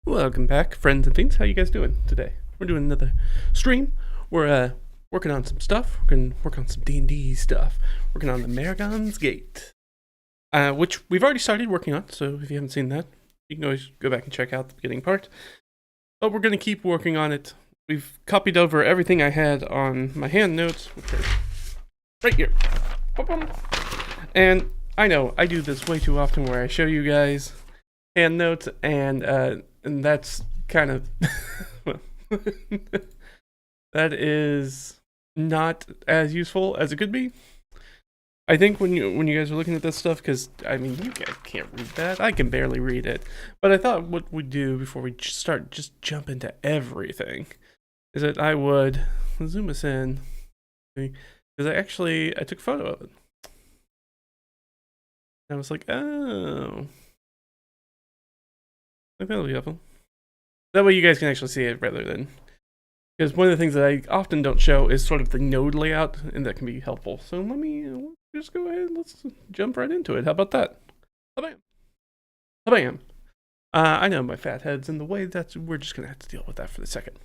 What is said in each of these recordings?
Welcome back, friends and fiends. How you guys doing today? We're doing another stream. We're working on some stuff. We're gonna work on some D&D stuff. Working on the Merregon's Gate, which we've already started working on. So if you haven't seen that, you can always go back and check out the beginning part. But we're gonna keep working on it. We've copied over everything I had on my hand notes, which are right here. And I know I do this way too often, where I show you guys hand notes, and that's kind of that is not as useful as it could be. I think when you guys are looking at this stuff, because I mean you guys can't read that. I can barely read it. But I thought what we'd do before we start just jump into everything is that I would zoom us in, because I took a photo of it. I was like, oh, I think that'll be helpful. That way you guys can actually see it rather than, because one of the things that I often don't show is sort of the node layout, and that can be helpful. So let me just go ahead. Let's jump right into it. How about that? Habam. I know my fat head's in the way. We're just gonna have to deal with that for the second.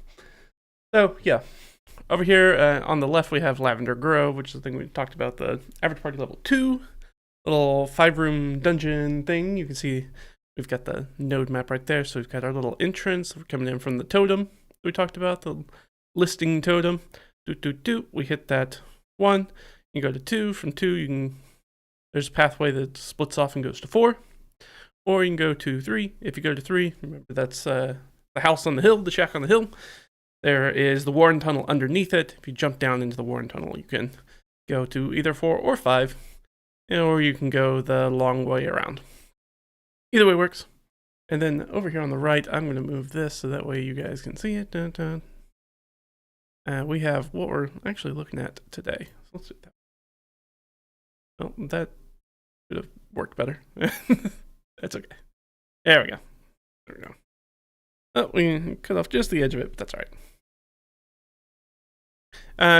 So yeah, over here on the left we have Lavender Grove, which is the thing we talked about, the average party level 2, little 5-room dungeon thing. You can see we've got the node map right there. So we've got our little entrance. We're coming in from the totem we talked about, the listing totem. We hit that 1. You go to 2. From 2, there's a pathway that splits off and goes to 4. Or you can go to 3. If you go to 3, remember that's the house on the hill, the shack on the hill. There is the Warren Tunnel underneath it. If you jump down into the Warren Tunnel, you can go to either 4 or 5. Or you can go the long way around. Either way works. And then over here on the right, I'm going to move this so that way you guys can see it. We have what we're actually looking at today. So let's do that. Oh, that should have worked better. That's okay. There we go. There we go. Oh, we cut off just the edge of it, but that's all right.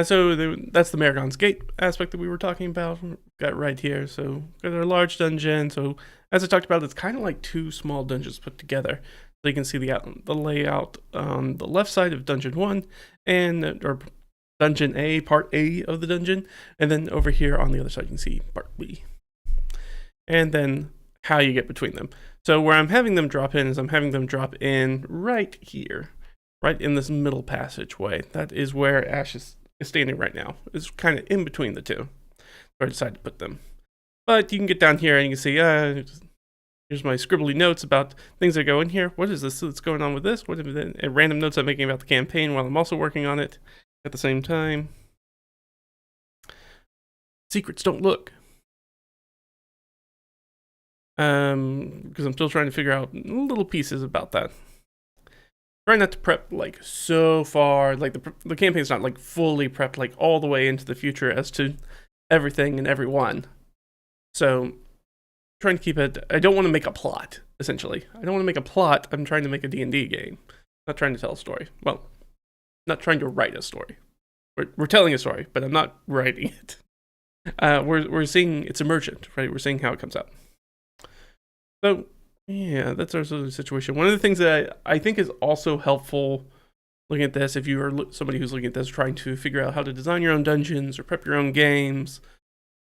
So that's the Merregon's Gate aspect that we were talking about. Got right here. So got our large dungeon. So as I talked about, it's kind of like 2 small dungeons put together. So you can see the layout on the left side of Dungeon 1 or Dungeon A, Part A of the dungeon, and then over here on the other side you can see Part B. And then how you get between them. So where I'm having them drop in is I'm having them drop in right here, right in this middle passageway. That is where Ash is standing right now. It's kind of in between the two, where I decided to put them. But you can get down here and you can see, here's my scribbly notes about things that go in here. What is this that's going on with this? What are the random notes I'm making about the campaign while I'm also working on it at the same time? Secrets don't look. Because I'm still trying to figure out little pieces about that. Try not to prep like so far, like the campaign's not like fully prepped like all the way into the future as to everything and everyone. So trying to keep it, I don't want to make a plot, essentially. I don't want to make a plot, I'm trying to make a D&D game. Not trying to tell a story. Well, not trying to write a story. We're telling a story, but I'm not writing it. We're seeing it's emergent, right? We're seeing how it comes out. So yeah, that's our sort of situation. One of the things that I think is also helpful looking at this, if you are somebody who's looking at this trying to figure out how to design your own dungeons or prep your own games,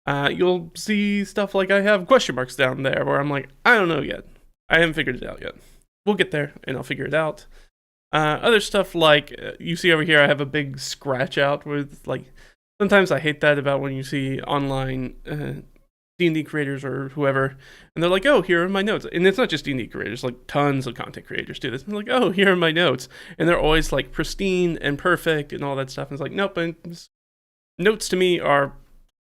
you'll see stuff like I have question marks down there where I'm like, I don't know yet. I haven't figured it out yet. We'll get there and I'll figure it out. Other stuff like you see over here, I have a big scratch out with like, sometimes I hate that about when you see online D&D creators or whoever, and they're like, oh, here are my notes. And it's not just D&D creators, like tons of content creators do this. And they're like, oh, here are my notes. And they're always like pristine and perfect and all that stuff. And it's like, nope, notes to me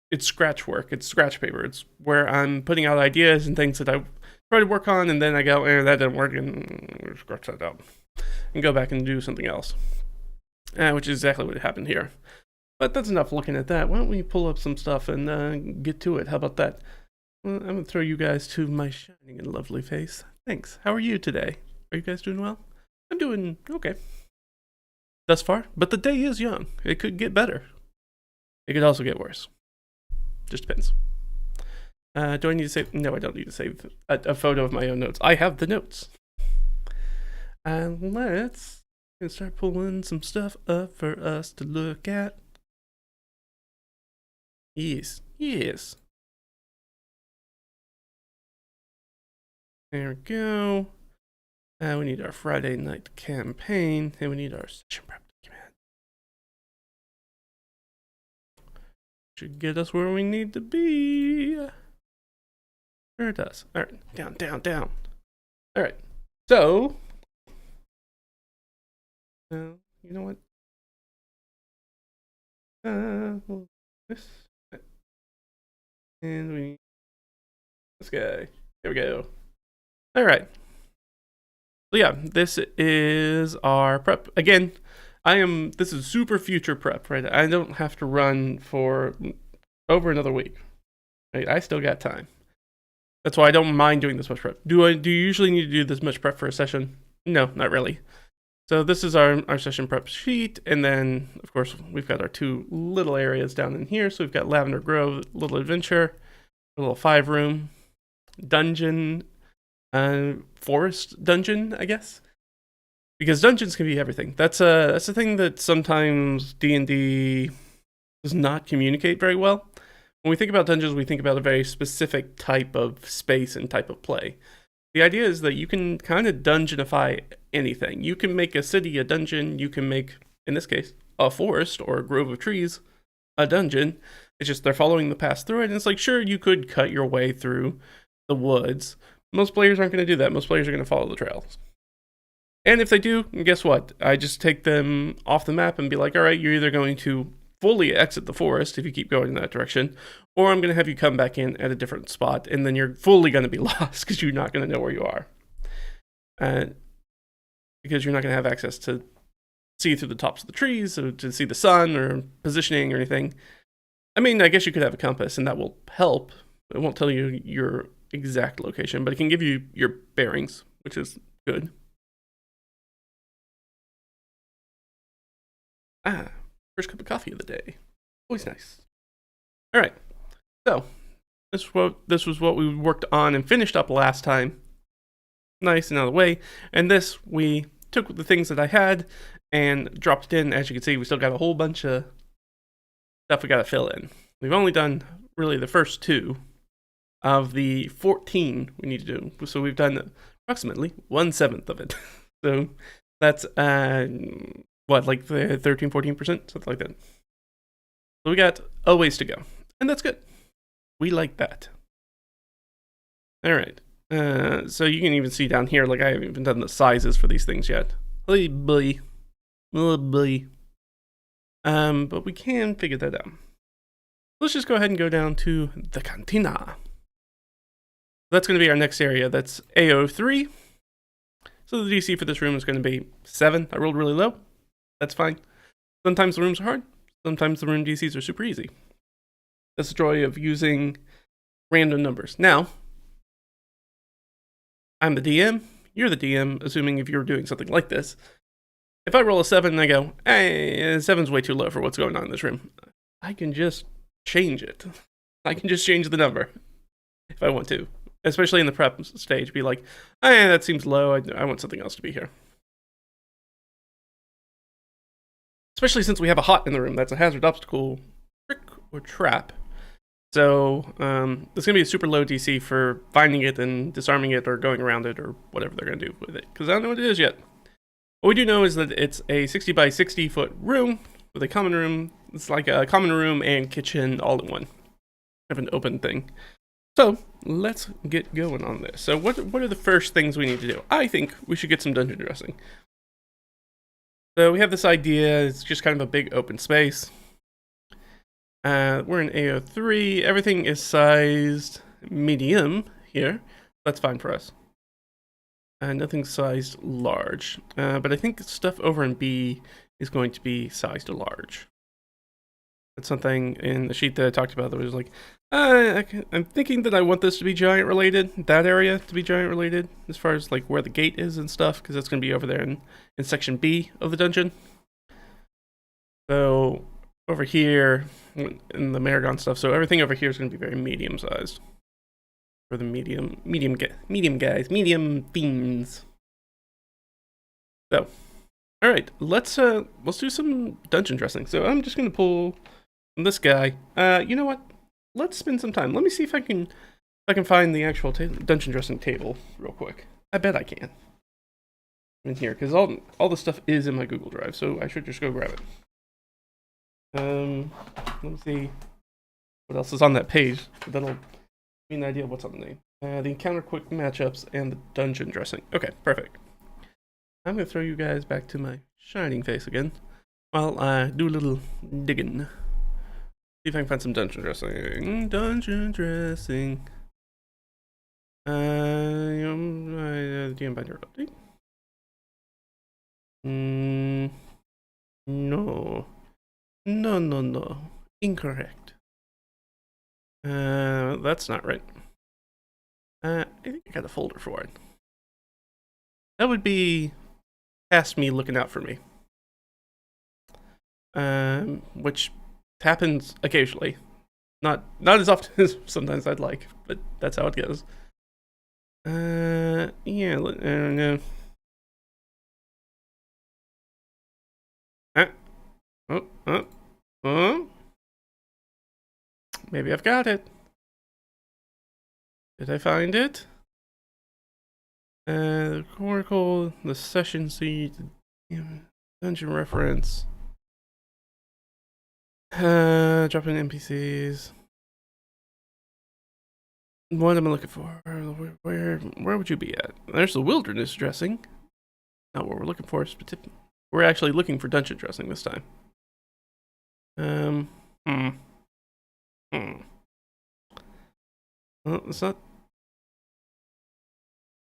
it's scratch work. It's scratch paper. It's where I'm putting out ideas and things that I try to work on, and then I go, that didn't work, and scratch that out. And go back and do something else. Which is exactly what happened here. But that's enough looking at that. Why don't we pull up some stuff and get to it? How about that? Well, I'm going to throw you guys to my shining and lovely face. Thanks. How are you today? Are you guys doing well? I'm doing okay thus far, but the day is young. It could get better. It could also get worse. Just depends. Do I need to save? No, I don't need to save a photo of my own notes. I have the notes. And let's start pulling some stuff up for us to look at. Yes, yes. There we go. We need our Friday night campaign, and we need our session prep document. Should get us where we need to be. Sure it does. All right, down, down, down. All right, so you know what? This and we need this guy. There we go. All right. So yeah, this is our prep. Again, this is super future prep, right? I don't have to run for over another week, right? I still got time. That's why I don't mind doing this much prep. Do you usually need to do this much prep for a session? No, not really. So this is our session prep sheet, and then of course we've got our two little areas down in here. So we've got Lavender Grove, Little Adventure, a little 5-room, dungeon, forest dungeon, I guess, because dungeons can be everything. That's a thing that sometimes D&D does not communicate very well. When we think about dungeons, we think about a very specific type of space and type of play. The idea is that you can kind of dungeonify anything. You can make a city a dungeon. You can make, in this case, a forest or a grove of trees a dungeon. It's just they're following the path through it. And it's like, sure, you could cut your way through the woods. Most players aren't going to do that. Most players are going to follow the trails. And if they do, guess what? I just take them off the map and be like, all right, you're either going to fully exit the forest if you keep going in that direction, or I'm going to have you come back in at a different spot, and then you're fully going to be lost because you're not going to know where you are. Because you're not going to have access to see through the tops of the trees, or to see the sun, or positioning, or anything. I mean, I guess you could have a compass, and that will help. It won't tell you your exact location, but it can give you your bearings, which is good. First cup of coffee of the day. Always nice. All right. So this was what we worked on and finished up last time. Nice and out of the way. And this, we took the things that I had and dropped it in. As you can see, we still got a whole bunch of stuff we got to fill in. We've only done really the first 2 of the 14 we need to do. So we've done approximately 1/7 of it. So that's what, like the 13-14%, something like that. So we got a ways to go, and that's good. We like that. All right. So you can even see down here, like I haven't even done the sizes for these things yet. Oh boy. Oh boy. But we can figure that out. Let's just go ahead and go down to the cantina. That's going to be our next area. That's AO3. So the DC for this room is going to be 7. I rolled really low. That's fine. Sometimes the rooms are hard. Sometimes the room DCs are super easy. That's the joy of using random numbers. Now, I'm the DM. You're the DM, assuming if you're doing something like this. If I roll a 7 and I go, hey, 7's way too low for what's going on in this room, I can just change it. I can just change the number if I want to. Especially in the prep stage, be like, hey, that seems low. I want something else to be here. Especially since we have a hot in the room. That's a hazard, obstacle, trick, or trap. So it's going to be a super low DC for finding it and disarming it or going around it or whatever they're going to do with it. Because I don't know what it is yet. What we do know is that it's a 60 by 60 foot room with a common room. It's like a common room and kitchen all in one. Have an open thing. So let's get going on this. So what are the first things we need to do? I think we should get some dungeon dressing. So we have this idea. It's just kind of a big open space. We're in AO3. Everything is sized medium here. That's fine for us. Nothing's sized large. But I think stuff over in B is going to be sized large. That's something in the sheet that I talked about that was like, I'm thinking that I want this to be giant related, that area to be giant related, as far as like where the gate is and stuff, because that's going to be over there in section B of the dungeon. So over here in the Merregon stuff, so everything over here is going to be very medium sized. For the medium guys, medium fiends. So, all right, let's do some dungeon dressing. So I'm just gonna pull this guy. You know what? Let's spend some time. Let me see if I can find the actual dungeon dressing table real quick. I bet I can. In here, because all the stuff is in my Google Drive, so I should just go grab it. Let me see what else is on that page. That'll give me an idea of what's on the name. The encounter quick matchups and the dungeon dressing. Okay, perfect. I'm gonna throw you guys back to my shining face again while I do a little digging. See if I can find some dungeon dressing. Dungeon dressing. DM binder update. No. Incorrect. That's not right. I think I got a folder for it. That would be past me looking out for me. Which happens occasionally. Not as often as sometimes I'd like, but that's how it goes. Yeah, no. Maybe I've got it. Did I find it? The Oracle, the session seed, dungeon reference. Dropping NPCs. What am I looking for? Where would you be at? There's the wilderness dressing. Not what we're looking for. We're actually looking for dungeon dressing this time. Well, it's not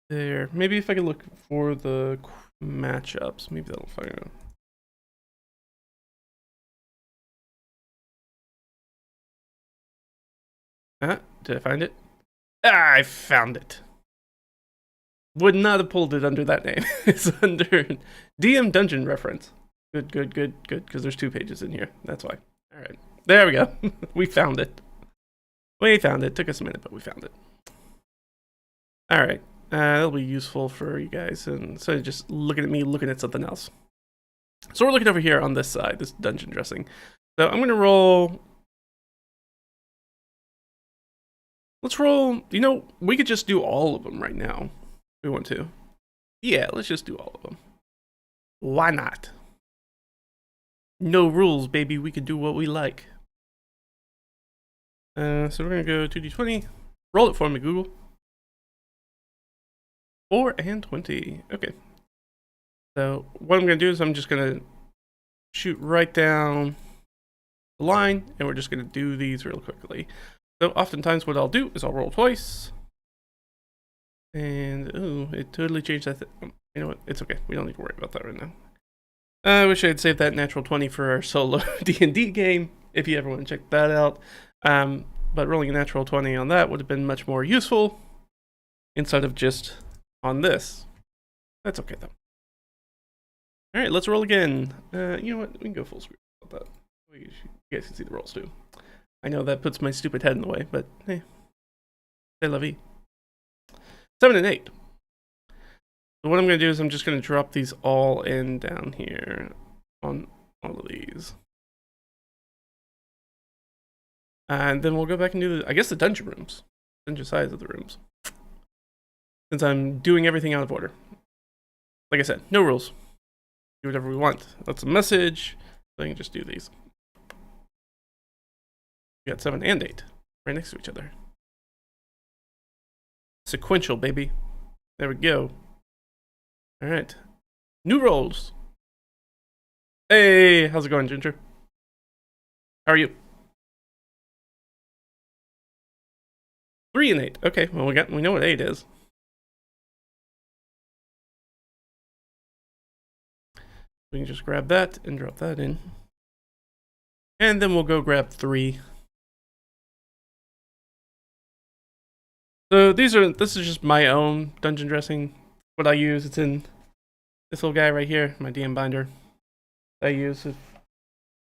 there. Maybe if I could look for the matchups, maybe that'll find out. Did I find it? I found it. Would not have pulled it under that name. It's under DM Dungeon Reference. Good, because there's 2 pages in here. That's why. All right. There we go. We found it. We found it. Took us a minute, but we found it. All right. That'll be useful for you guys. And so just looking at me, looking at something else. So we're looking over here on this side, this dungeon dressing. So I'm going to roll. Let's roll. You know, we could just do all of them right now. If we want to. Yeah, let's just do all of them. Why not? No rules, baby. We can do what we like. So we're going to go 2d20. Roll it for me, Google. 4 and 20. Okay. So what I'm going to do is I'm just going to shoot right down the line, and we're just going to do these real quickly. So oftentimes what I'll do is I'll roll twice. And, ooh, it totally changed that. You know what? It's okay. We don't need to worry about that right now. I wish I had saved that natural 20 for our solo D&D game, if you ever want to check that out. But rolling a natural 20 on that would have been much more useful instead of just on this. That's okay, though. All right, let's roll again. You know what? We can go full screen about that. You guys can see the rolls, too. I know that puts my stupid head in the way, but hey. C'est la vie. 7 and 8. So what I'm going to do is I'm just going to drop these all in down here on all of these. And then we'll go back and do, I guess, the dungeon rooms. Dungeon size of the rooms. Since I'm doing everything out of order. Like I said, no rules. Do whatever we want. That's a message. So I can just do these. We got 7 and 8 right next to each other. Sequential, baby. There we go. All right. New rolls. Hey, how's it going, Ginger? How are you? 3 and 8. Okay, well we know what 8 is. We can just grab that and drop that in. And then we'll go grab 3. So this is just my own dungeon dressing. What I use, it's in this little guy right here, my DM binder. I use if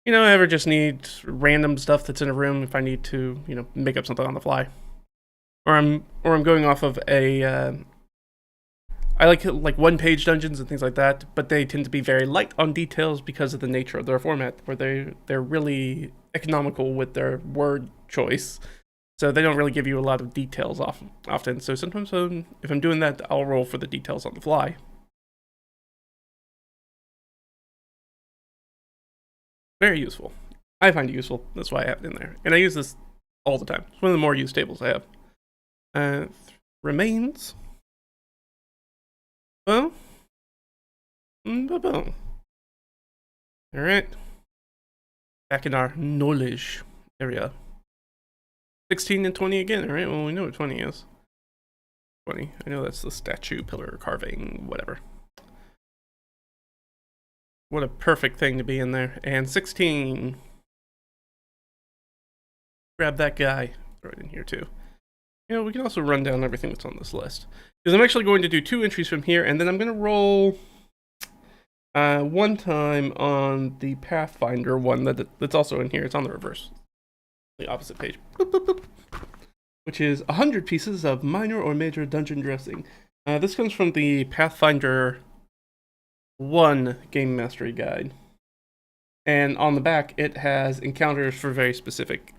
I ever just need random stuff that's in a room, if I need to, make up something on the fly. Or I'm going off of a I like one-page dungeons and things like that, but they tend to be very light on details because of the nature of their format, where they're really economical with their word choice. So they don't really give you a lot of details often. So sometimes if I'm doing that, I'll roll for the details on the fly. Very useful. I find it useful. That's why I have it in there. And I use this all the time. It's one of the more used tables I have. Remains. Well. All right. Back in our knowledge area. 16 and 20 again, all right? Well, we know what 20 is. 20. I know that's the statue, pillar, carving, whatever. What a perfect thing to be in there. And 16. Grab that guy. Throw it in here too. You know, we can also run down everything that's on this list. Because I'm actually going to do 2 entries from here, and then I'm going to roll one time on the Pathfinder one that's also in here. It's on the reverse. The opposite page. Boop, boop, boop. Which is 100 pieces of minor or major dungeon dressing. This comes from the Pathfinder 1 Game Mastery Guide. And on the back, it has encounters for very specific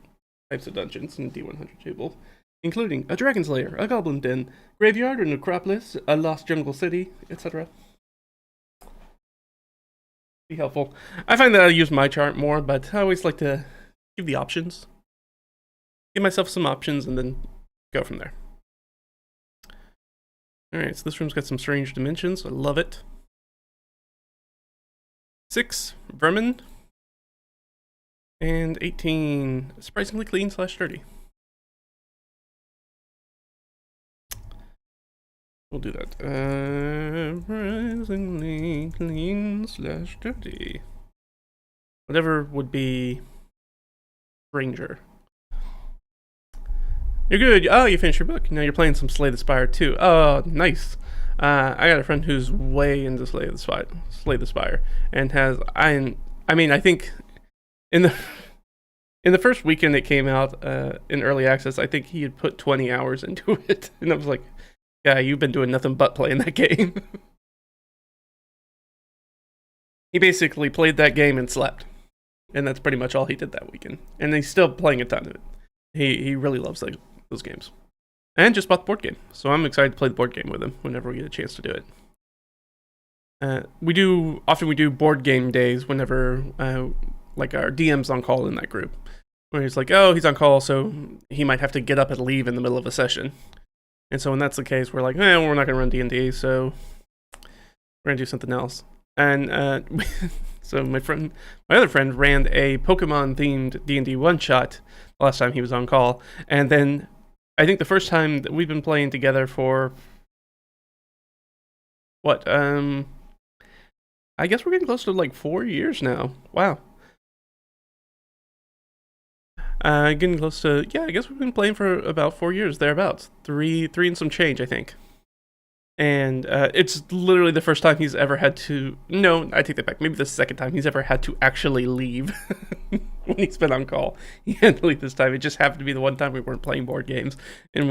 types of dungeons in the D100 table, including a dragon's lair, a goblin den, graveyard or necropolis, a lost jungle city, etc. Be helpful. I find that I use my chart more, but I always like to give the options. Give myself some options and then go from there. Alright, so this room's got some strange dimensions. I love it. 6, vermin. And 18, surprisingly clean / dirty. We'll do that. Surprisingly clean / dirty. Whatever would be Ranger. You're good. Oh, you finished your book. Now you're playing some Slay the Spire too. Oh, nice. I got a friend who's way into Slay the Spire, and has I think in the first weekend it came out in early access, I think he had put 20 hours into it, and I was like, yeah, you've been doing nothing but playing that game. He basically played that game and slept, and that's pretty much all he did that weekend. And he's still playing a ton of it. He really loves those games. And just bought the board game, so I'm excited to play the board game with him whenever we get a chance to do it. We do board game days whenever like our DM's on call in that group, where he's like, oh, he's on call, so he might have to get up and leave in the middle of a session. And so when that's the case, we're like, we're not gonna run D&D, so we're gonna do something else. And so my other friend ran a Pokemon themed D&D one shot the last time he was on call, and then I think the first time that we've been playing together for what? I guess we're getting close to like 4 years now. Wow. Getting close to, I guess we've been playing for about 4 years, thereabouts. Three and some change, I think. And it's literally the first time he's ever had to, no, I take that back, maybe the second time he's ever had to actually leave when he's been on call. He had to leave this time. It just happened to be the one time we weren't playing board games, and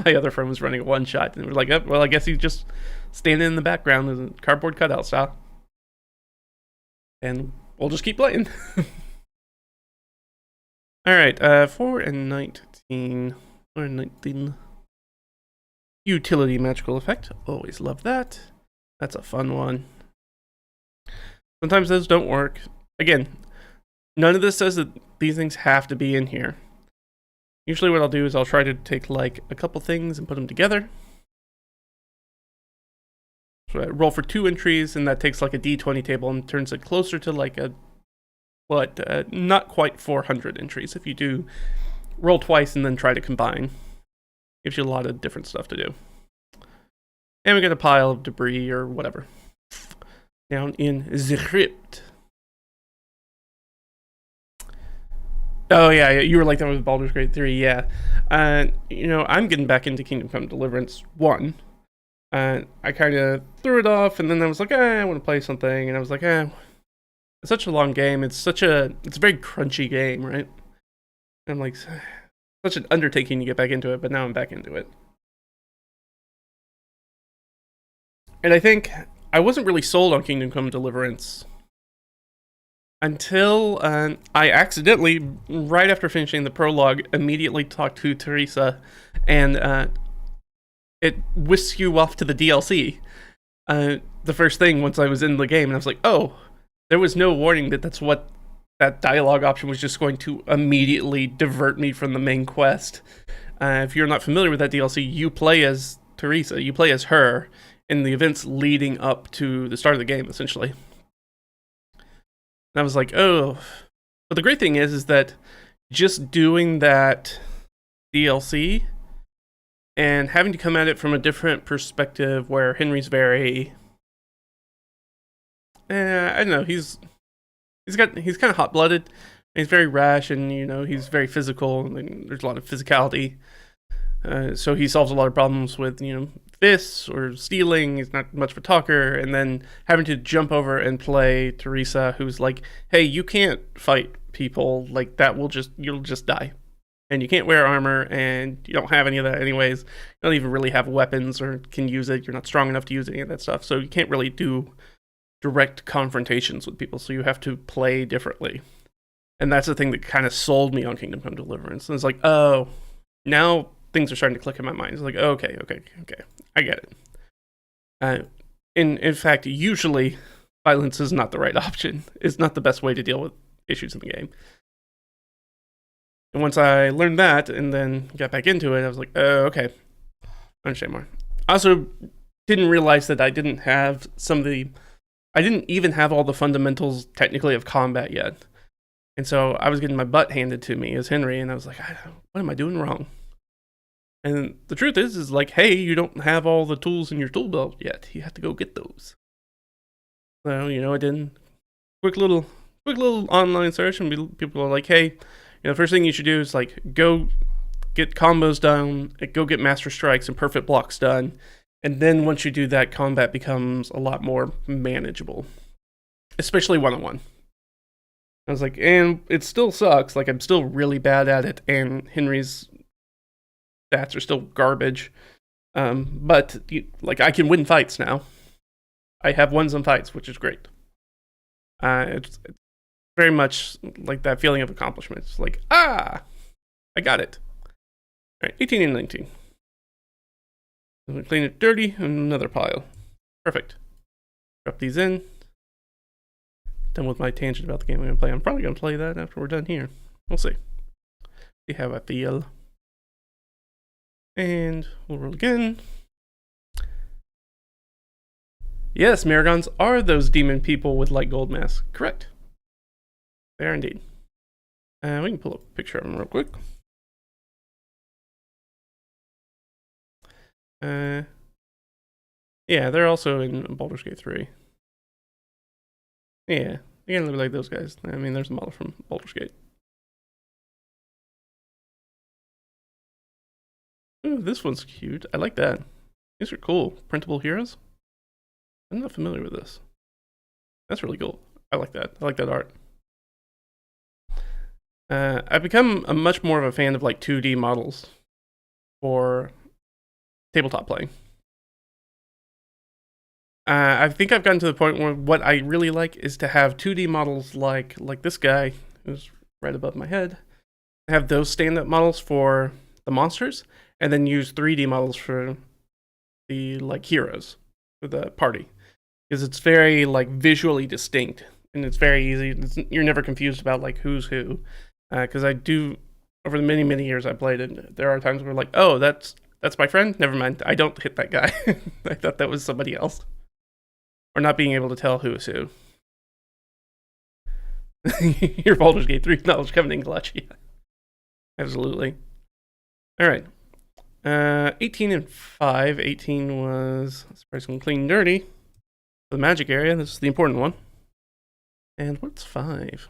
my other friend was running a one shot, and we're like, well, I guess he's just standing in the background as a cardboard cutout style. And we'll just keep playing. Alright, 4 and 19. 4 and 19. Utility magical effect. Always love that. That's a fun one. Sometimes those don't work. Again, none of this says that these things have to be in here. Usually what I'll do is I'll try to take like a couple things and put them together. So I roll for 2 entries, and that takes like a D20 table and turns it closer to like a not quite 400 entries. If you do roll twice and then try to combine, gives you a lot of different stuff to do. And we get a pile of debris or whatever down in the crypt. Oh yeah, you were like that with Baldur's Gate 3, yeah. I'm getting back into Kingdom Come Deliverance 1. I kind of threw it off, and then I was like, I want to play something, and I was like, it's such a long game. It's a very crunchy game, right? And I'm like, such an undertaking to get back into it, but now I'm back into it. And I think I wasn't really sold on Kingdom Come Deliverance until I accidentally, right after finishing the prologue, immediately talked to Teresa, and it whisks you off to the DLC. The first thing once I was in the game, and I was like, oh, there was no warning that that's what that dialogue option was just going to immediately divert me from the main quest. If you're not familiar with that DLC, you play as Teresa, you play as her in the events leading up to the start of the game, essentially. And I was like, oh. But the great thing is that just doing that DLC and having to come at it from a different perspective where Henry's very... I don't know, he's kind of hot-blooded. He's very rash, and, you know, he's very physical, and there's a lot of physicality. So he solves a lot of problems with, you know, fists or stealing. He's not much of a talker. And then having to jump over and play Teresa, who's like, hey, you can't fight people. Like, you'll just die. And you can't wear armor, and you don't have any of that anyways. You don't even really have weapons or can use it. You're not strong enough to use any of that stuff. So you can't really do direct confrontations with people. So you have to play differently. And that's the thing that kind of sold me on Kingdom Come Deliverance. And it's like, oh, now things are starting to click in my mind. It's like, okay, I get it. In fact, usually violence is not the right option. It's not the best way to deal with issues in the game. And once I learned that and then got back into it, I was like, oh, okay, I understand more. I also didn't realize that I didn't even have all the fundamentals technically of combat yet. And so I was getting my butt handed to me as Henry, and I was like, what am I doing wrong? And the truth is like, hey, you don't have all the tools in your tool belt yet. You have to go get those. So, you know, I did quick little online search, and people are like, hey, you know, first thing you should do is like go get combos done, go get master strikes and perfect blocks done. And then once you do that, combat becomes a lot more manageable, especially one-on-one. I was like, and it still sucks. Like, I'm still really bad at it, and Henry's stats are still garbage. But like, I can win fights now. I have won some fights, which is great. It's very much like that feeling of accomplishment. It's like, I got it. All right, 18 and 19. I'm gonna clean it dirty, and another pile. Perfect. Drop these in. Done with my tangent about the game I'm gonna play. I'm probably gonna play that after we're done here. We'll see. See how I feel. And we'll roll again. Yes, Merregons are those demon people with light gold masks. Correct. They are indeed. We can pull up a picture of them real quick. Yeah, they're also in Baldur's Gate 3. Yeah, they kind of look like those guys. I mean, there's a model from Baldur's Gate. Ooh, this one's cute. I like that. These are cool. Printable heroes? I'm not familiar with this. That's really cool. I like that. I like that art. I've become a much more of a fan of like 2D models for tabletop playing. I think I've gotten to the point where what I really like is to have 2D models like this guy who's right above my head. Have those stand-up models for the monsters, and then use 3D models for the like heroes for the party, because it's very like visually distinct and it's very easy. You're never confused about like who's who. Because I do, over the many years I played it, there are times where like, oh, that's my friend. Never mind, I don't hit that guy. I thought that was somebody else. Or not being able to tell who is who. Your Baldur's Gate 3 knowledge coming in clutch. Yeah, absolutely. All right. 18 and 5. 18 was, let's try some clean and dirty. For the magic area, this is the important one. And what's 5?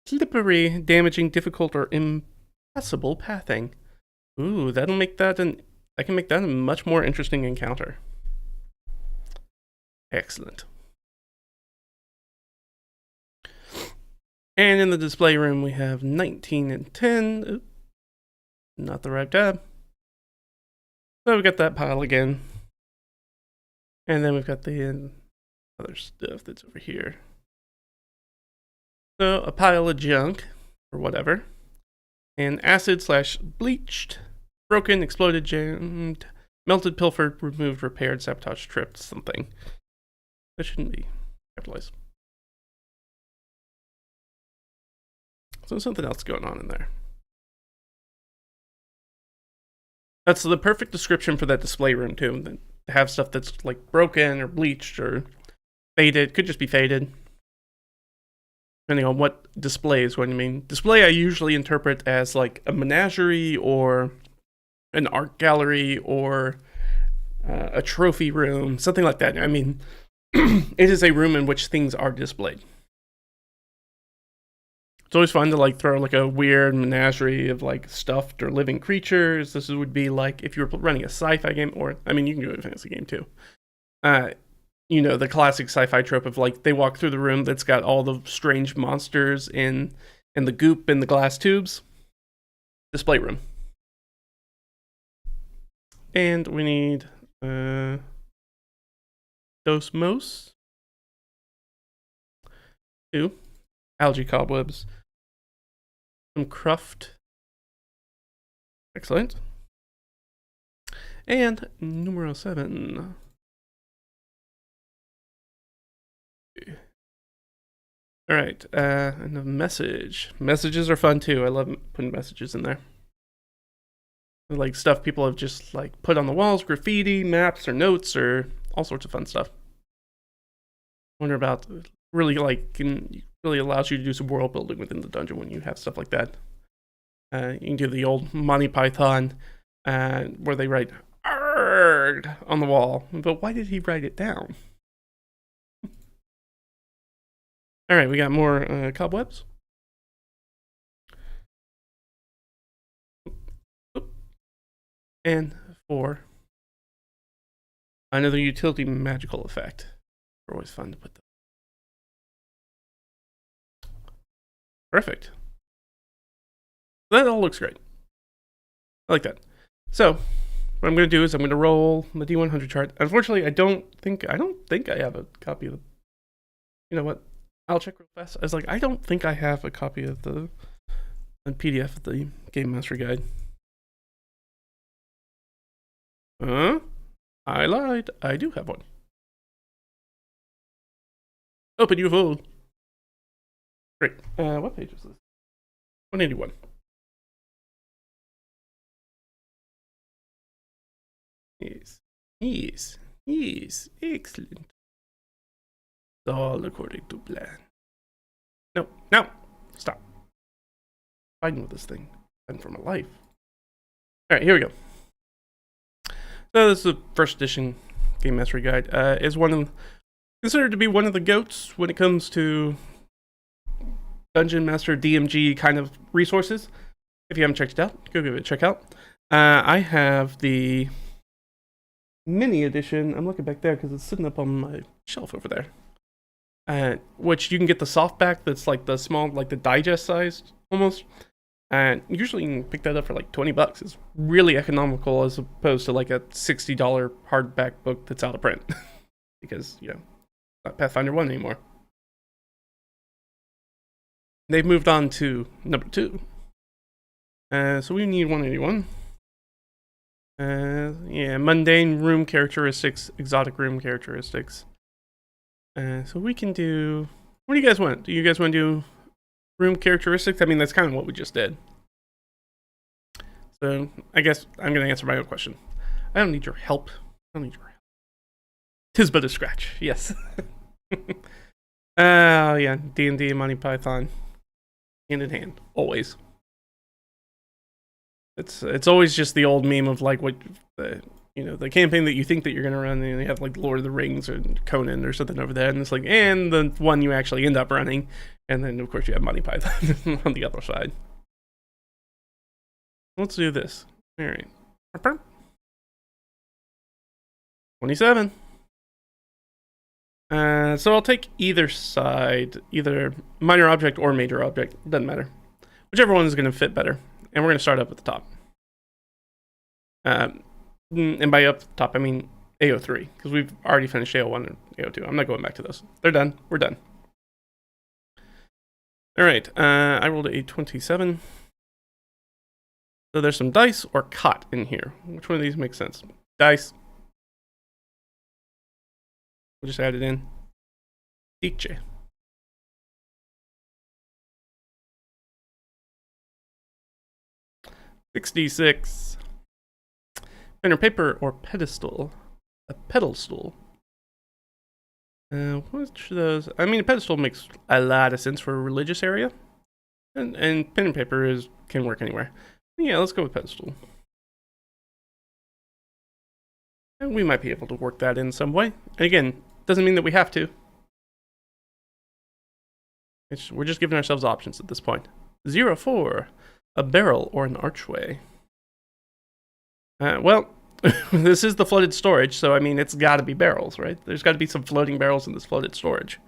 Slippery, damaging, difficult, or impassable pathing. Ooh, that'll make that I can make that a much more interesting encounter. Excellent. And in the display room, we have 19 and 10. Oops, not the right tab. So we got that pile again. And then we've got the other stuff that's over here. So a pile of junk, or whatever. And acid/bleached, broken, exploded, jammed, melted, pilfered, removed, repaired, sabotaged, tripped, something. That shouldn't be capitalized. So something else going on in there. That's the perfect description for that display room too. To have stuff that's like broken or bleached or faded. Could just be faded. Depending on what display is going to mean. Display I usually interpret as like a menagerie or an art gallery or a trophy room, something like that. I mean, it is a room in which things are displayed. It's always fun to like throw like a weird menagerie of like stuffed or living creatures. This would be like if you were running a sci-fi game, or I mean, you can do a fantasy game too. You know, the classic sci-fi trope of like they walk through the room that's got all the strange monsters in the goop in the glass tubes. Display room. And we need Dosmos. 2. Algae cobwebs. Some cruft. Excellent. And numero 7. All right, and a message. Messages are fun too. I love putting messages in there. Like stuff people have just like put on the walls, graffiti, maps, or notes, or all sorts of fun stuff. Wonder about really like really allows you to do some world building within the dungeon when you have stuff like that. You can do the old Monty Python, where they write "arg" on the wall. But why did he write it down? All right, we got more cobwebs. And 4. Another utility magical effect. They're always fun to put them. Perfect. That all looks great. I like that. So, what I'm going to do is I'm going to roll the D100 chart. Unfortunately, I don't think I have a copy of the. You know what? I'll check real fast. I was like, I don't think I have a copy of the PDF of the Game Master Guide. I lied. I do have one. Open UFO. Great. What page is this? 181. Yes. Excellent. All according to plan. No. Stop. Fighting with this thing. Fighting for my life. Alright, here we go. So this is the first edition Game Mastery Guide. Is considered to be one of the GOATs when it comes to Dungeon Master DMG kind of resources. If you haven't checked it out, go give it a check out. I have the mini edition. I'm looking back there because it's sitting up on my shelf over there. Which you can get the softback that's like the small, like the digest sized almost. And usually you can pick that up for like $20. It's really economical as opposed to like a $60 hardback book that's out of print. Because, you know, not Pathfinder 1 anymore. They've moved on to number 2. So we need 181. Yeah, mundane room characteristics, exotic room characteristics. So we can do. What do you guys want? Do you guys want to do room characteristics? I mean, that's kind of what we just did. So I guess I'm going to answer my own question. I don't need your help. I don't need your help. 'Tis but a scratch. Yes. Yeah. D&D and Monty Python. Hand in hand. Always. It's always just the old meme of like what the campaign that you think that you're gonna run, and you have like Lord of the Rings or Conan or something over there, and it's like, and the one you actually end up running, and then of course you have Monty Python on the other side. Let's do this. All right, 27. So I'll take either side, either minor object or major object. Doesn't matter, whichever one is gonna fit better, and we're gonna start up at the top. And by up top, I mean AO3, because we've already finished AO1 and AO2. I'm not going back to those. They're done. We're done. Alright, I rolled a 27. So there's some dice or cot in here. Which one of these makes sense? Dice. We'll just add it in. Dice. $6d6. Pen or paper or pedestal. A pedal stool. Which of those? I mean, a pedestal makes a lot of sense for a religious area. And pen and paper can work anywhere. Yeah, let's go with pedestal. And we might be able to work that in some way. And again, doesn't mean that we have to. We're just giving ourselves options at this point. 04. A barrel or an archway. Well, this is the flooded storage, so I mean, it's got to be barrels, right? There's got to be some floating barrels in this flooded storage.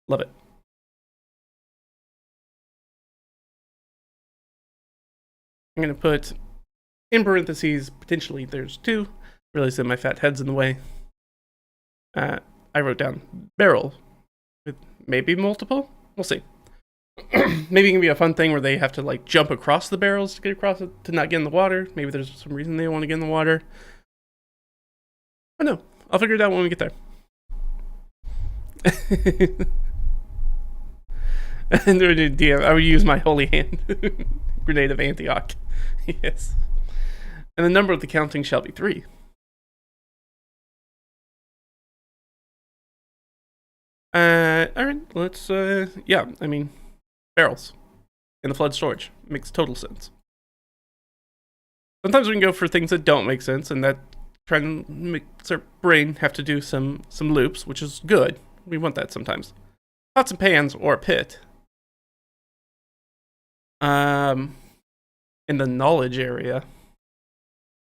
Love it. I'm going to put, in parentheses, potentially there's 2. Realize that my fat head's in the way. I wrote down barrel with maybe multiple. We'll see. Maybe it can be a fun thing where they have to like jump across the barrels to get across it, to not get in the water. Maybe there's some reason they want to get in the water. I don't know. I'll figure it out when we get there. And DM, I would use my holy hand. Grenade of Antioch. Yes. And the number of the counting shall be 3. Alright, let's, yeah, I mean, barrels in the flood storage. Makes total sense. Sometimes we can go for things that don't make sense, and that try and makes our brain have to do some loops, which is good. We want that sometimes. Pots and pans or a pit. In the knowledge area,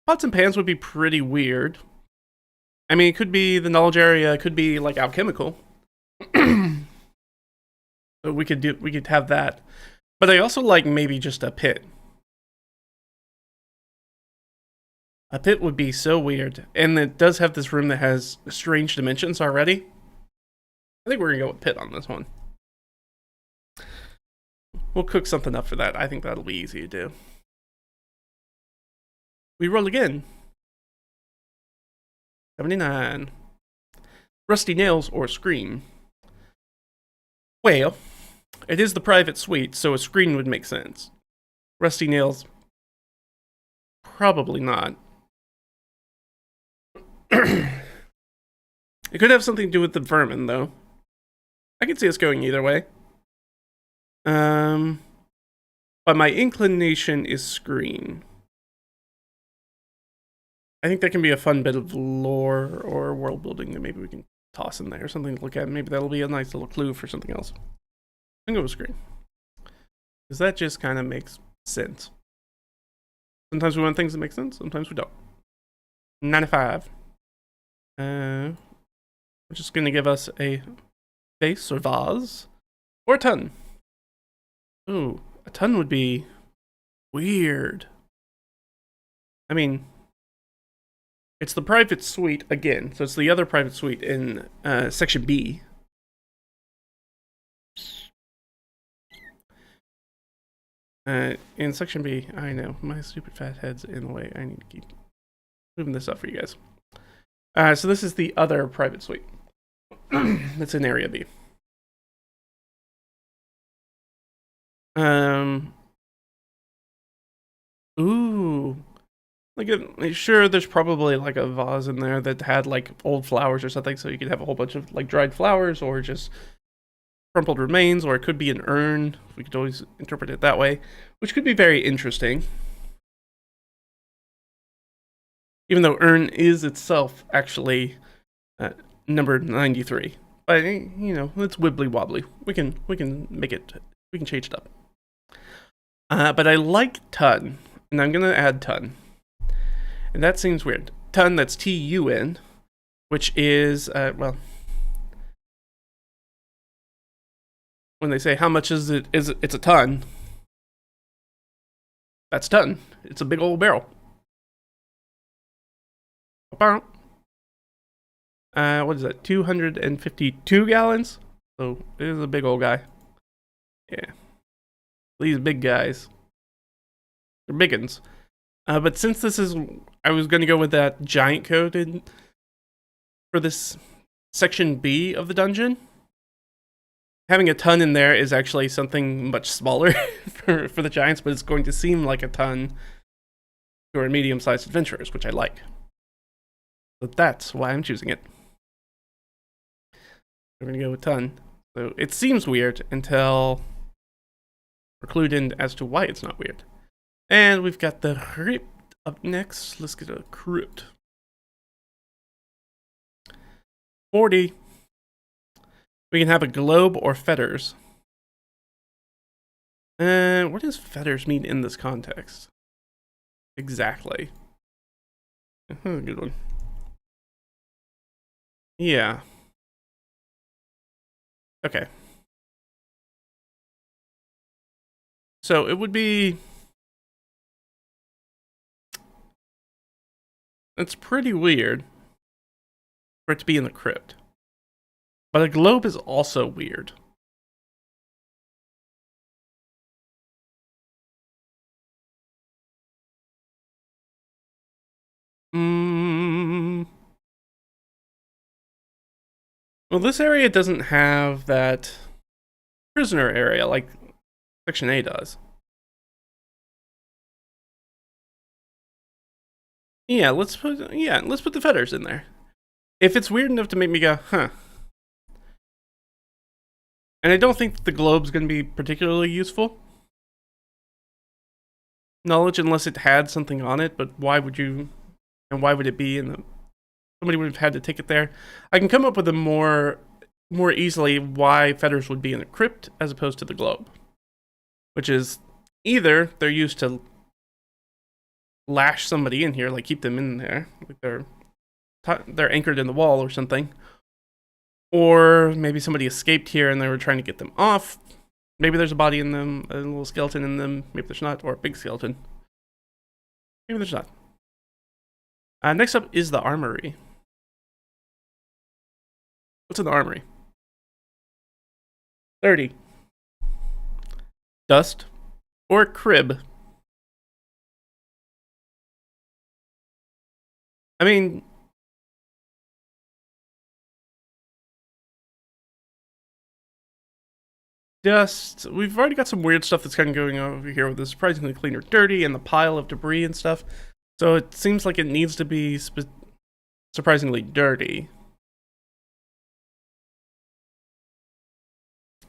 pots and pans would be pretty weird. I mean, it could be the knowledge area, it could be like alchemical. So we could have that. But I also like maybe just a pit. A pit would be so weird. And it does have this room that has strange dimensions already. I think we're gonna go with pit on this one. We'll cook something up for that. I think that'll be easy to do. We roll again. 79. Rusty nails or screen. Well, it is the private suite, so a screen would make sense. Rusty nails, probably not. It could have something to do with the vermin, though. I can see us going either way. But my inclination is screen. I think that can be a fun bit of lore or world building that maybe we can toss in there, something to look at. Maybe that'll be a nice little clue for something else. I'm going to go with screen. Because that just kind of makes sense. Sometimes we want things that make sense, sometimes we don't. 95. We're just going to give us a vase or vase. Or a ton. Ooh, a ton would be weird. I mean, it's the private suite again, so it's the other private suite in section B. In section B, I know, my stupid fat head's in the way. I need to keep moving this up for you guys. So this is the other private suite. That's in area B. Ooh. Like, sure, there's probably like a vase in there that had like old flowers or something, so you could have a whole bunch of like dried flowers or just crumpled remains, or it could be an urn. We could always interpret it that way, which could be very interesting. Even though urn is itself actually number 93. But, you know, it's wibbly wobbly. We can make it, we can change it up. But I like ton, and I'm going to add ton. And that seems weird. Ton, that's T-U-N, which is, well, when they say how much is it, it's a ton. That's ton. It's a big old barrel. What is that? 252 gallons. So it is a big old guy. Yeah. These big guys. They're big uns. But since this is, I was going to go with that giant code for this section B of the dungeon. Having a ton in there is actually something much smaller for the giants, but it's going to seem like a ton to our medium-sized adventurers, which I like. So that's why I'm choosing it. We're going to go with ton. So it seems weird until we're clued in as to why it's not weird. And we've got the crypt up next. Let's get a crypt. 40. We can have a globe or fetters. What does fetters mean in this context? Exactly. Good one. Yeah. Okay. So it would be... It's pretty weird for it to be in the crypt. But a globe is also weird. Well, this area doesn't have that prisoner area like Section A does. Yeah, let's put the fetters in there. If it's weird enough to make me go, huh. And I don't think the globe's going to be particularly useful. Knowledge, unless it had something on it, but why would you, and why would it be in the, somebody would have had to take it there. I can come up with a more easily why fetters would be in a crypt as opposed to the globe. Which is, either they're used to lash somebody in here, like keep them in there, like they're anchored in the wall or something. Or maybe somebody escaped here and they were trying to get them off. Maybe there's a body in them, a little skeleton in them. Maybe there's not, or a big skeleton. Maybe there's not. Next up is the armory. What's in the armory? 30. Dust or crib. I mean, dust. We've already got some weird stuff that's kind of going over here with the surprisingly clean or dirty and the pile of debris and stuff. So it seems like it needs to be surprisingly dirty.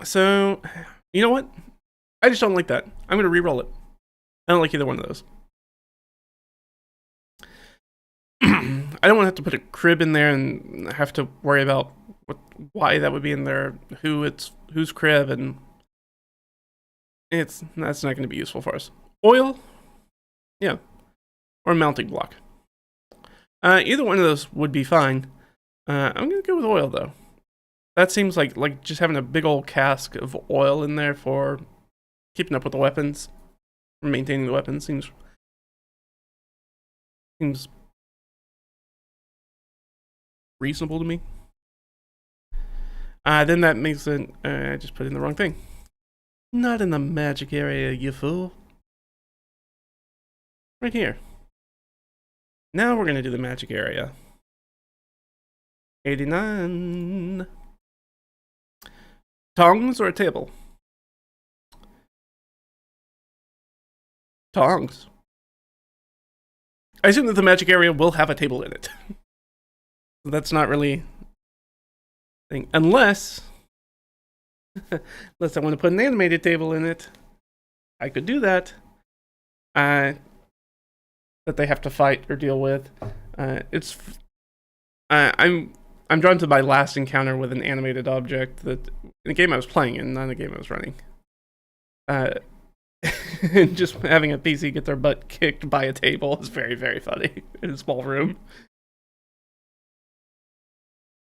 So, you know what? I just don't like that. I'm going to re-roll it. I don't like either one of those. I don't want to have to put a crib in there and have to worry about why that would be in there, whose crib, and that's not going to be useful for us. Oil? Yeah. Or a mounting block. Either one of those would be fine. I'm going to go with oil, though. That seems like just having a big old cask of oil in there for keeping up with the weapons, maintaining the weapons seems reasonable to me. Then that makes it, I just put in the wrong thing. Not in the magic area, you fool. Right here. Now we're going to do the magic area. 89. Tongs or a table? Tongs. I assume that the magic area will have a table in it. That's not really a thing. Unless I want to put an animated table in it. I could do that. That they have to fight or deal with. I'm drawn to my last encounter with an animated object that in a game I was playing in, not a game I was running. Just having a PC get their butt kicked by a table is very, very funny in a small room.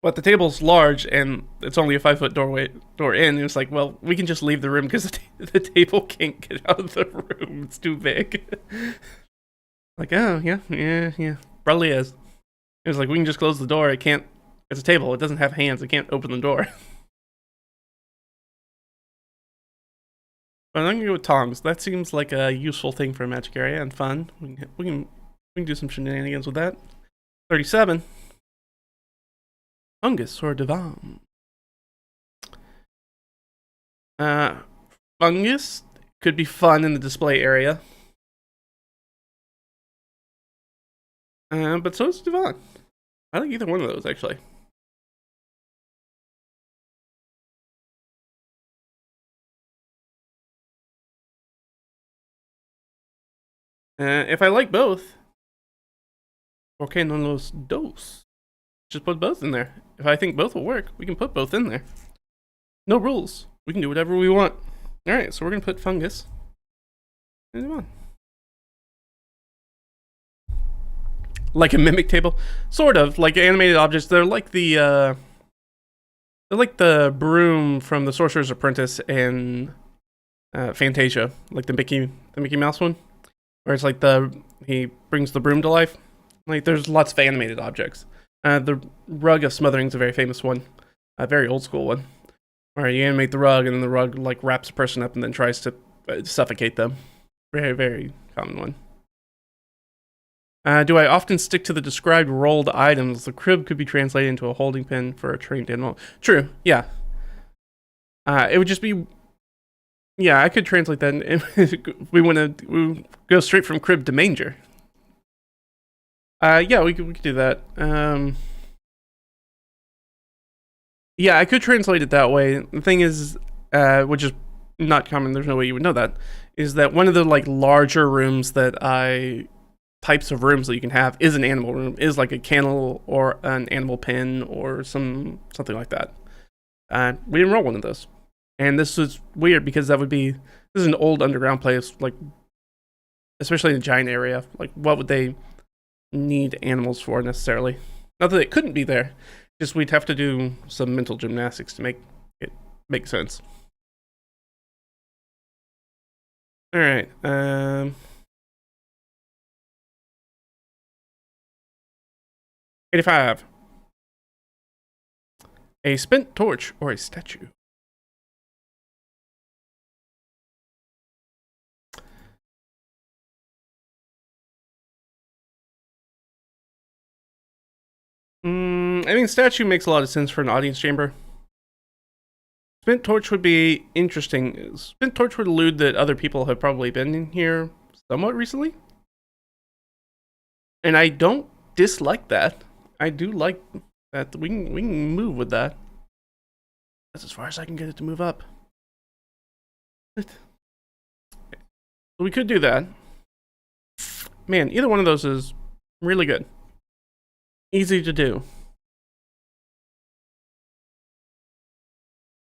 But the table's large and it's only a 5-foot door in. And it's like, well, we can just leave the room because the table can't get out of the room. It's too big. Like, oh, yeah, probably is. It was like, we can just close the door. It can't It's a table. It doesn't have hands. It can't open the door. But I'm gonna go with tongs. That seems like a useful thing for a magic area and fun. We can do some shenanigans with that. 37. Fungus or divan. Fungus could be fun in the display area. But so is divan. I like either one of those, actually. If I like both, okay, no los dos. Just put both in there. If I think both will work, we can put both in there. No rules. We can do whatever we want. Alright, so we're going to put fungus. And like a mimic table? Sort of. Like animated objects. They're like the broom from the Sorcerer's Apprentice and Fantasia. Like the Mickey Mouse one. Where it's like he brings the broom to life. Like there's lots of animated objects. The rug of smothering is a very famous one. A very old school one. Where you animate the rug and then the rug like wraps a person up and then tries to suffocate them. Very, very common one. Do I often stick to the described rolled items? The crib could be translated into a holding pen for a trained animal. True, yeah. It would just be... Yeah, I could translate that. We go straight from crib to manger. Yeah, we could do that. Yeah, I could translate it that way. The thing is, which is not common, there's no way you would know that, is that one of the like larger rooms types of rooms that you can have is an animal room, is like a kennel or an animal pen or something like that. We didn't roll one of those. And this is weird because this is an old underground place, like, especially in a giant area. Like, what would they need animals for necessarily? Not that it couldn't be there, just we'd have to do some mental gymnastics to make it make sense. All right. 85. A spent torch or a statue. I mean, statue makes a lot of sense for an audience chamber. Spent torch would be interesting. Spent torch would allude that other people have probably been in here somewhat recently. And I don't dislike that. I do like that. We can move with that. That's as far as I can get it to move up. So we could do that. Man, either one of those is really good. Easy to do.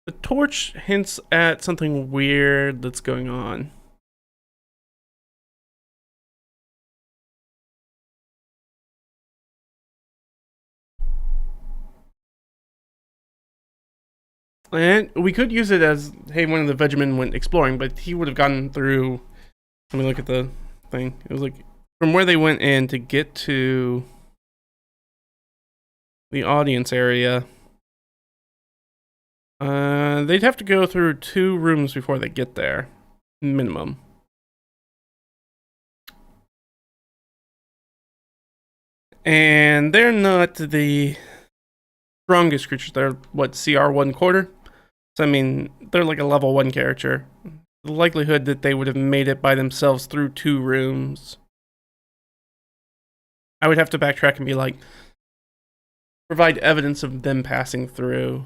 The torch hints at something weird that's going on. And we could use it as, hey, one of the Vegemen went exploring, but he would have gotten through. Let me look at the thing. It was like from where they went in to get to the audience area. They'd have to go through 2 rooms before they get there, minimum. And they're not the strongest creatures. They're what, CR 1/4? So I mean, they're like a level 1 character. The likelihood that they would have made it by themselves through 2 rooms, I would have to backtrack and be like, provide evidence of them passing through.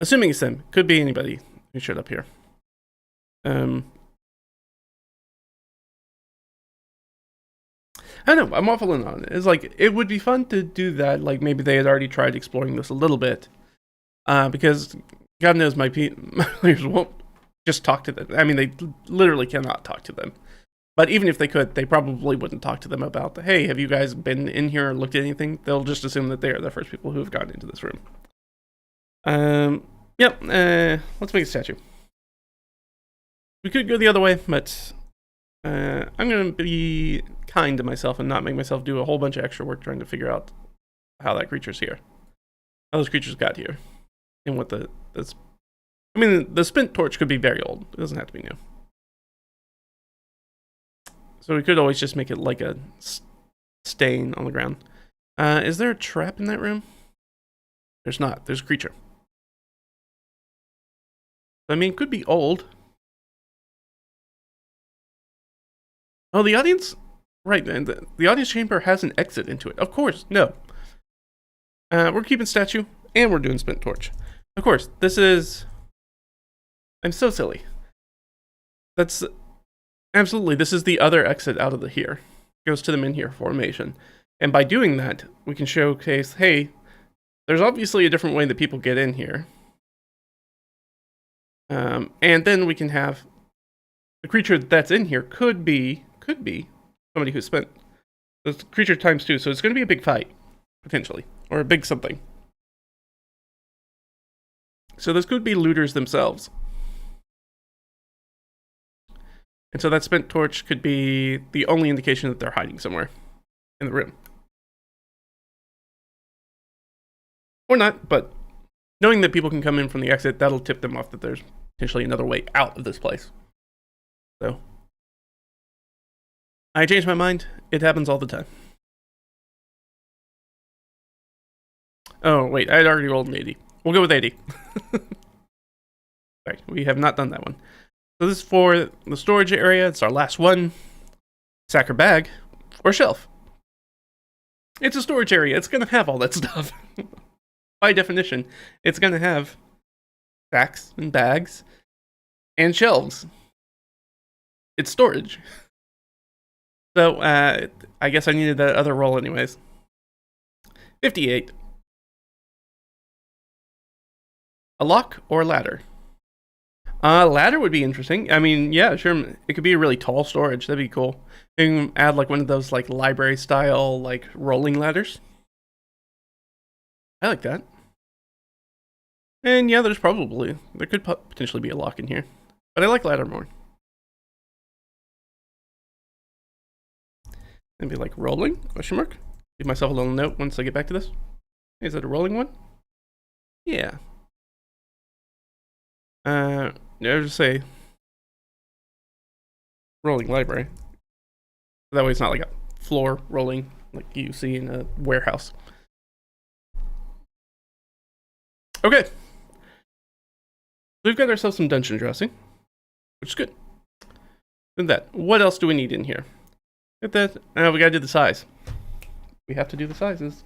Assuming it's them. Could be anybody who showed up here. I don't know, I'm waffling on it. It's like, it would be fun to do that. Like, maybe they had already tried exploring this a little bit. Because God knows my players won't just talk to them. I mean, they literally cannot talk to them. But even if they could, they probably wouldn't talk to them about, hey, have you guys been in here or looked at anything? They'll just assume that they are the first people who have gotten into this room. Yep, let's make a statue. We could go the other way, but I'm going to be kind to myself and not make myself do a whole bunch of extra work trying to figure out how that creature's here. How those creatures got here. And what I mean, the spent torch could be very old. It doesn't have to be new. So we could always just make it like a stain on the ground. Is there a trap in that room? There's not. There's a creature. I mean, it could be old. Oh, the audience? Right, the audience chamber has an exit into it. Of course, no. We're keeping statue, and we're doing spent torch. Of course, this is... I'm so silly. That's... Absolutely, this is the other exit out of the here. Goes to the min here formation. And by doing that, we can showcase, hey, there's obviously a different way that people get in here. And then we can have the creature that's in here could be somebody who spent this creature times 2, so it's going to be a big fight, potentially, or a big something. So this could be looters themselves. And so that spent torch could be the only indication that they're hiding somewhere in the room. Or not, but knowing that people can come in from the exit, that'll tip them off that there's potentially another way out of this place. So, I changed my mind. It happens all the time. Oh, wait, I had already rolled an 80. We'll go with 80. Sorry, we have not done that one. So this is for the storage area. It's our last one. Sack or bag, or shelf. It's a storage area. It's going to have all that stuff. By definition, it's going to have sacks and bags and shelves. It's storage. So, I guess I needed that other roll anyways. 58. A lock or a ladder? Ladder would be interesting. I mean, yeah, sure. It could be a really tall storage. That'd be cool. You can add like one of those like library style like rolling ladders. I like that. And yeah, there could potentially be a lock in here. But I like ladder more. And be like rolling? Question mark. Give myself a little note once I get back to this. Is it a rolling one? Yeah. I'll just say rolling library. That way it's not like a floor rolling like you see in a warehouse. Okay. We've got ourselves some dungeon dressing, which is good. Then that. What else do we need in here? Get that. Now we gotta do the size. We have to do the sizes.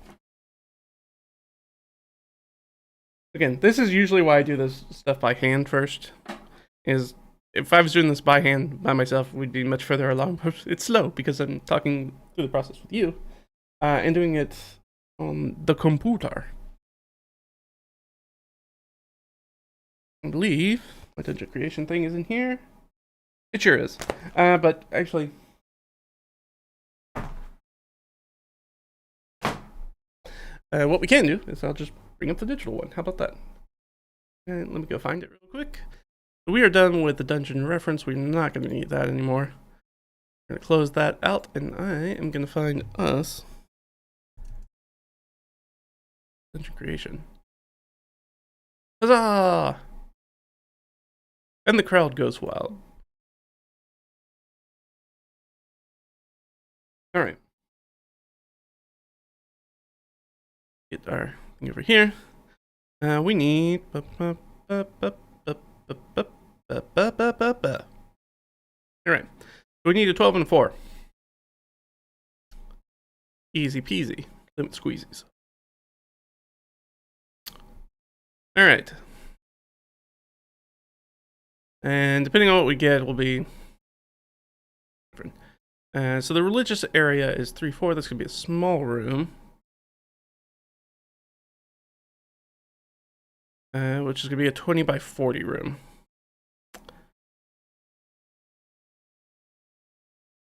Again, this is usually why I do this stuff by hand first. Is if I was doing this by hand by myself, we'd be much further along. It's slow because I'm talking through the process with you and doing it on the computer. I believe my dungeon creation thing is in here. It sure is. But actually, what we can do is I'll just bring up the digital one. How about that? And let me go find it real quick. We are done with the dungeon reference. We're not going to need that anymore. We're going to close that out, and I am going to find us dungeon creation. Huzzah! And the crowd goes wild. All right. Get our thing over here. We need. All right. We need a 12 and a 4. Easy peasy. Limit squeezies. All right. And depending on what we get, will be different. So the religious area is 3-4. That's gonna be a small room. Which is going to be a 20 by 40 room.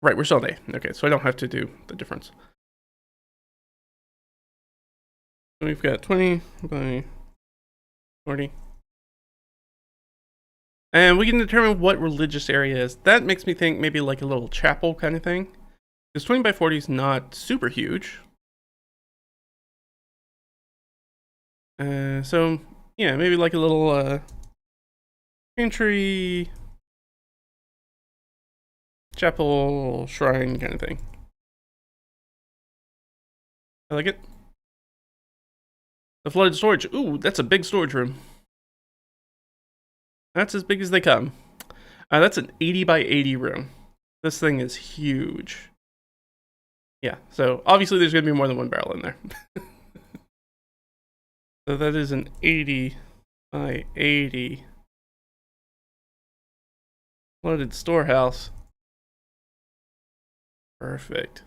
Right, we're still on A. Okay, so I don't have to do the difference. So we've got 20 by 40. And we can determine what religious area is. That makes me think maybe like a little chapel kind of thing. Because 20 by 40 is not super huge. So yeah, maybe like a little entry chapel shrine kind of thing. I like it. The flooded storage. Ooh, that's a big storage room. That's as big as they come. That's an 80 by 80 room. This thing is huge. Yeah, so obviously there's going to be more than one barrel in there. So that is an 80 by 80 flooded storehouse. Perfect.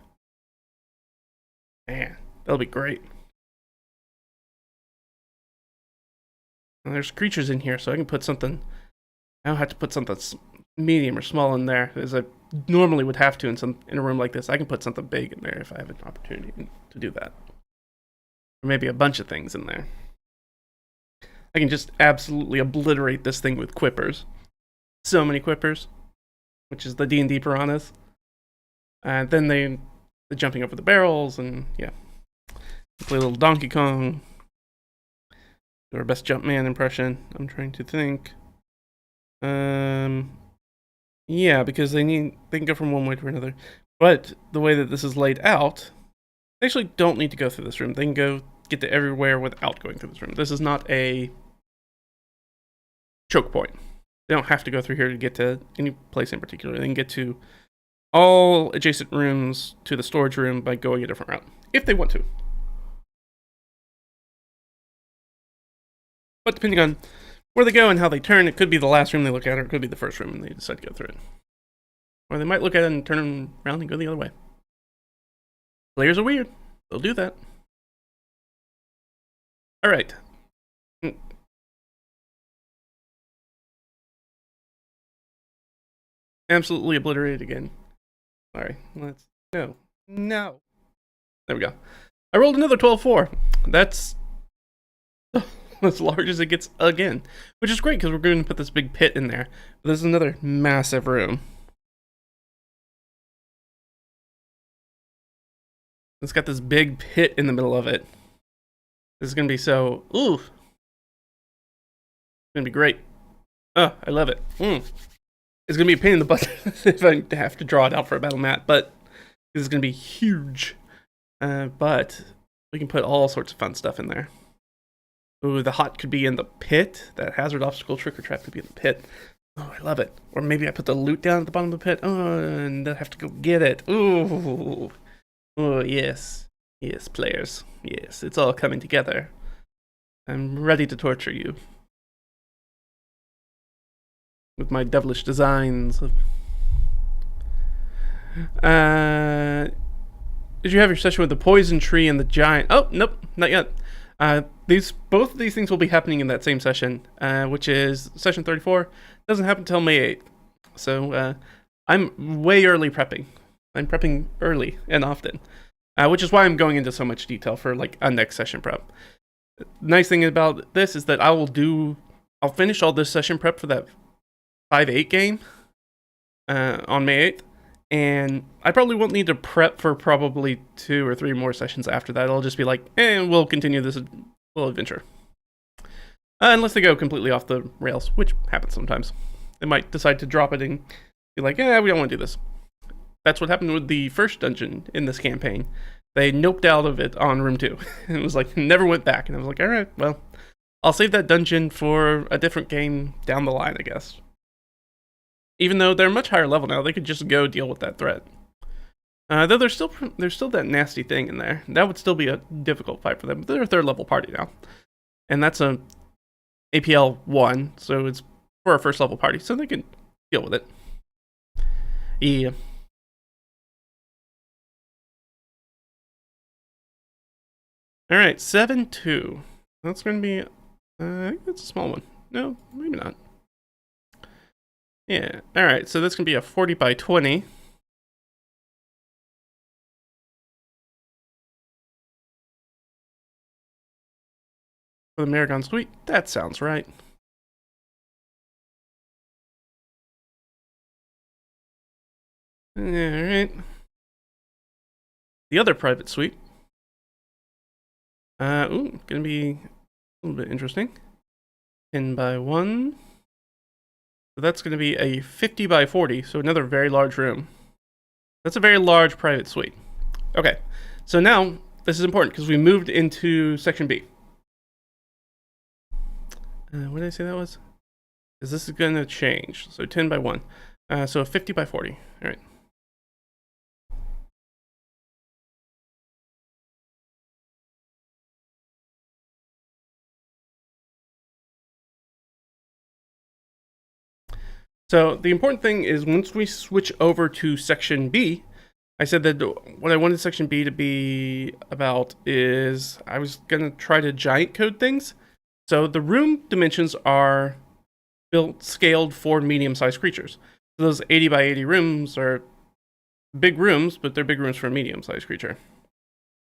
Man, that'll be great. And there's creatures in here, so I can put something. I don't have to put something medium or small in there, as I normally would have to in a room like this. I can put something big in there if I have an opportunity to do that. Or maybe a bunch of things in there. I can just absolutely obliterate this thing with quippers. So many quippers, which is the D&D piranhas. And then the jumping over the barrels, and yeah. Play a little Donkey Kong. Do our best Jumpman impression. I'm trying to think. Yeah, because they can go from one way to another. But the way that this is laid out, they actually don't need to go through this room. They can get to everywhere without going through this room. This is not a choke point. They don't have to go through here to get to any place in particular. They can get to all adjacent rooms to the storage room by going a different route, if they want to. But depending on where they go and how they turn, it could be the last room they look at, or it could be the first room and they decide to go through it. Or they might look at it and turn around and go the other way. Players are weird. They'll do that. Alright. Absolutely obliterated again. Sorry. Let's... No. No. There we go. I rolled another 12-4. That's as large as it gets again. Which is great, because we're going to put this big pit in there. But this is another massive room. It's got this big pit in the middle of it. This is going to be so... Ooh. It's going to be great. Oh, I love it. It's going to be a pain in the butt if I have to draw it out for a battle mat, but this is going to be huge. But we can put all sorts of fun stuff in there. Ooh, the hot could be in the pit. That hazard obstacle trick or trap could be in the pit. Oh, I love it. Or maybe I put the loot down at the bottom of the pit. Oh, and I have to go get it. Ooh. Oh, yes. Yes, players. Yes, it's all coming together. I'm ready to torture you with my devilish designs. Did you have your session with the poison tree and the giant? Oh, nope, not yet. Both of these things will be happening in that same session, which is session 34. Doesn't happen until May 8th. So I'm way early prepping. I'm prepping early and often, which is why I'm going into so much detail for like a next session prep. Nice thing about this is that I'll finish all this session prep for that 5-8 game on May 8th, and I probably won't need to prep for probably 2 or 3 more sessions after that. It'll just be like, we'll continue this little adventure. Unless they go completely off the rails, which happens sometimes. They might decide to drop it and be like, we don't want to do this. That's what happened with the first dungeon in this campaign. They noped out of it on room 2. It was like, never went back. And I was like, alright, well, I'll save that dungeon for a different game down the line, I guess. Even though they're much higher level now, they could just go deal with that threat. Though there's still that nasty thing in there. That would still be a difficult fight for them. But they're a 3rd level party now. And that's a APL 1, so it's for a 1st level party, so they can deal with it. Yeah. Alright, 7-2. That's going to be... I think that's a small one. No, maybe not. Yeah, alright, so that's going to be a 40 by 20. For the Merregon Suite, that sounds right. Alright. The other private suite. Gonna be a a little bit interesting. 10 by 1. So that's going to be a 50 by 40, so another very large room. That's a very large private suite. Okay, so now this is important because we moved into section B. What did I say that was? Because this is going to change. So 10 by 1. So 50 by 40. All right. So the important thing is once we switch over to section B, I said that what I wanted section B to be about is I was going to try to giant code things. So the room dimensions are scaled for medium-sized creatures. So those 80 by 80 rooms are big rooms, but they're big rooms for a medium-sized creature.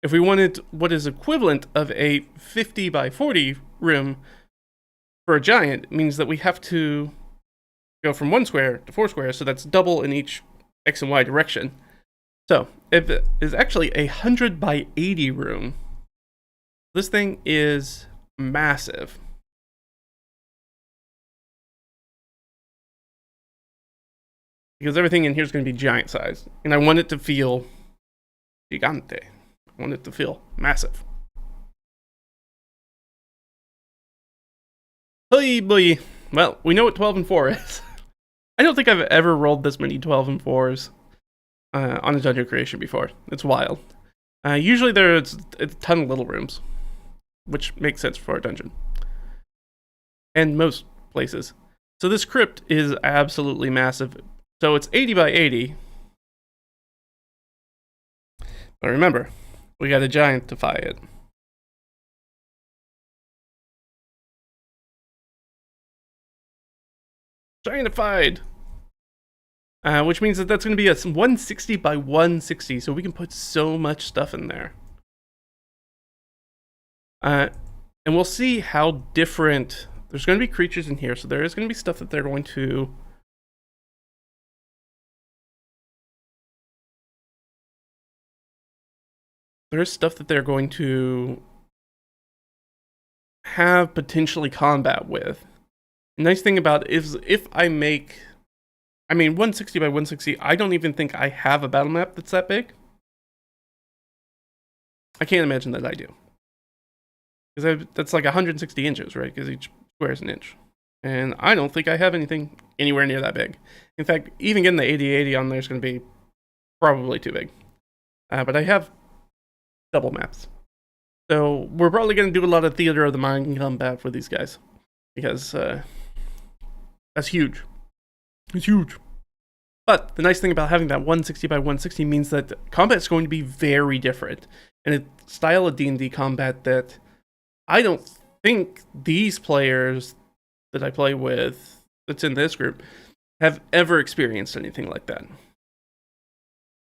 If we wanted what is equivalent of a 50 by 40 room for a giant, it means that we have to go from 1 square to 4 squares, so that's double in each X and Y direction. So if it is actually a 100 by 80 room, this thing is massive. Because everything in here is going to be giant size. And I want it to feel gigante. I want it to feel massive. Hey boy. Well, we know what 12 and 4 is. I don't think I've ever rolled this many 12 and 4s on a dungeon creation before. It's wild. Usually there's a ton of little rooms, which makes sense for a dungeon. And most places. So this crypt is absolutely massive. So it's 80 by 80. But remember, we got to giantify it. Giantified! Which means that that's going to be a 160 by 160, so we can put so much stuff in there. And we'll see how different... There's going to be creatures in here, so there is going to be stuff that they're going to... There is stuff that they're going to have potentially combat with. The nice thing about it is if I make... 160 by 160, I don't even think I have a battle map that's that big. I can't imagine that I do. Because that's like 160 inches, right? Because each square is an inch. And I don't think I have anything anywhere near that big. In fact, even getting the 80-80 on there is going to be probably too big. But I have double maps. So we're probably going to do a lot of theater of the mind combat for these guys. Because that's huge. It's huge. But the nice thing about having that 160 by 160 means that combat is going to be very different. And a style of D&D combat that I don't think these players that I play with, that's in this group, have ever experienced anything like that.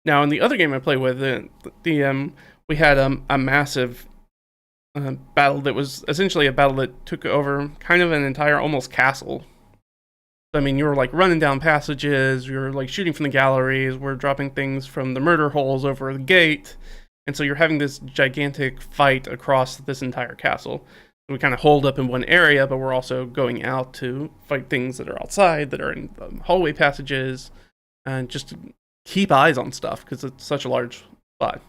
Now, in the other game I play with, we had a massive battle that was essentially a battle that took over kind of an entire almost castle. I mean, you were like running down passages, you were like shooting from the galleries, we're dropping things from the murder holes over the gate, and so you're having this gigantic fight across this entire castle. We kind of hold up in one area, but we're also going out to fight things that are outside, that are in the hallway passages, and just to keep eyes on stuff, because it's such a large spot.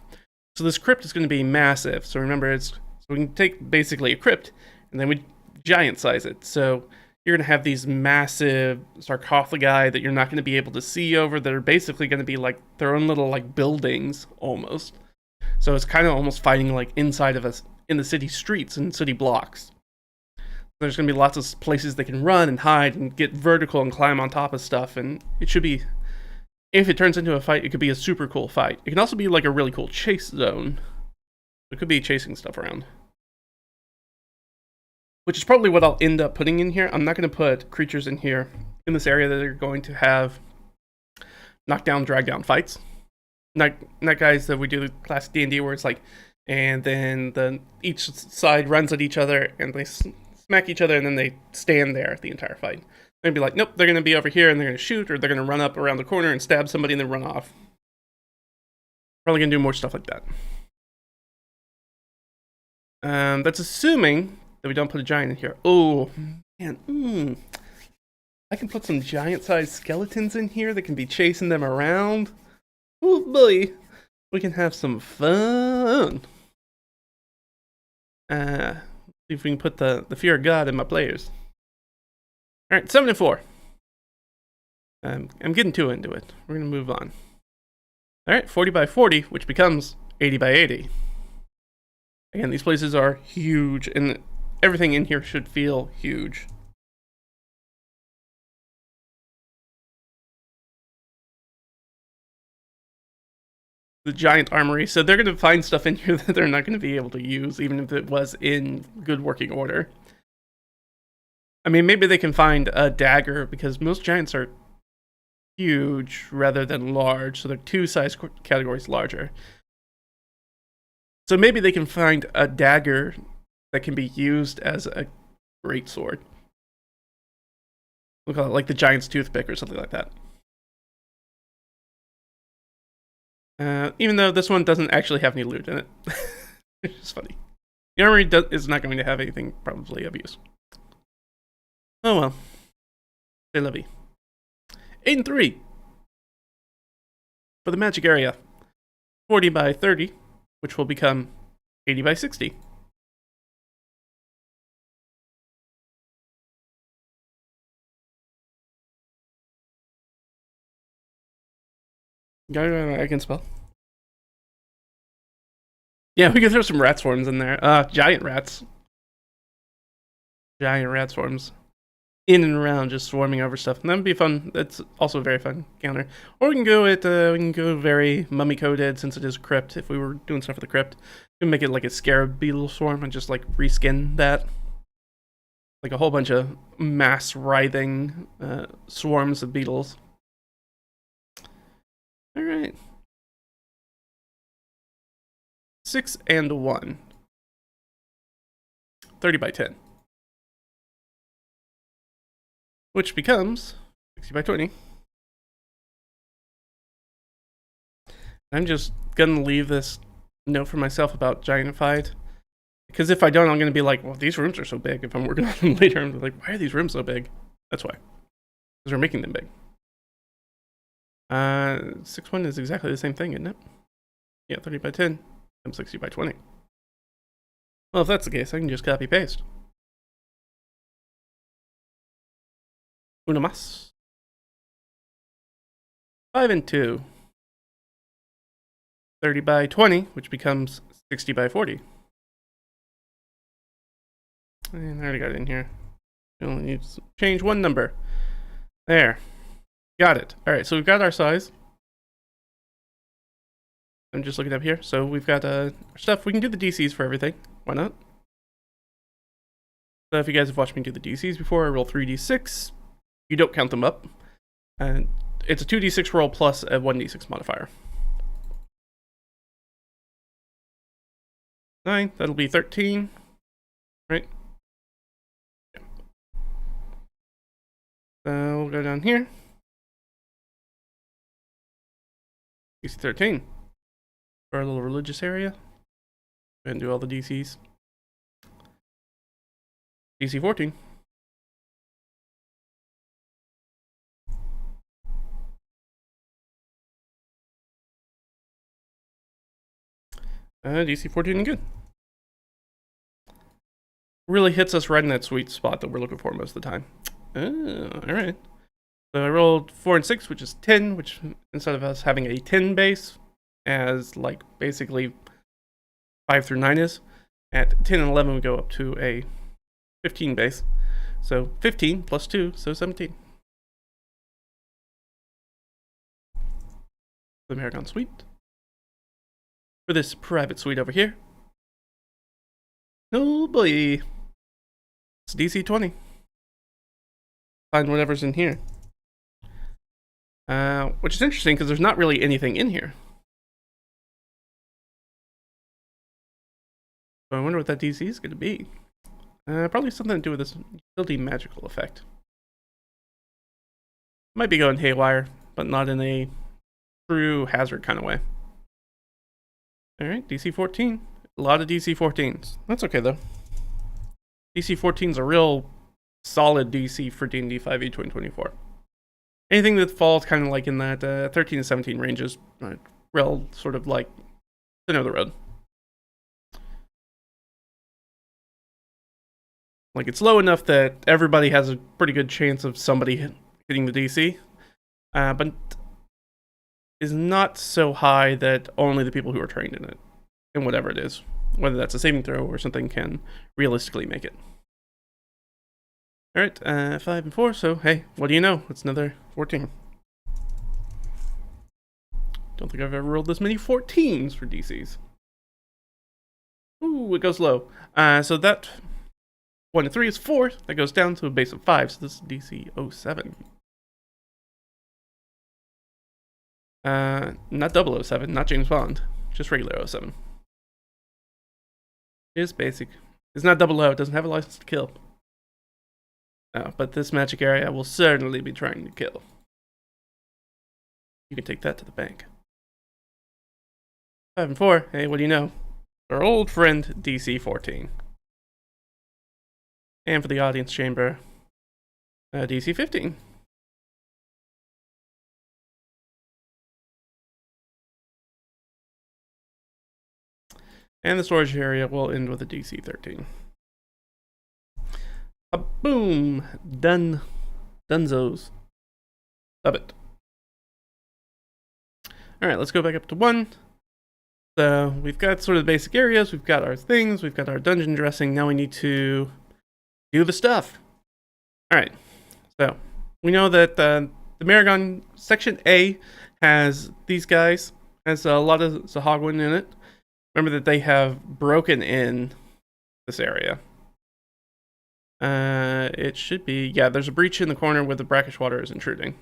So this crypt is going to be massive, so remember, so we can take basically a crypt, and then we giant size it. So you're going to have these massive sarcophagi that you're not going to be able to see over, that are basically going to be like their own little like buildings almost. So it's kind of almost fighting like inside of us in the city streets and city blocks. There's going to be lots of places they can run and hide and get vertical and climb on top of stuff. And it should be, if it turns into a fight, it could be a super cool fight. It can also be like a really cool chase zone. It could be chasing stuff around. Which is probably what I'll end up putting in here. I'm not going to put creatures in here in this area that are going to have knockdown, drag down fights. Not guys that we do classic D&D where it's like, and then each side runs at each other and they smack each other and then they stand there the entire fight. They're going to be like, nope, they're going to be over here and they're going to shoot, or they're going to run up around the corner and stab somebody and then run off. Probably going to do more stuff like that. That's assuming that we don't put a giant in here. Oh, man. I can put some giant-sized skeletons in here that can be chasing them around. Oh, boy. We can have some fun. See if we can put the fear of God in my players. Alright, 7 and 4. I'm getting too into it. We're going to move on. Alright, 40 by 40, which becomes 80 by 80. Again, these places are huge, and everything in here should feel huge. The giant armory, so they're going to find stuff in here that they're not going to be able to use, even if it was in good working order. I mean, maybe they can find a dagger, because most giants are huge rather than large, so they're 2 size categories larger. So maybe they can find a dagger that can be used as a greatsword. We'll call it like the giant's toothpick or something like that. Even though this one doesn't actually have any loot in it. Which is funny. The armory is not going to have anything probably of use. Oh well. C'est la vie. 8 and 3. For the magic area. 40 by 30, which will become 80 by 60. I can spell. Yeah, we can throw some rat swarms in there. Giant rats. Giant rat swarms. In and around, just swarming over stuff. And that would be fun. That's also a very fun counter. Or we can go very mummy coded, since it is crypt. If we were doing stuff for the crypt, we can make it like a scarab beetle swarm and just like reskin that. Like a whole bunch of mass writhing swarms of beetles. Alright. 6 and 1. 30 by 10. Which becomes 60 by 20. I'm just gonna leave this note for myself about Giantified. Because if I don't, I'm gonna be like, well, these rooms are so big. If I'm working on them later, I'm like, why are these rooms so big? That's why. Because we're making them big. 6-1 is exactly the same thing, isn't it? Yeah, 30 by 10. I'm 60 by 20. Well, if that's the case, I can just copy paste. Uno más. 5 and 2. 30 by 20, which becomes 60 by 40. And I already got it in here. We only need to change one number. There. Got it. Alright, so we've got our size. I'm just looking up here. So we've got our stuff. We can do the DCs for everything. Why not? So if you guys have watched me do the DCs before, I roll 3d6. You don't count them up. And it's a 2d6 roll plus a 1d6 modifier. 9, that'll be 13. Right? Yeah. So we'll go down here. DC 13. For our little religious area. Go ahead and do all the DCs. DC 14. DC 14 and good. Really hits us right in that sweet spot that we're looking for most of the time. Alright. So I rolled 4 and 6, which is 10, which instead of us having a 10 base, as like basically 5 through 9 is, at 10 and 11 we go up to a 15 base. So 15 plus 2, so 17. The Merregon suite. For this private suite over here. Oh boy. It's DC 20. Find whatever's in here. Which is interesting because there's not really anything in here. So I wonder what that DC is going to be. Probably something to do with this utility magical effect. Might be going haywire, but not in a true hazard kind of way. Alright, DC 14. A lot of DC 14s. That's okay though. DC 14 is a real solid DC for D&D 5e 2024. Anything that falls kind of like in that 13 to 17 range is real sort of like center of the road. Like, it's low enough that everybody has a pretty good chance of somebody hitting the DC, but is not so high that only the people who are trained in it, and whatever it is, whether that's a saving throw or something, can realistically make it. Alright, 5 and 4, so hey, what do you know? It's another 14. Don't think I've ever rolled this many 14s for DCs. Ooh, it goes low. So that 1 to 3 is 4. That goes down to a base of 5, so this is DC 07. Not 007, not James Bond, just regular 07. It is basic. It's not 00, it doesn't have a license to kill. But this magic area will certainly be trying to kill. You can take that to the bank. 5 and 4, hey, what do you know? Our old friend DC 14. And for the audience chamber, DC 15. And the storage area will end with a DC 13. Boom! Done. Dunzos. Love it. Alright, let's go back up to 1. So, we've got sort of the basic areas, we've got our things, we've got our dungeon dressing, now we need to do the stuff. Alright, so, we know that the Merregon Section A has these guys, has a lot of Sahagwin in it. Remember that they have broken in this area. It should be, yeah, there's a breach in the corner where the brackish water is intruding.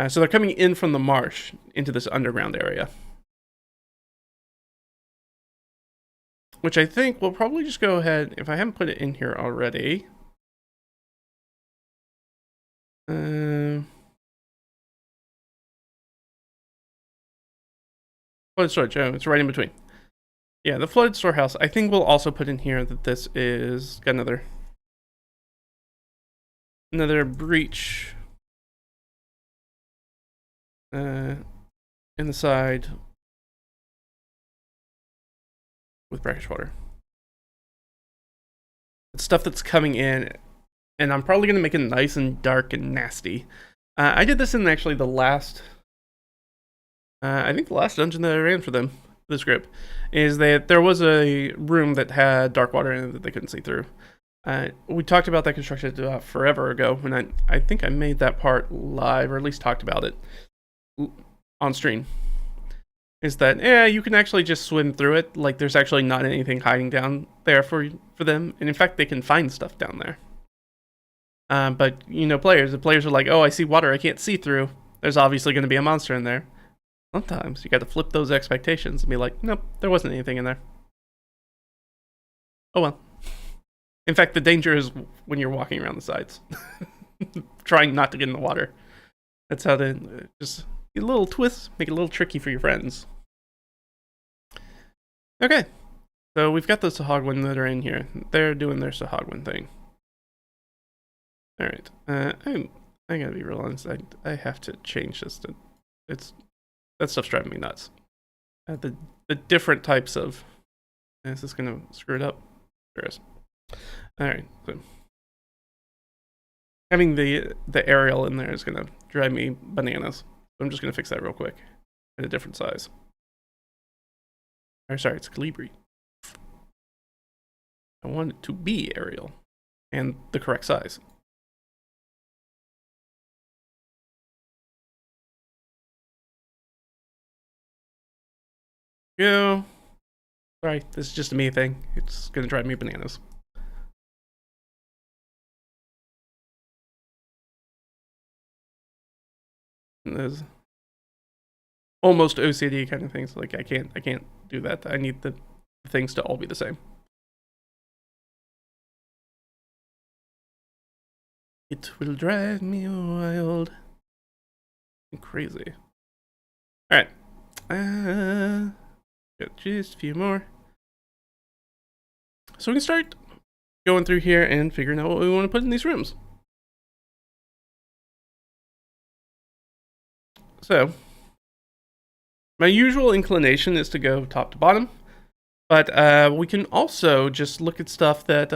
So they're coming in from the marsh into this underground area. Which I think we'll probably just go ahead, if I haven't put it in here already. Flooded storage, oh, it's right in between. Yeah, the flooded storehouse. I think we'll also put in here that this is got another breach in the side with brackish water. It's stuff that's coming in, and I'm probably gonna make it nice and dark and nasty. I did this in actually the last, I think the last dungeon that I ran for them, this group, is that there was a room that had dark water in it that they couldn't see through. We talked about that construction forever ago, and I think I made that part live, or at least talked about it on stream. Is that, yeah, you can actually just swim through it, like there's actually not anything hiding down there for them, and in fact they can find stuff down there. But, you know, the players are like, oh, I see water I can't see through, there's obviously going to be a monster in there. Sometimes you got to flip those expectations and be like, nope, there wasn't anything in there. Oh well. In fact, the danger is when you're walking around the sides. Trying not to get in the water. That's how to just get a little twist, make it a little tricky for your friends. Okay. So we've got the Sahagwin that are in here. They're doing their Sahagwin thing. Alright. I gotta be real honest. I have to change this. That stuff's driving me nuts. The different types of... Is this gonna screw it up? There is. Alright, so... Having the aerial in there is gonna drive me bananas. So I'm just gonna fix that real quick. At a different size. Or sorry, it's Calibri. I want it to be aerial. And the correct size. Go. Sorry, this is just a me thing. It's gonna drive me bananas. And there's almost OCD kind of things. Like I can't do that. I need the things to all be the same. It will drive me wild and crazy. All right. Got just a few more. So we can start going through here and figuring out what we want to put in these rooms. So, my usual inclination is to go top to bottom, but we can also just look at stuff that,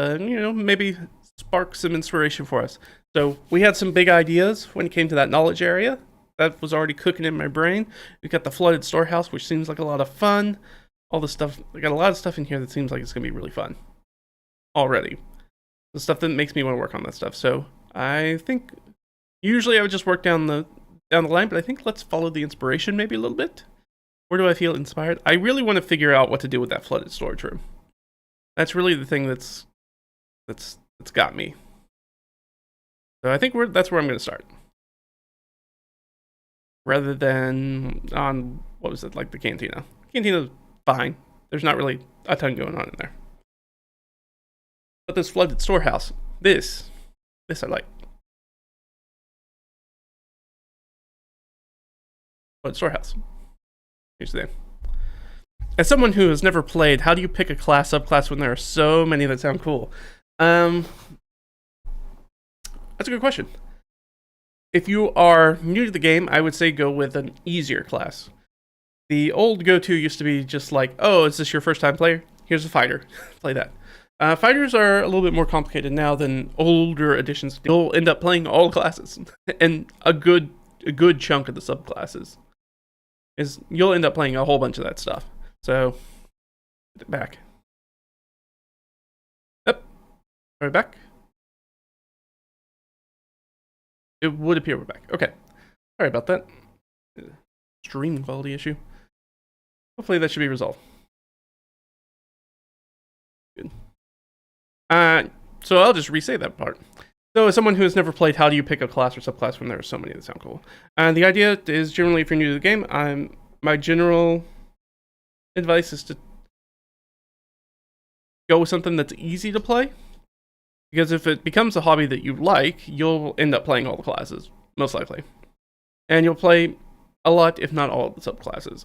maybe spark some inspiration for us. So, we had some big ideas when it came to that knowledge area. That was already cooking in my brain. We got the flooded storehouse, which seems like a lot of fun. All the stuff, we got a lot of stuff in here that seems like it's going to be really fun already. The stuff that makes me want to work on that stuff. So, I think usually I would just work down the line, but I think let's follow the inspiration maybe a little bit. Where do I feel inspired? I really want to figure out what to do with that flooded storage room. That's really the thing that's got me. So I think that's where I'm going to start. Rather than on, what was it, like the cantina. Cantina's fine. There's not really a ton going on in there. But this flooded storehouse, this I like. Flooded storehouse. Here's the thing. As someone who has never played, how do you pick a class, subclass when there are so many that sound cool? That's a good question. If you are new to the game, I would say go with an easier class. The old go-to used to be just like, oh, is this your first time player? Here's a fighter. Play that. Fighters are a little bit more complicated now than older editions. You'll end up playing all classes, and a good chunk of the subclasses. You'll end up playing a whole bunch of that stuff. So, put it back. Yep. Are we back? It would appear we're back. Okay. Sorry about that. Stream quality issue. Hopefully that should be resolved. Good. So I'll just re-say that part. So as someone who has never played, how do you pick a class or subclass when there are so many that sound cool? The idea is generally, if you're new to the game, my general advice is to go with something that's easy to play. Because if it becomes a hobby that you like, you'll end up playing all the classes, most likely. And you'll play a lot, if not all, of the subclasses.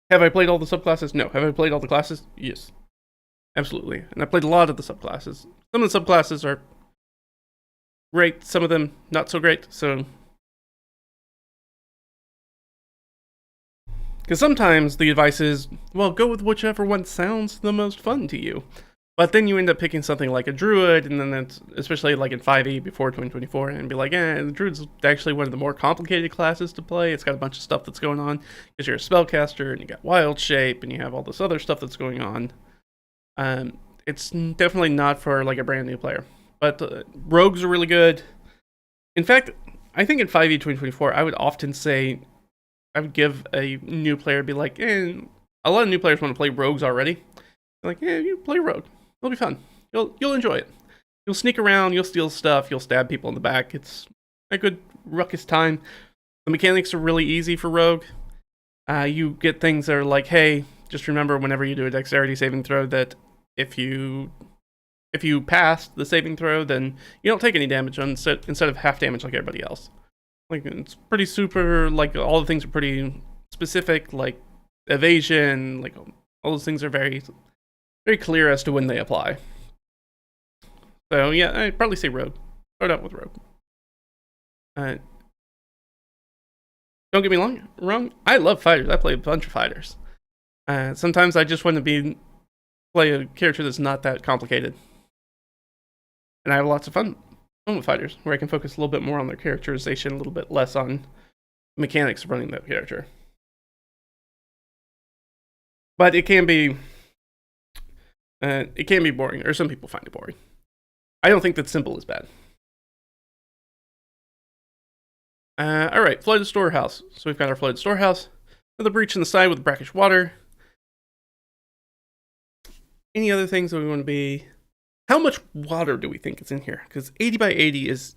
Have I played all the subclasses? No. Have I played all the classes? Yes. Absolutely. And I played a lot of the subclasses. Some of the subclasses are great, some of them not so great, so... Because sometimes the advice is, well, go with whichever one sounds the most fun to you. But then you end up picking something like a druid, and then that's, especially like in 5e before 2024, and be like, the druid's actually one of the more complicated classes to play. It's got a bunch of stuff that's going on, because you're a spellcaster, and you got wild shape, and you have all this other stuff that's going on. It's definitely not for like a brand new player. But rogues are really good. In fact, I think in 5e 2024, I would often say, I would give a new player, be like, a lot of new players want to play rogues already. They're like, you play rogue. It'll be fun. You'll enjoy it. You'll sneak around, you'll steal stuff, you'll stab people in the back. It's a good ruckus time. The mechanics are really easy for rogue. You get things that are like, hey, just remember whenever you do a dexterity saving throw that if you pass the saving throw, then you don't take any damage instead of half damage like everybody else. Like, it's pretty super, like, all the things are pretty specific, like evasion, like, all those things are very clear as to when they apply. So, yeah, I'd probably say rogue. Start out with rogue. Don't get me wrong, I love fighters. I play a bunch of fighters. Sometimes I just want to play a character that's not that complicated. And I have lots of fun with fighters, where I can focus a little bit more on their characterization, a little bit less on mechanics of running that character. But it can be boring, or some people find it boring. I don't think that simple is bad. Alright, flooded storehouse. So we've got our flooded storehouse, another breach in the side with brackish water. Any other things that we want to be... How much water do we think is in here? Because 80 by 80 is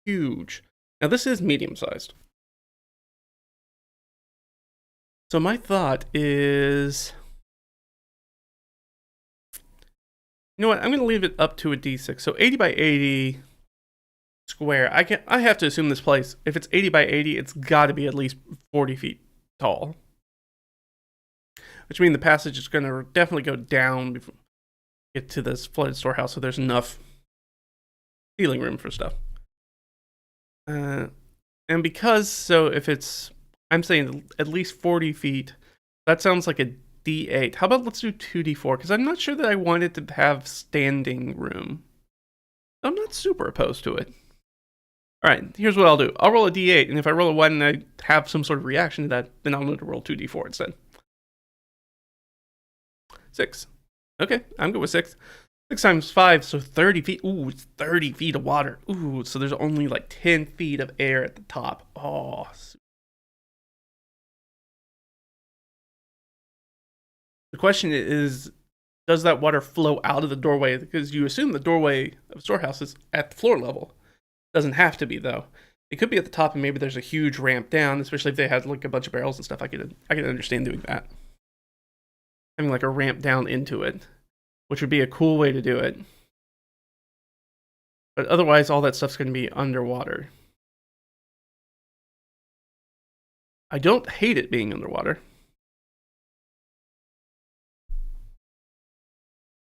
huge. Now this is medium-sized. So my thought is... You know what? I'm going to leave it up to a d6. So 80 by 80 square. I have to assume this place, if it's 80 by 80, it's got to be at least 40 feet tall. Which means the passage is going to definitely go down get to this flooded storehouse so there's enough ceiling room for stuff. And because, so if it's, I'm saying at least 40 feet, that sounds like a D8. How about let's do 2D4? Because I'm not sure that I want it to have standing room. I'm not super opposed to it. All right, here's what I'll do. I'll roll a D8, and if I roll a 1 and I have some sort of reaction to that, then I'll need to roll 2D4 instead. 6. Okay, I'm good with 6. 6 times 5, so 30 feet. Ooh, it's 30 feet of water. Ooh, so there's only like 10 feet of air at the top. Oh. The question is, does that water flow out of the doorway? Because you assume the doorway of a storehouse is at the floor level. Doesn't have to be, though. It could be at the top, and maybe there's a huge ramp down, especially if they had like a bunch of barrels and stuff. I could understand doing that. Having like a ramp down into it, which would be a cool way to do it. But otherwise, all that stuff's going to be underwater. I don't hate it being underwater.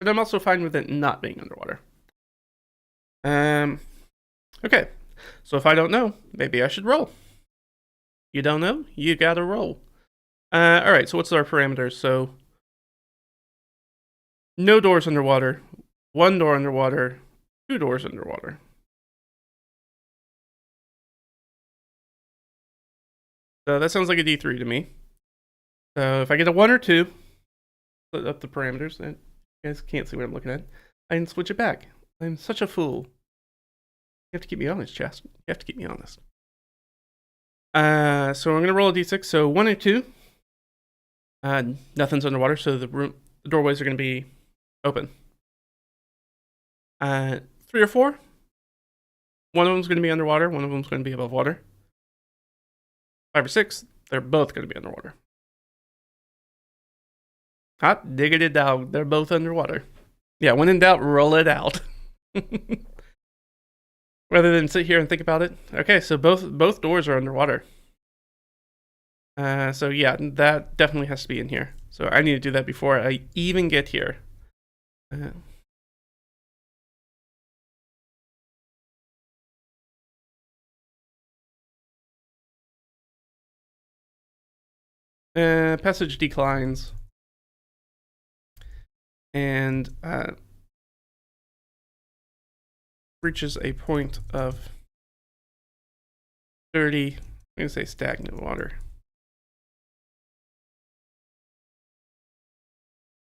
But I'm also fine with it not being underwater. Okay. So if I don't know, maybe I should roll. You don't know? You gotta roll. Alright, so what's our parameters? So, no doors underwater, 1 door underwater, 2 doors underwater. So that sounds like a D3 to me. So if I get a 1 or 2, split up the parameters, and you guys can't see what I'm looking at, I can switch it back. I'm such a fool. You have to keep me honest, Chest. You have to keep me honest. So I'm gonna roll a D6. So 1 and 2. Nothing's underwater, so the doorways are gonna be open. 3 or 4. One of them's gonna be underwater. One of them's gonna be above water. 5 or 6. They're both gonna be underwater. Hot diggity dog. They're both underwater. Yeah, when in doubt, roll it out. Rather than sit here and think about it. Okay, so both doors are underwater. So yeah, that definitely has to be in here. So I need to do that before I even get here. Passage declines. And reaches a point of 30, I'm going to say stagnant water.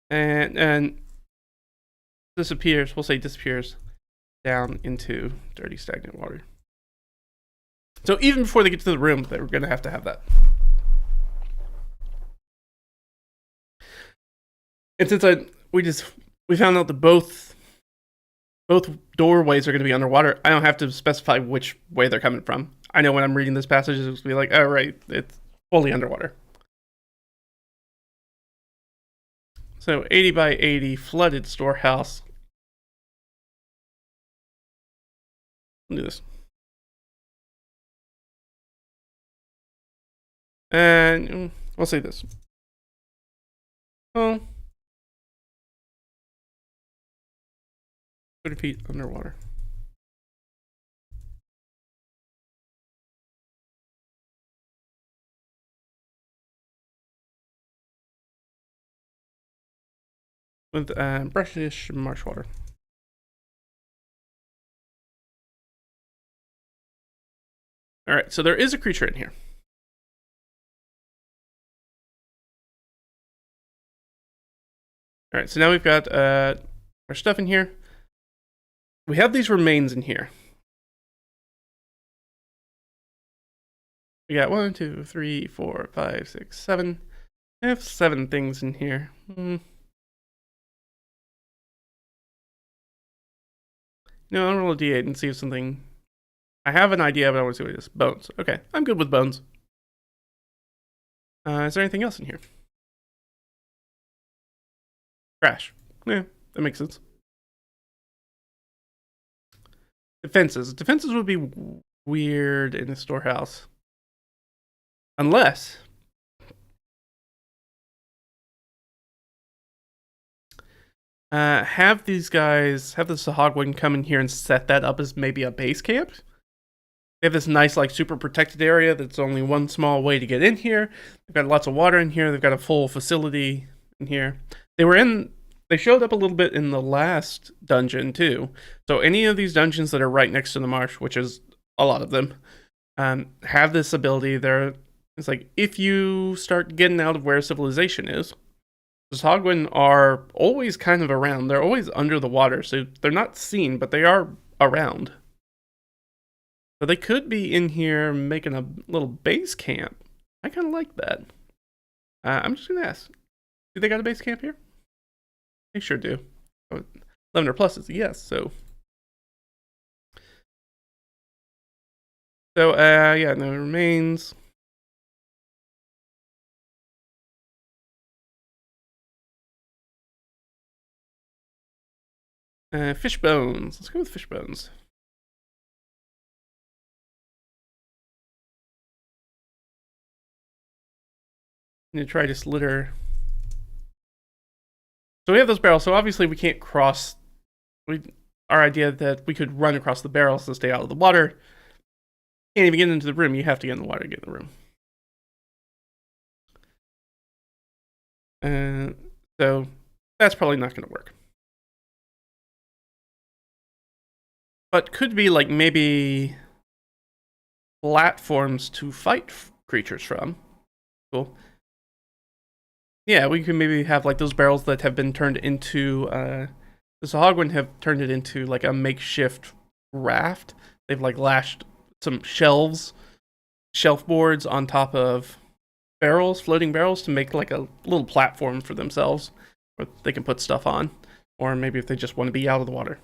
And disappears, we'll say disappears down into dirty stagnant water. So even before they get to the room, they're going to have that. And since we found out that both doorways are going to be underwater, I don't have to specify which way they're coming from. I know when I'm reading this passage, it's going to be like, oh, right, it's fully underwater. So 80 by 80 flooded storehouse. Let's do this. And I'll say this. Oh. 30 feet underwater. With brackish marsh water. Alright, so there is a creature in here. Alright, so now we've got our stuff in here. We have these remains in here. We got 1, 2, 3, 4, 5, 6, 7. I have 7 things in here. No, I'll roll a d8 and see if something... I have an idea, but I want to see what it is. Bones. Okay, I'm good with bones. Is there anything else in here? Trash. Yeah, that makes sense. Defenses. Defenses would be weird in a storehouse. Unless... Have these guys, have the Sahagwin come in here and set that up as maybe a base camp. They have this nice, like, super protected area that's only one small way to get in here. They've got lots of water in here. They've got a full facility in here. They showed up a little bit in the last dungeon, too. So any of these dungeons that are right next to the marsh, which is a lot of them, have this ability. It's like, if you start getting out of where civilization is, the Sahagwin are always kind of around. They're always under the water, so they're not seen, but they are around. So they could be in here making a little base camp. I kind of like that. I'm just going to ask. Do they got a base camp here? They sure do. 11 or plus is a yes, so. So, yeah, no, it remains. Fish bones. Let's go with fish bones. I'm gonna try this litter. So we have those barrels. So obviously we can't cross. Our idea that we could run across the barrels to stay out of the water. Can't even get into the room. You have to get in the water to get in the room. So that's probably not going to work. But could be like maybe platforms to fight creatures from. Cool. Yeah, we could maybe have like those barrels that have been turned into, the Sahagwin have turned it into like a makeshift raft. They've like lashed some shelf boards on top of barrels, floating barrels, to make like a little platform for themselves where they can put stuff on. Or maybe if they just want to be out of the water.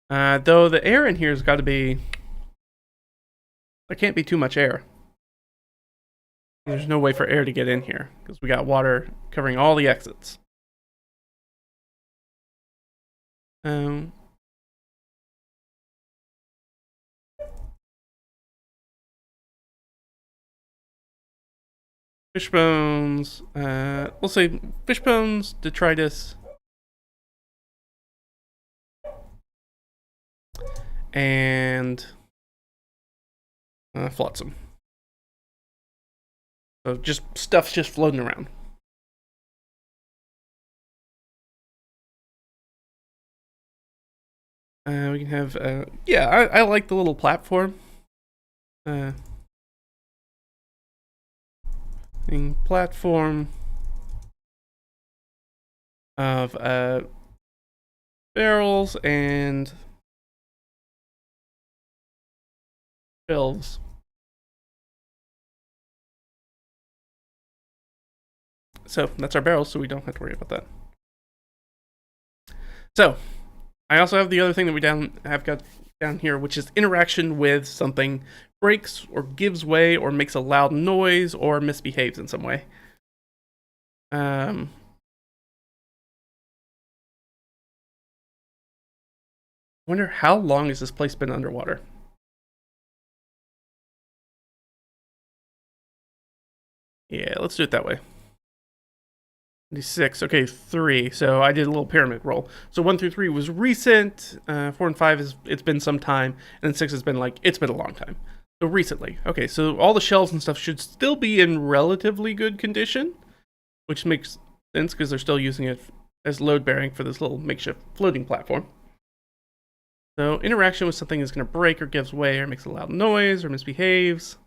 Though the air in here has got to be... There can't be too much air. There's no way for air to get in here because we got water covering all the exits. Fish bones. We'll say fish bones, detritus, and flotsam. So just stuff's just floating around. We can have, yeah, I like the little platform. Platform of barrels and shelves. So that's our barrels, so we don't have to worry about that. So I also have the other thing that we have got down here, which is interaction with something breaks or gives way or makes a loud noise or misbehaves in some way. Wonder how long has this place been underwater? Yeah, let's do it that way. 6. Okay, 3. So I did a little pyramid roll. So 1 through 3 was recent. 4 and 5 it's been some time, and then 6 has been like it's been a long time. So recently. Okay, so all the shelves and stuff should still be in relatively good condition, which makes sense because they're still using it as load bearing for this little makeshift floating platform. So interaction with something is going to break or gives way or makes a loud noise or misbehaves.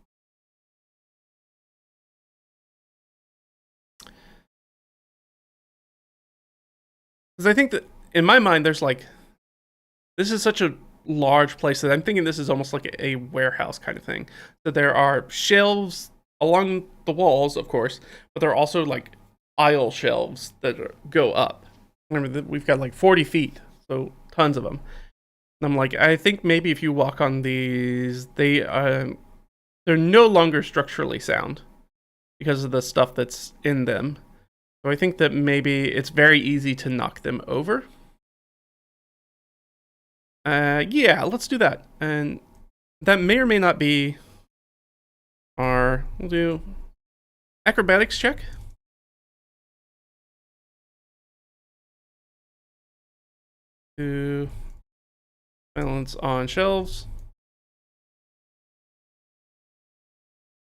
Because I think that in my mind, there's like, this is such a large place that I'm thinking this is almost like a warehouse kind of thing. That there are shelves along the walls, of course, but there are also like aisle shelves that go up. Remember that we've got like 40 feet, so tons of them. And I'm like, I think maybe if you walk on these, they're no longer structurally sound because of the stuff that's in them. So I think that maybe it's very easy to knock them over. Yeah, let's do that. And that may or may not be we'll do... Acrobatics check. To balance on shelves.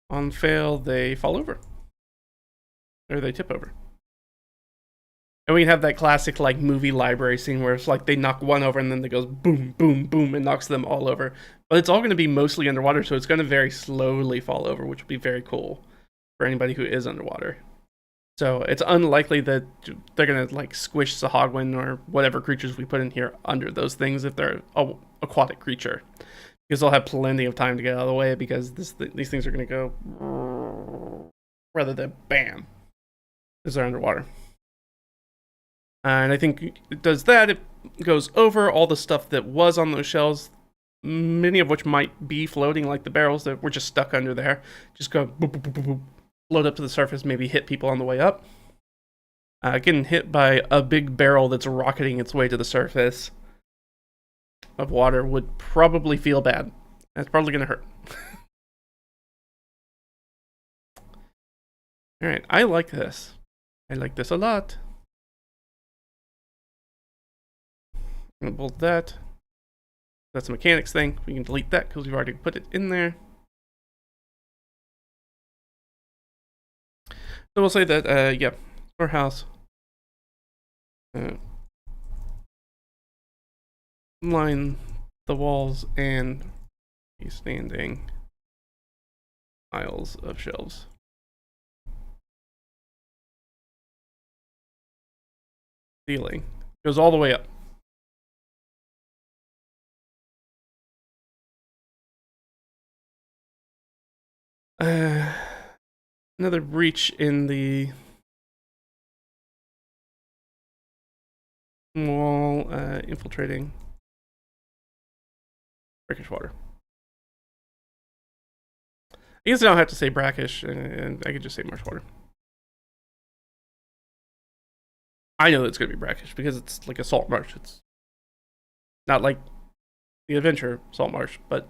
On fail, they fall over. Or they tip over. And we can have that classic like movie library scene where it's like they knock one over and then it goes boom, boom, boom and knocks them all over. But it's all going to be mostly underwater, so it's going to very slowly fall over, which would be very cool for anybody who is underwater. So it's unlikely that they're going to like squish Sahagwin or whatever creatures we put in here under those things if they're an aquatic creature. Because they'll have plenty of time to get out of the way because these things are going to go rather than bam as they're underwater. And I think it does that. It goes over all the stuff that was on those shells, many of which might be floating, like the barrels that were just stuck under there. Just go boop, boop, boop, boop, boop, float up to the surface, maybe hit people on the way up. Getting hit by a big barrel that's rocketing its way to the surface of water would probably feel bad. That's probably going to hurt. Alright, I like this. I like this a lot. I'm going to bolt that. That's a mechanics thing. We can delete that because we've already put it in there. So we'll say that, yeah, storehouse. Line the walls and standing piles of shelves. Ceiling goes all the way up. Another breach in the wall, infiltrating brackish water. I guess I don't have to say brackish, and I could just say marsh water. I know it's going to be brackish because it's like a salt marsh. It's not like the adventure salt marsh, but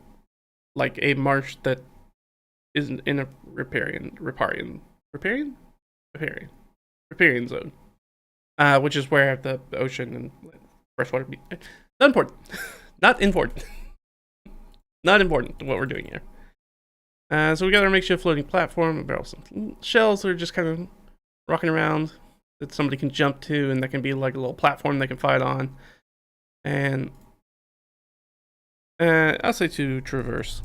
like a marsh that isn't in a riparian zone, which is where the ocean and freshwater meet. Not important. Not important. Not important to what we're doing here. So we got our makeshift floating platform, barrels and shells that are just kind of rocking around that somebody can jump to, and that can be like a little platform they can fight on. And I'll say to traverse.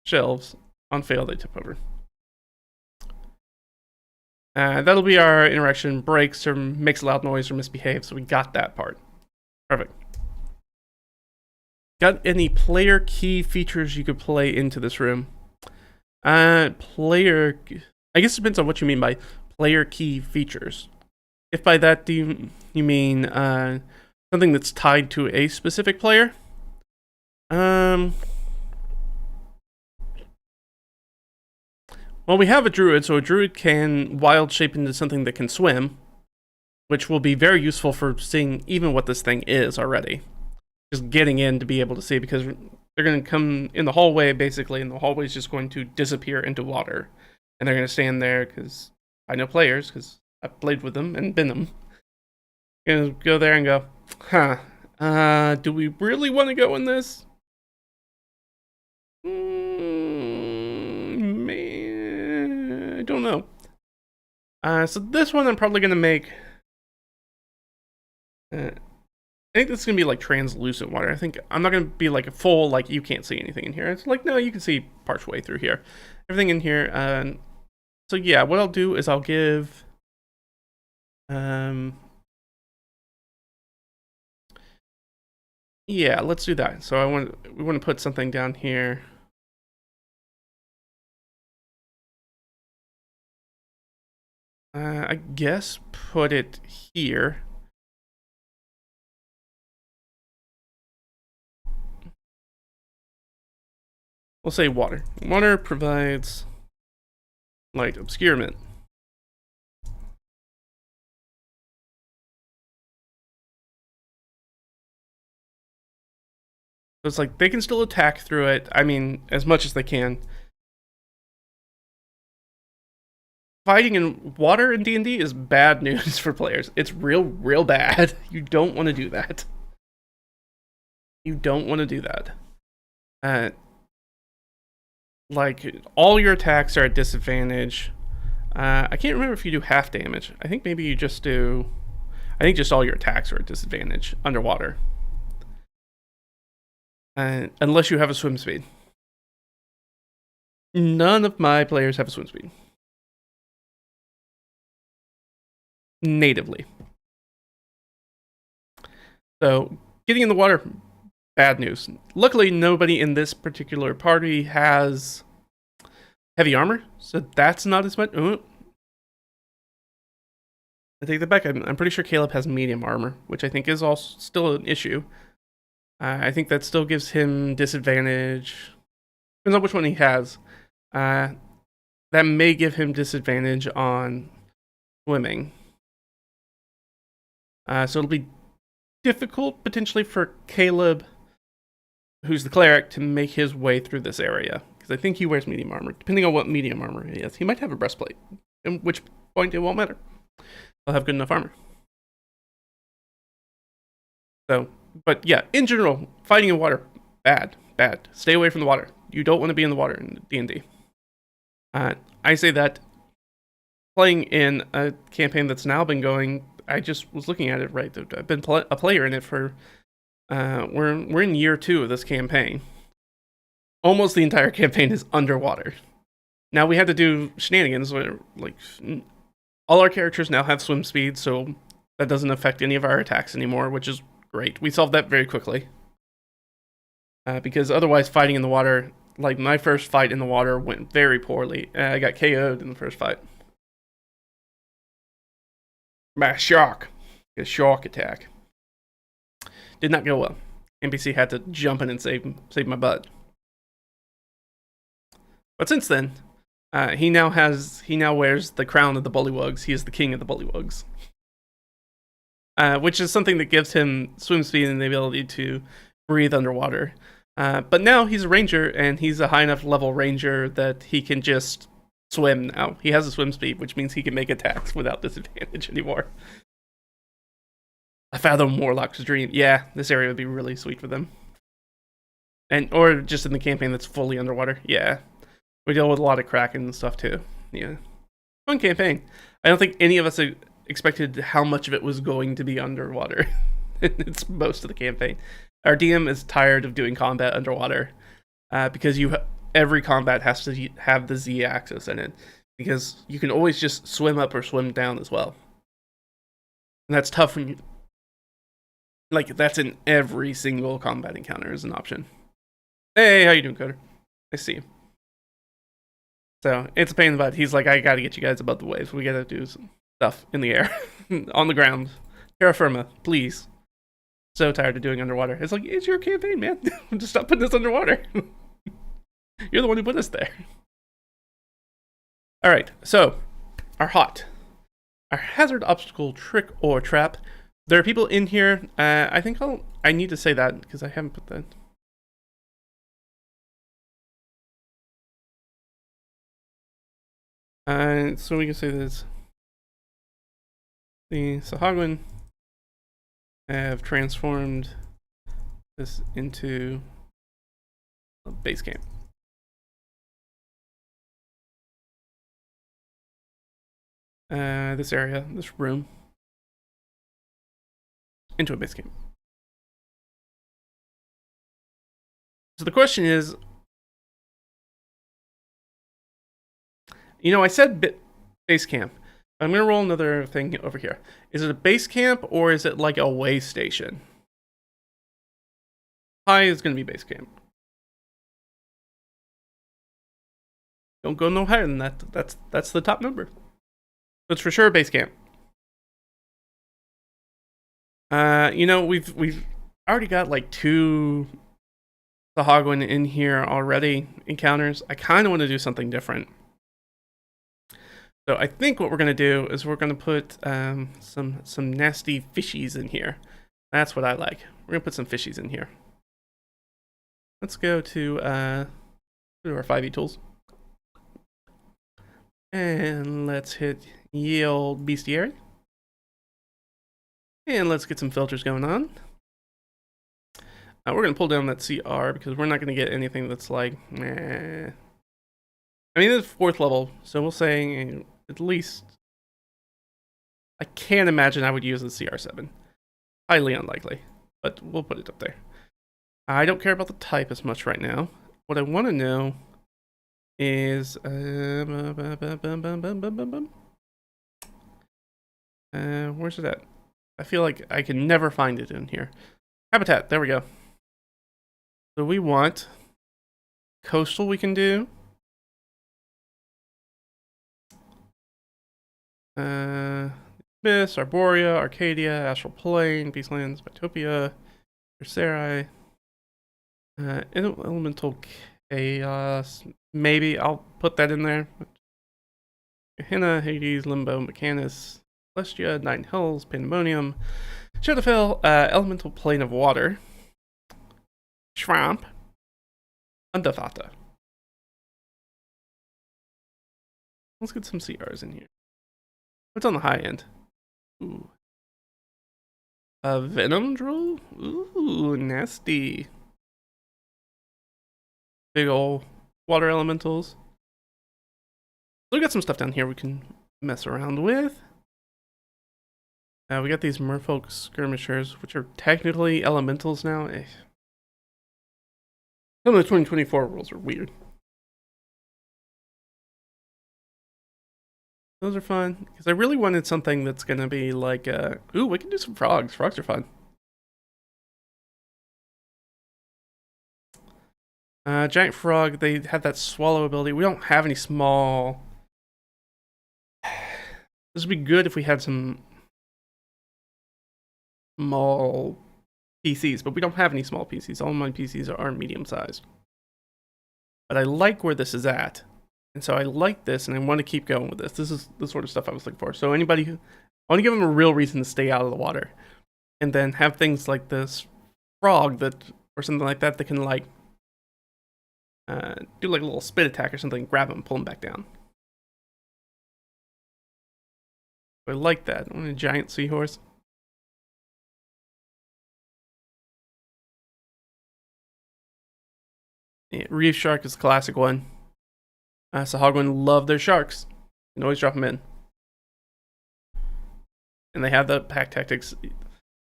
Shelves. On fail, they tip over. That'll be our interaction. Breaks or makes loud noise or misbehave, so we got that part. Perfect. Got any player key features you could play into this room? Player... I guess it depends on what you mean by player key features. If by that do you mean something that's tied to a specific player? Well, we have a druid, so a druid can wild shape into something that can swim, which will be very useful for seeing even what this thing is already. Just getting in to be able to see, because they're going to come in the hallway, basically, and the hallway is just going to disappear into water. And they're going to stand there, because I know players, because I've played with them and been them. Going to go there and go, do we really want to go in this? Man, I don't know. So this one I'm probably going to make... I think this is going to be like translucent water. I think I'm not going to be like a full, like you can't see anything in here. It's like, no, you can see partially through here. Everything in here. So yeah, what I'll do is I'll give... yeah, let's do that. So we want to put something down here. I guess put it here. We'll say water. Water provides light obscurement. So it's like they can still attack through it. I mean, as much as they can. fighting in water in D&D is bad news for players. It's real bad. You don't want to do that. You don't want to do that. Like, all your attacks are at disadvantage. I can't remember if you do half damage. I think maybe you just do... I think just all your attacks are at disadvantage underwater. Unless you have a swim speed. None of my players have a swim speed. Natively. So, getting in the water, bad news. Luckily, nobody in this particular party has heavy armor, so that's not as much. I take that back. I'm pretty sure Caleb has medium armor, which I think is also still an issue. I think that still gives him disadvantage. Depends on which one he has. That may give him disadvantage on swimming. So it'll be difficult potentially for Caleb, who's the cleric, to make his way through this area. Because I think he wears medium armor. Depending on what medium armor he has. He might have a breastplate. At which point it won't matter. He'll have good enough armor. So, but yeah, in general, fighting in water, bad. Stay away from the water. You don't want to be in the water in D&D. I say that playing in a campaign that's now been going, I just was looking at it, right? I've been a player in it for, we're in year 2 of this campaign. Almost the entire campaign is underwater. Now we had to do shenanigans where, like, all our characters now have swim speed, so that doesn't affect any of our attacks anymore, which is great. We solved that very quickly. Because otherwise fighting in the water, like my first fight in the water went very poorly. I got KO'd in the first fight. By a shark. A shark attack. Did not go well. NPC had to jump in and save my butt. But since then, he now wears the crown of the bullywugs. He is the king of the bullywugs. Which is something that gives him swim speed and the ability to breathe underwater. But now he's a ranger, and he's a high enough level ranger that he can just swim now. He has a swim speed, which means he can make attacks without disadvantage anymore. A Fathom Warlock's dream. Yeah, this area would be really sweet for them. Or just in the campaign that's fully underwater. Yeah. We deal with a lot of Kraken and stuff too. Yeah. Fun campaign. I don't think any of us expected how much of it was going to be underwater. It's most of the campaign. Our DM is tired of doing combat underwater because every combat has to have the Z-axis in it, because you can always just swim up or swim down as well. And that's tough when you... Like, that's in every single combat encounter as an option. Hey, how you doing, Coder? I see you. So, it's a pain in the butt. He's like, I gotta get you guys above the waves. We gotta do some stuff in the air. On the ground. Terra firma, please. So tired of doing underwater. It's like, it's your campaign, man. Just stop putting us underwater. You're the one who put us there. Alright, so, our HOT. Our hazard, obstacle, trick, or trap. There are people in here. I think I need to say that because I haven't put that. So we can say this. The Sahagwin have transformed this into a base camp. This area, this room, into a base camp. So the question is, you know, I said base camp. I'm going to roll another thing over here. Is it a base camp or is it like a way station? High is going to be base camp. Don't go no higher than that. That's the top number. So it's for sure base camp. You know, we've already got like 2 Sahagwin in here already, encounters. I kind of want to do something different. So I think what we're going to do is we're going to put some nasty fishies in here. That's what I like. We're going to put some fishies in here. Let's go to our 5e tools. And let's hit ye old bestiary. And let's get some filters going on. We're going to pull down that CR because we're not going to get anything that's like, I mean, it's 4th level, so we'll say at least, I can't imagine I would use the CR7. Highly unlikely, but we'll put it up there. I don't care about the type as much right now. What I want to know is, where's it at? I feel like I can never find it in here. Habitat, there we go. So we want coastal we can do. Abyss, Arborea, Arcadia, Astral Plane, Beastlands, Bitopia, Berserai, Elemental Chaos. Maybe I'll put that in there. Gehenna, Hades, Limbo, Mechanus, Celestia, Nine Hells, Pandemonium, Shadowfell, Elemental Plane of Water, Shramp, Undavata. Let's get some CRs in here. What's on the high end? Ooh. A Venom Droll? Ooh, nasty. Big ol' water elementals. We got some stuff down here we can mess around with. We got these Merfolk Skirmishers, which are technically elementals now. Some of the 2024 rules are weird. Those are fun, because I really wanted something that's going to be like, ooh, we can do some frogs. Frogs are fun. Giant frog, they have that swallow ability. We don't have any small. This would be good if we had some small PCs, but we don't have any small PCs. All my PCs are medium-sized. But I like where this is at. And so I like this, and I want to keep going with this. This is the sort of stuff I was looking for. So anybody who, I want to give them a real reason to stay out of the water. And then have things like this frog that, or something like that, that can like, do like a little spit attack or something, grab them, pull them back down. I like that. I want a giant seahorse. Yeah, Reef Shark is a classic one. Sahagwin love their sharks. You can always drop them in. And they have the pack tactics.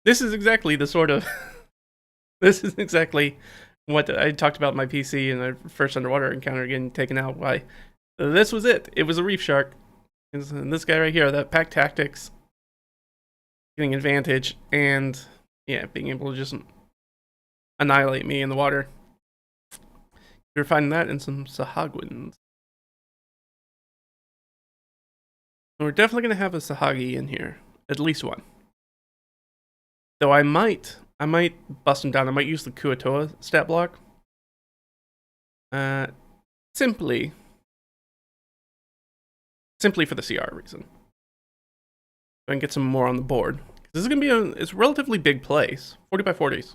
This is exactly the sort of... this is exactly what I talked about in my PC in the first underwater encounter getting taken out by. This was it. It was a reef shark. And this guy right here, that pack tactics, getting advantage, and yeah, being able to just annihilate me in the water. You're finding that in some Sahagwins. We're definitely going to have a Sahagi in here. At least one. Though I might bust him down. I might use the Kuatoa stat block. Simply for the CR reason. So I can get some more on the board. This is going to be it's a relatively big place. 40 by 40s.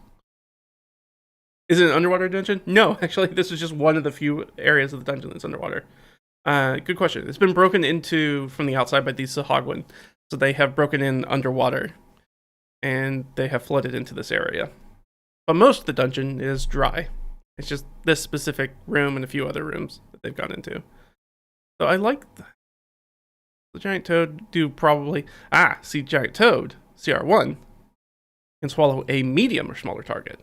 Is it an underwater dungeon? No, actually, this is just one of the few areas of the dungeon that's underwater. Good question. It's been broken into from the outside by these Sahagwin. So they have broken in underwater. And they have flooded into this area. But most of the dungeon is dry. It's just this specific room and a few other rooms that they've gone into. So I like the giant toad do probably... see, giant toad, CR1, can swallow a medium or smaller target.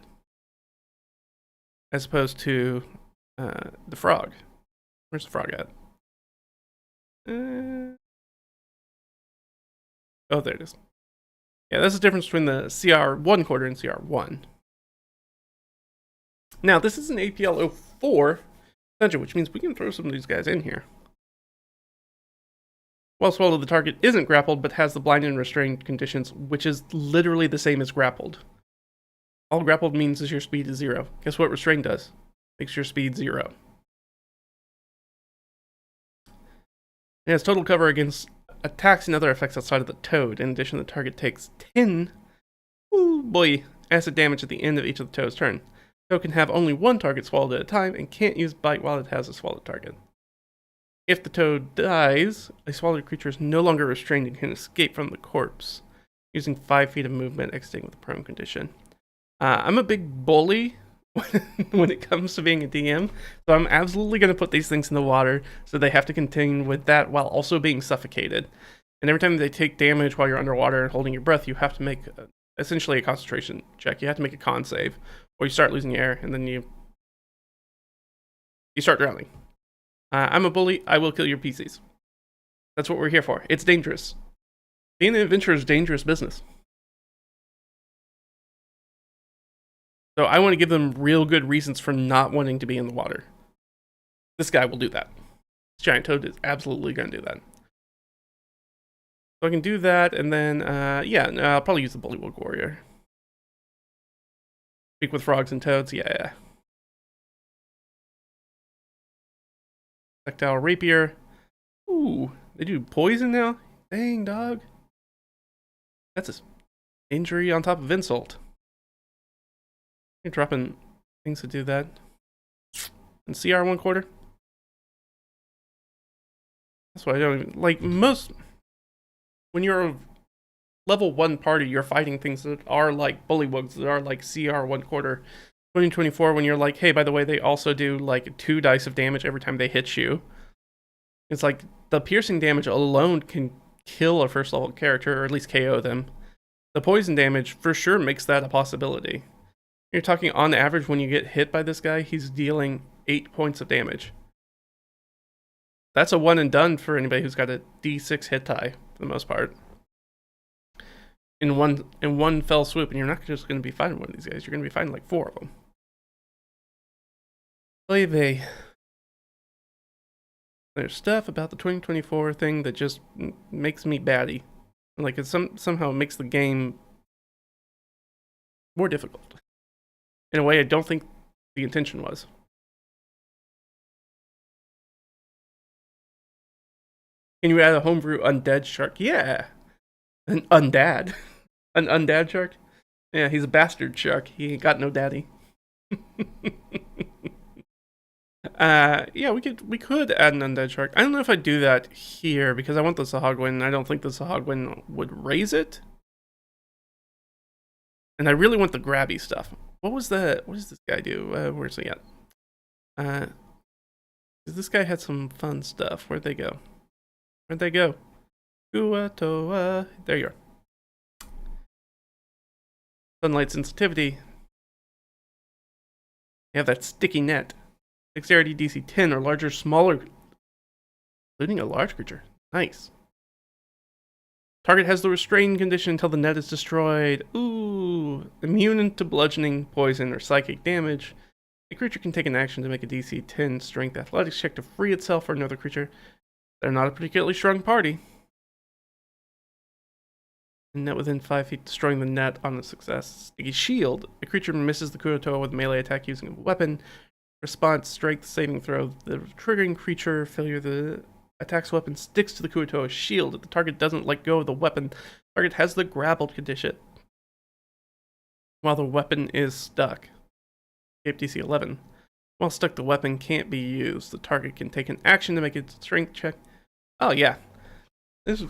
As opposed to the frog. Where's the frog at? Oh, there it is. Yeah, that's the difference between the CR1 quarter and CR1. Now, this is an APL 04 dungeon, which means we can throw some of these guys in here. While swallowed, the target isn't grappled, but has the blind and restrained conditions, which is literally the same as grappled. All grappled means is your speed is 0. Guess what restrained does? Makes your speed 0. It has total cover against attacks and other effects outside of the toad. In addition, the target takes 10 acid damage at the end of each of the toad's turn. The toad can have only one target swallowed at a time and can't use bite while it has a swallowed target. If the toad dies, a swallowed creature is no longer restrained and can escape from the corpse, using 5 feet of movement, exiting with the prone condition. I'm a big bully when it comes to being a DM, so I'm absolutely going to put these things in the water, so they have to contend with that while also being suffocated. And every time they take damage while you're underwater and holding your breath, you have to make essentially a concentration check. You have to make a con save, or you start losing air, and then you start drowning. I'm a bully. I will kill your PCs. That's what we're here for. It's dangerous. Being an adventurer is dangerous business. So I want to give them real good reasons for not wanting to be in the water. This guy will do that. This giant toad is absolutely going to do that. So I can do that, and then, I'll probably use the Bullywug Warrior. Speak with frogs and toads, yeah. Tactile Rapier. Ooh, they do poison now? Dang, dog. That's an injury on top of insult. You're dropping things to do that. And CR 1/4. That's why I don't even, like, most, when you're a level 1 party, you're fighting things that are like Bullywugs, that are like CR 1/4. 2024, when you're like, hey, by the way, they also do like 2 dice of damage every time they hit you. It's like the piercing damage alone can kill a first level character, or at least KO them. The poison damage for sure makes that a possibility. You're talking on average, when you get hit by this guy, he's dealing 8 points of damage. That's a one and done for anybody who's got a D6 hit die, for the most part. In one fell swoop, and you're not just going to be fighting one of these guys. You're going to be fighting like 4 of them. Leve. There's stuff about the 2024 thing that just makes me batty. Like, it somehow makes the game more difficult. In a way I don't think the intention was. Can you add a homebrew undead shark? Yeah! An undad. An undad shark? Yeah, he's a bastard shark. He ain't got no daddy. Yeah, we could add an undead shark. I don't know if I'd do that here, because I want the Sahagwin, and I don't think the Sahagwin would raise it. And I really want the grabby stuff. What does this guy do? Where's he at? This guy had some fun stuff. Where'd they go? Kuatoa. There you are. Sunlight sensitivity. You have that sticky net. Dexterity DC 10 or larger, smaller, including a large creature. Nice. Target has the restrained condition until the net is destroyed. Ooh. Immune to bludgeoning, poison, or psychic damage. A creature can take an action to make a DC 10 strength athletics check to free itself or another creature. They're not a particularly strong party. Net within 5 feet, destroying the net on a success. Sticky shield. A creature misses the Kuatoa with melee attack using a weapon. Response, strength saving throw. The triggering creature failure, the attack's weapon sticks to the Kuatoa's shield. If the target doesn't let go of the weapon, the target has the grappled condition while the weapon is stuck. Escape DC 11. While stuck, the weapon can't be used. The target can take an action to make a strength check. Oh yeah, this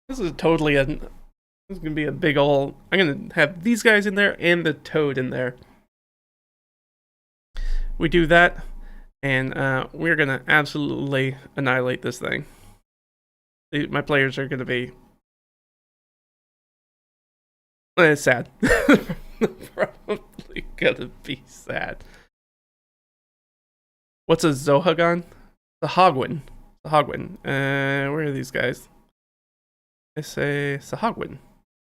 is totally a. This is gonna be a big ol'. I'm gonna have these guys in there and the toad in there. We do that, and we're gonna absolutely annihilate this thing. My players are gonna be sad. Probably gonna be sad. What's a Zohagon? Sahagwin. Where are these guys? I say Sahagwin.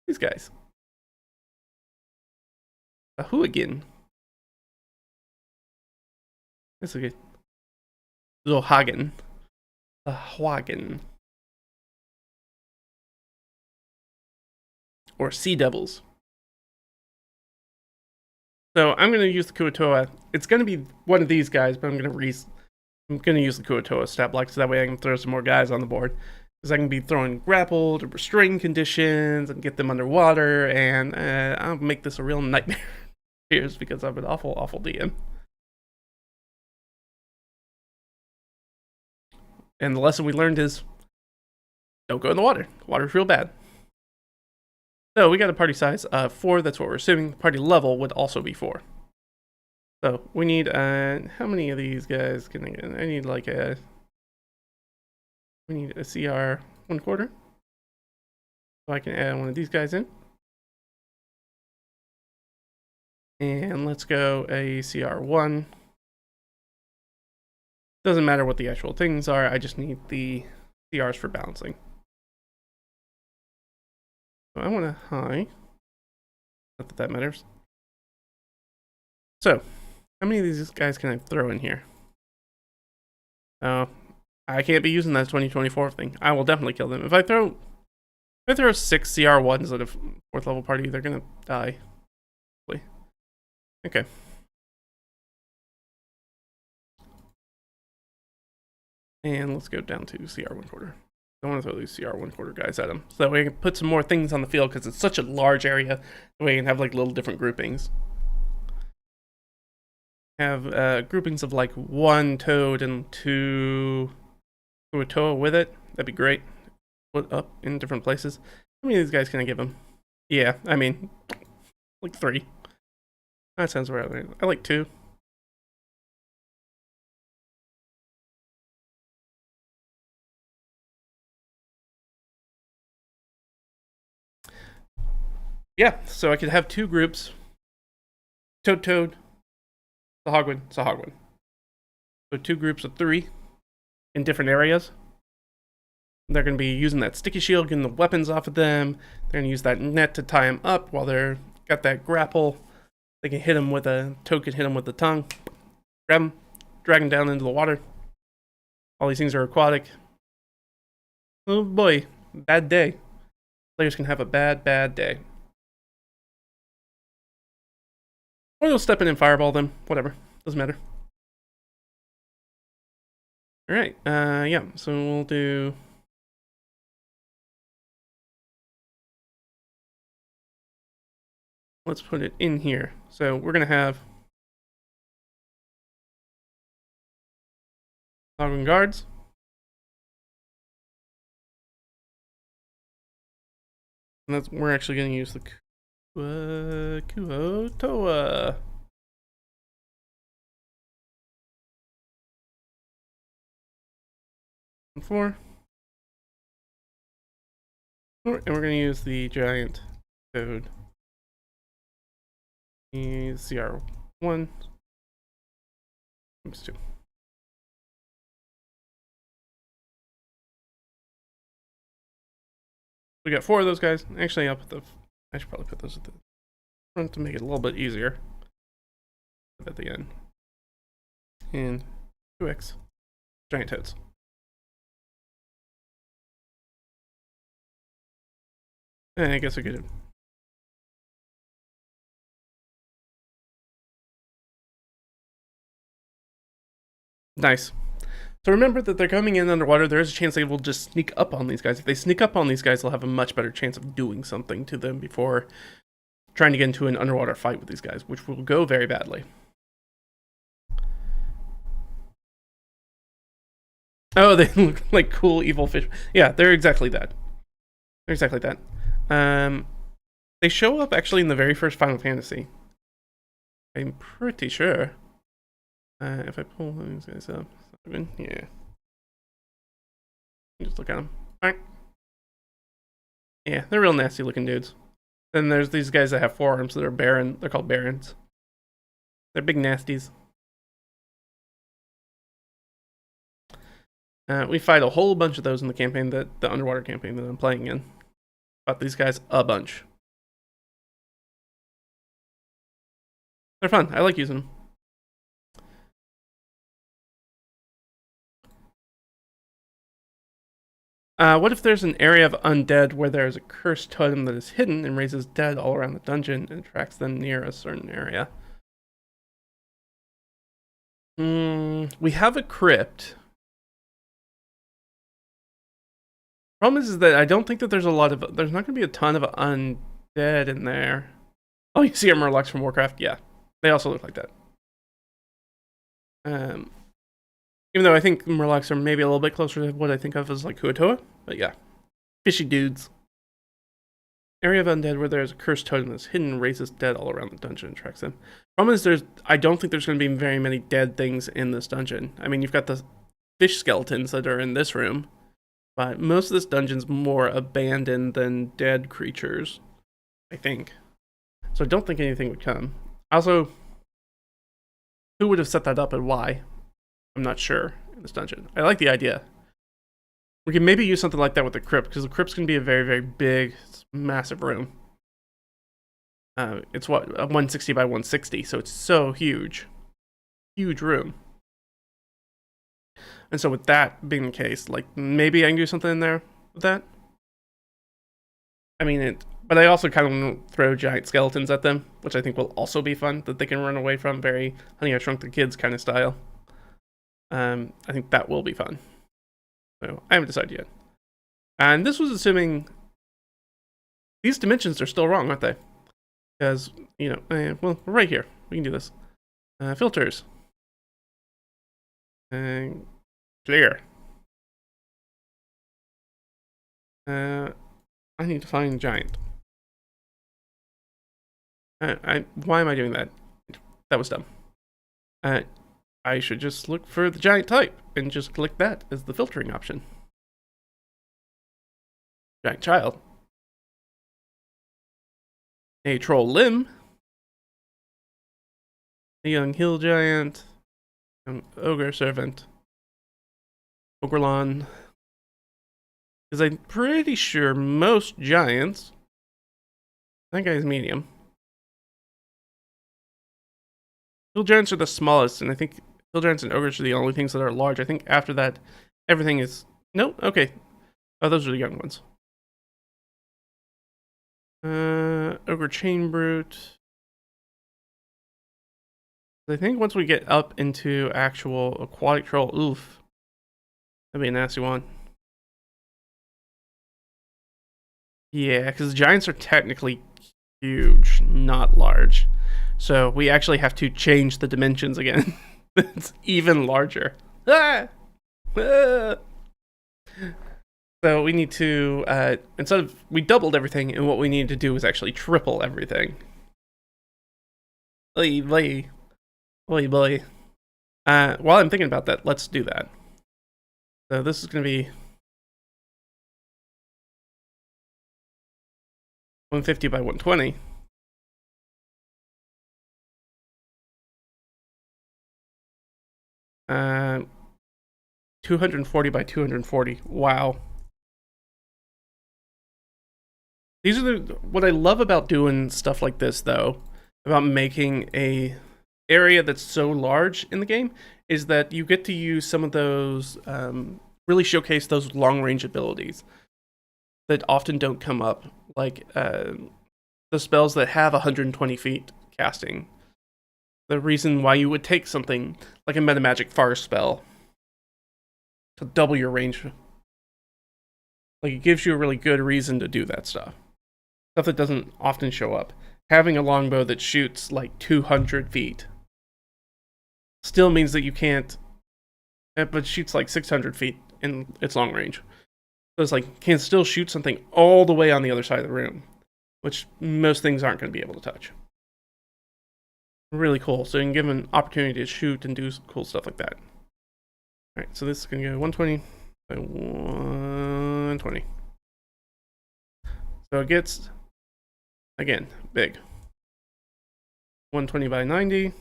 These guys. Sahuagin. That's okay. Zohagen. Sahuagin. Or Sea Devils. So I'm going to use the Kuatoa. It's going to be one of these guys, but I'm going to use the Kuatoa stat block so that way I can throw some more guys on the board. Because I can be throwing grappled or restrained conditions and get them underwater, and I'll make this a real nightmare. Here's because I'm an awful, awful DM. And the lesson we learned is don't go in the water. Water's real bad. So we got a party size of 4. That's what we're assuming. The party level would also be 4. So we need, how many of these guys can I get? I need like we need a CR 1/4. So I can add one of these guys in. And let's go a CR1. Doesn't matter what the actual things are, I just need the CRs for balancing. So I want a high. Not that that matters. So, how many of these guys can I throw in here? Oh, I can't be using that 2024 thing. I will definitely kill them. If I throw 6 CR1s at a 4th level party, they're gonna die. Okay. And let's go down to CR 1/4. I want to throw these CR 1/4 guys at them. So that way I can put some more things on the field because it's such a large area. That way I can have like little different groupings. Have groupings of like 1 toad and 2 Kuatoa with it. That'd be great. Put up in different places. How many of these guys can I give them? Yeah, I mean, like 3. That sounds right. I like 2. Yeah, so I could have 2 groups. Toad, Sahagwin. So 2 groups of 3 in different areas. They're going to be using that sticky shield, getting the weapons off of them. They're going to use that net to tie them up while they're got that grapple. They can hit them with a toad, can hit them with the tongue. Grab them, drag them down into the water. All these things are aquatic. Oh boy, bad day. Players can have a bad day. Or they'll step in and fireball them. Whatever. Doesn't matter. Alright, yeah, so we'll do... Let's put it in here. So we're going to have... Login guards. And that's, we're actually going to use the Kuatoa. And 4. And we're going to use the giant toad. CR1. Oops, 2. We got 4 of those guys. Actually, I should probably put those at the front to make it a little bit easier. At the end. And 2x. Giant toads. And I guess I could... Nice. So remember that they're coming in underwater. There is a chance they will just sneak up on these guys. If they sneak up on these guys, they'll have a much better chance of doing something to them before trying to get into an underwater fight with these guys, which will go very badly. Oh, they look like cool evil fish. Yeah, they're exactly that. They're exactly that. They show up actually in the very first Final Fantasy. I'm pretty sure. If I pull these guys up, yeah. Just look at them. Alright. Yeah, they're real nasty looking dudes. Then there's these guys that have 4 arms that are Baron. They're called Barons. They're big nasties. We fight a whole bunch of those in the campaign, the underwater campaign that I'm playing in. Fought these guys a bunch. They're fun. I like using them. What if there's an area of undead where there is a cursed totem that is hidden and raises dead all around the dungeon and attracts them near a certain area? We have a crypt. Problem is that I don't think that there's not going to be a ton of undead in there. Oh, you see our Murlocs from Warcraft? Yeah, they also look like that. Even though I think Murlocs are maybe a little bit closer to what I think of as like Kuatoa. But yeah. Fishy dudes. Area of undead where there's a cursed totem that's hidden, raises dead all around the dungeon and tracks them. Problem is, I don't think there's going to be very many dead things in this dungeon. I mean, you've got the fish skeletons that are in this room, but most of this dungeon's more abandoned than dead creatures, I think. So I don't think anything would come. Also, who would have set that up and why? I'm not sure in this dungeon. I like the idea. We can maybe use something like that with the crypt, because the crypt's going to be a very, very big, massive room. It's what, 160 by 160, so it's so huge. Huge room. And so with that being the case, like, maybe I can do something in there with that. I mean, but I also kind of want to throw giant skeletons at them, which I think will also be fun, that they can run away from, very Honey, I Shrunk the Kids kind of style. I think that will be fun. So, I haven't decided yet. And this was assuming these dimensions are still wrong, aren't they? Because, you know, well, we're right here. We can do this. Filters. And clear. I need to find giant. Why am I doing that? That was dumb. I should just look for the giant type and just click that as the filtering option. Giant child. A troll limb. A young hill giant. An ogre servant. Ogrelon. Because I'm pretty sure most giants. That guy's medium. Hill giants are the smallest, and I think hill giants and ogres are the only things that are large. I think after that, everything is... Nope, okay. Oh, those are the young ones. Ogre chain brute. I think once we get up into actual aquatic troll, oof. That'd be a nasty one. Yeah, because giants are technically huge, not large. So we actually have to change the dimensions again. It's even larger. Ah! Ah! So we need to, instead of, we doubled everything, and what we need to do is actually triple everything. Oy, boy. Oy, boy. While I'm thinking about that, let's do that. So this is going to be 150 by 120. Uh, 240 by 240. Wow. These are what I love about doing stuff like this, though, about making a area that's so large in the game, is that you get to use some of those, really showcase those long-range abilities that often don't come up, like the spells that have 120 feet casting. The reason why you would take something like a metamagic fire spell to double your range. Like, it gives you a really good reason to do that stuff. Stuff that doesn't often show up. Having a longbow that shoots like 200 feet still means that you can't, but shoots like 600 feet in its long range. So it's like, can still shoot something all the way on the other side of the room, which most things aren't going to be able to touch. Really cool. So you can give them an opportunity to shoot and do cool stuff like that. Alright, so this is going to go 120 by 120. So it gets, again, big. 120 by 90.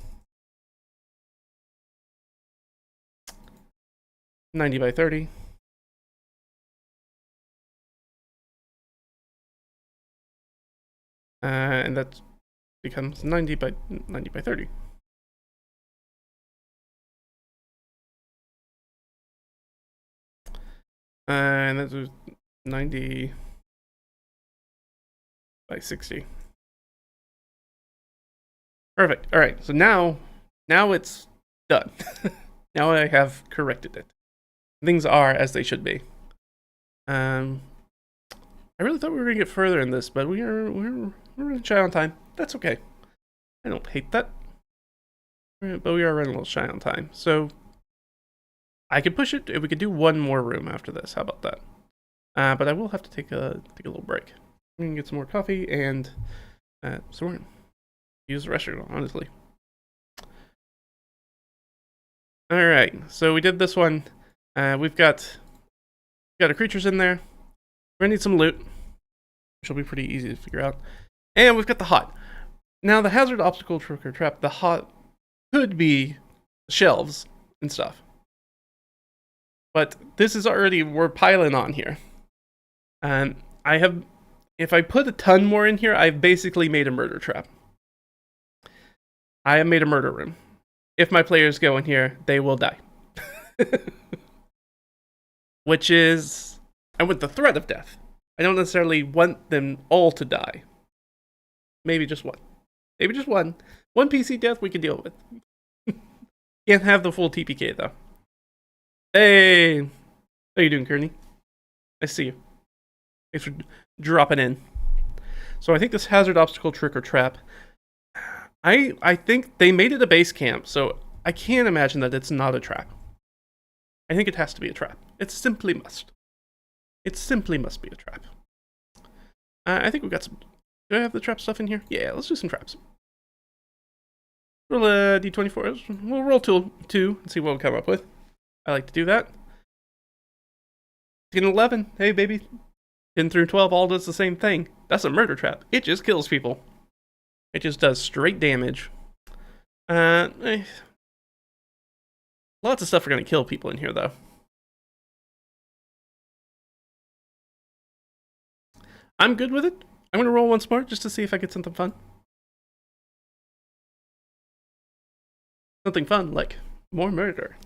90 by 30. And that becomes 90 by 30. And that's 90 by 60. Perfect. All right. So now it's done. Now I have corrected it. Things are as they should be. I really thought we were gonna get further in this, but we're running shy on time. That's okay. I don't hate that. But we are running a little shy on time. So I could push it. We could do one more room after this. How about that? But I will have to take a little break. We can get some more coffee and so we're gonna use the restroom, honestly. All right, so we did this one. We've got our creatures in there. We're gonna need some loot, which will be pretty easy to figure out. And we've got the hot. Now the hazard, obstacle, trick, or trap. The hot could be shelves and stuff. But this is already, we're piling on here. If I put a ton more in here, I've basically made a murder trap. I have made a murder room. If my players go in here, they will die. Which is, and with the threat of death. I don't necessarily want them all to die. Maybe just one. Maybe just one. One PC death we can deal with. Can't have the full TPK though. Hey! How you doing, Kearney? I see you. Thanks for dropping in. So I think this hazard, obstacle, trick, or trap, I think they made it a base camp, so I can't imagine that it's not a trap. I think it has to be a trap. It simply must. It simply must be a trap. I think we've got some... Do I have the trap stuff in here? Yeah, let's do some traps. Roll a d24. We'll roll 2 and see what we'll come up with. I like to do that. Get an 11. Hey, baby. 10 through 12 all does the same thing. That's a murder trap. It just kills people. It just does straight damage. Lots of stuff are going to kill people in here, though. I'm good with it. I'm going to roll once more just to see if I get something fun. Something fun, like more murder.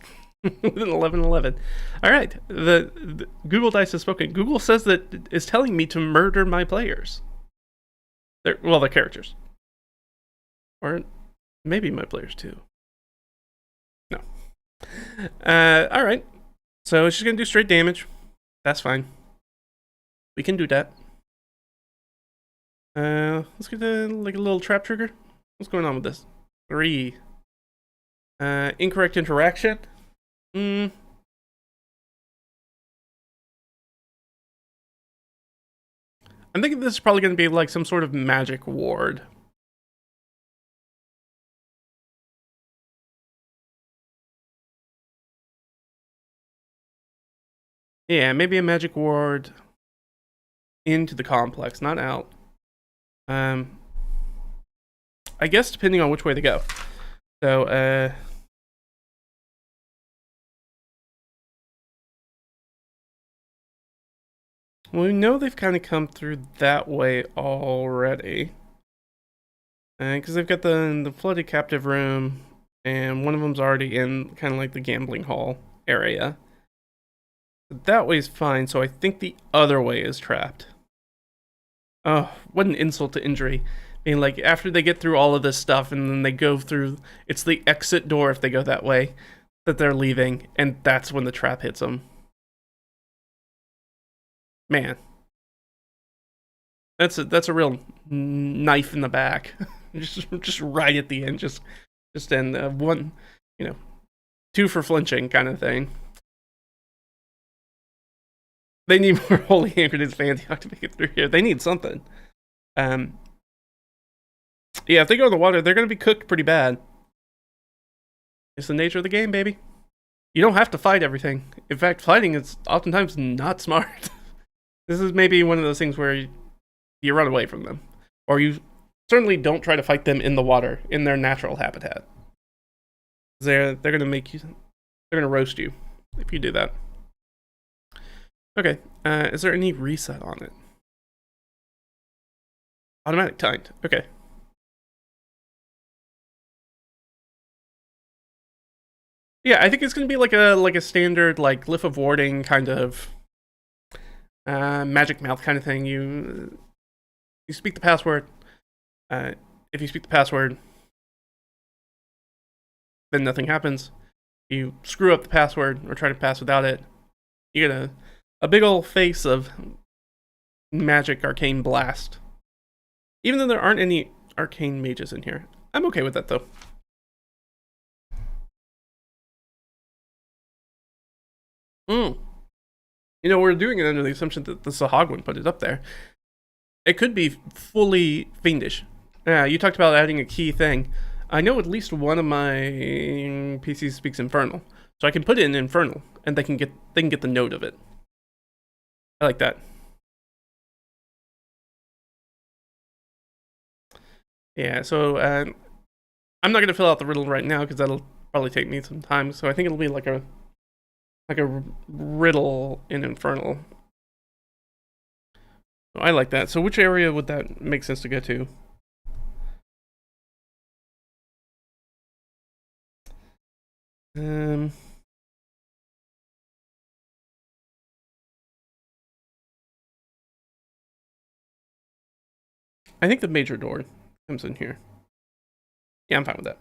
With an 11-11. All right, the Google Dice has spoken. Google says that is telling me to murder my players. Their characters. Or maybe my players too. No. All right. So she's going to do straight damage. That's fine. We can do that. Let's get a little trap trigger. What's going on with this? 3. Incorrect interaction. I'm thinking this is probably going to be like some sort of magic ward. Yeah, maybe a magic ward into the complex, not out. I guess depending on which way they go. So, well, we know they've kind of come through that way already. Because they've got the flooded captive room, and one of them's already in kind of like the gambling hall area. That way's fine, so I think the other way is trapped. Oh, what an insult to injury. I mean, like, after they get through all of this stuff, and then they go through, it's the exit door if they go that way, that they're leaving, and that's when the trap hits them. Man. That's a real knife in the back. just right at the end, just in one, 2 for flinching kind of thing. They need more holy hand grenades fans to make it through here. They need something. Yeah, if they go in the water, they're going to be cooked pretty bad. It's the nature of the game, baby. You don't have to fight everything. In fact, fighting is oftentimes not smart. This is maybe one of those things where you run away from them. Or you certainly don't try to fight them in the water, in their natural habitat. They're going to make you... They're going to roast you if you do that. Okay, is there any reset on it? Automatic timed, okay. Yeah, I think it's gonna be like a standard like glyph of warding kind of magic mouth kind of thing. You speak the password. If you speak the password, then nothing happens. You screw up the password or try to pass without it, you get a big old face of magic arcane blast. Even though there aren't any arcane mages in here. I'm okay with that though. You know, we're doing it under the assumption that the Sahagwin put it up there. It could be fully fiendish. Yeah, you talked about adding a key thing. I know at least one of my PCs speaks Infernal, so I can put it in Infernal, and they can get the note of it. I like that. Yeah, so I'm not gonna fill out the riddle right now because that'll probably take me some time. So I think it'll be like a riddle in Infernal. So I like that. So which area would that make sense to go to? I think the major door comes in here. Yeah, I'm fine with that.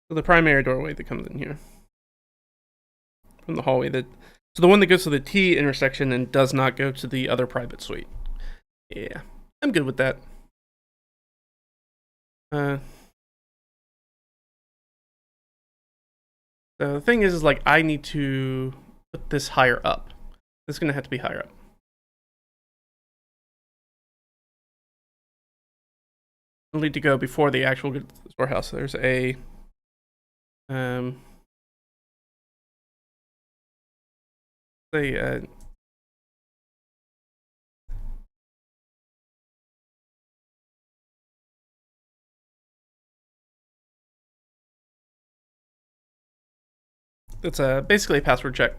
So the primary doorway that comes in here from the hallway, so the one that goes to the T intersection and does not go to the other private suite. Yeah, I'm good with that. The thing is like I need to put this higher up. This is gonna have to be higher up. It'll need to go before the actual storehouse. There's a it's basically a password check.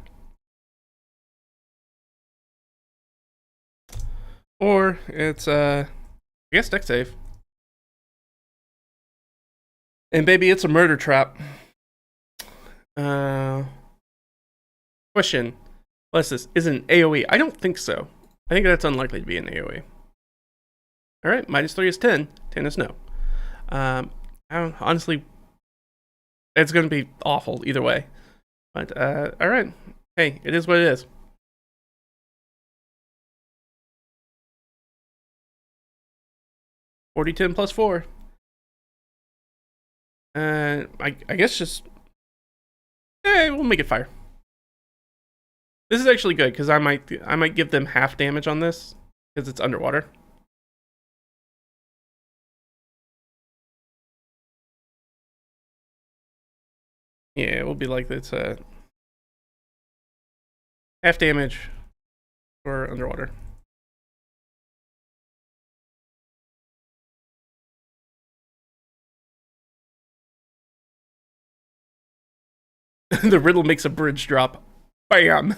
Or it's I guess deck save. And baby, it's a murder trap. Question. What's this? Is it an AoE? I don't think so. I think that's unlikely to be an AoE. Alright, -3 is 10. 10 is no. Honestly, it's going to be awful either way. But, alright. Hey, it is what it is. $40, 10 + 4. I guess just... we'll make it fire. This is actually good, because I might give them half damage on this, because it's underwater. Yeah, it will be like it's half damage for underwater. The riddle makes a bridge drop. Bam.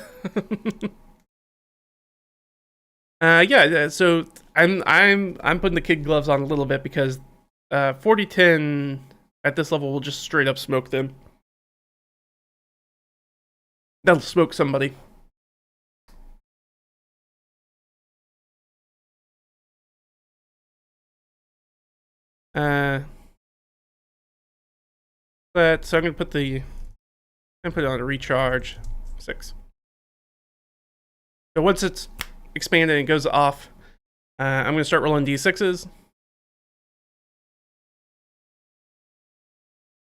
Yeah. So I'm putting the kid gloves on a little bit because 40-10 at this level will just straight up smoke them. That'll smoke somebody. But so I'm gonna put it on a recharge 6. So once it's expanded and goes off, I'm gonna start rolling d6s.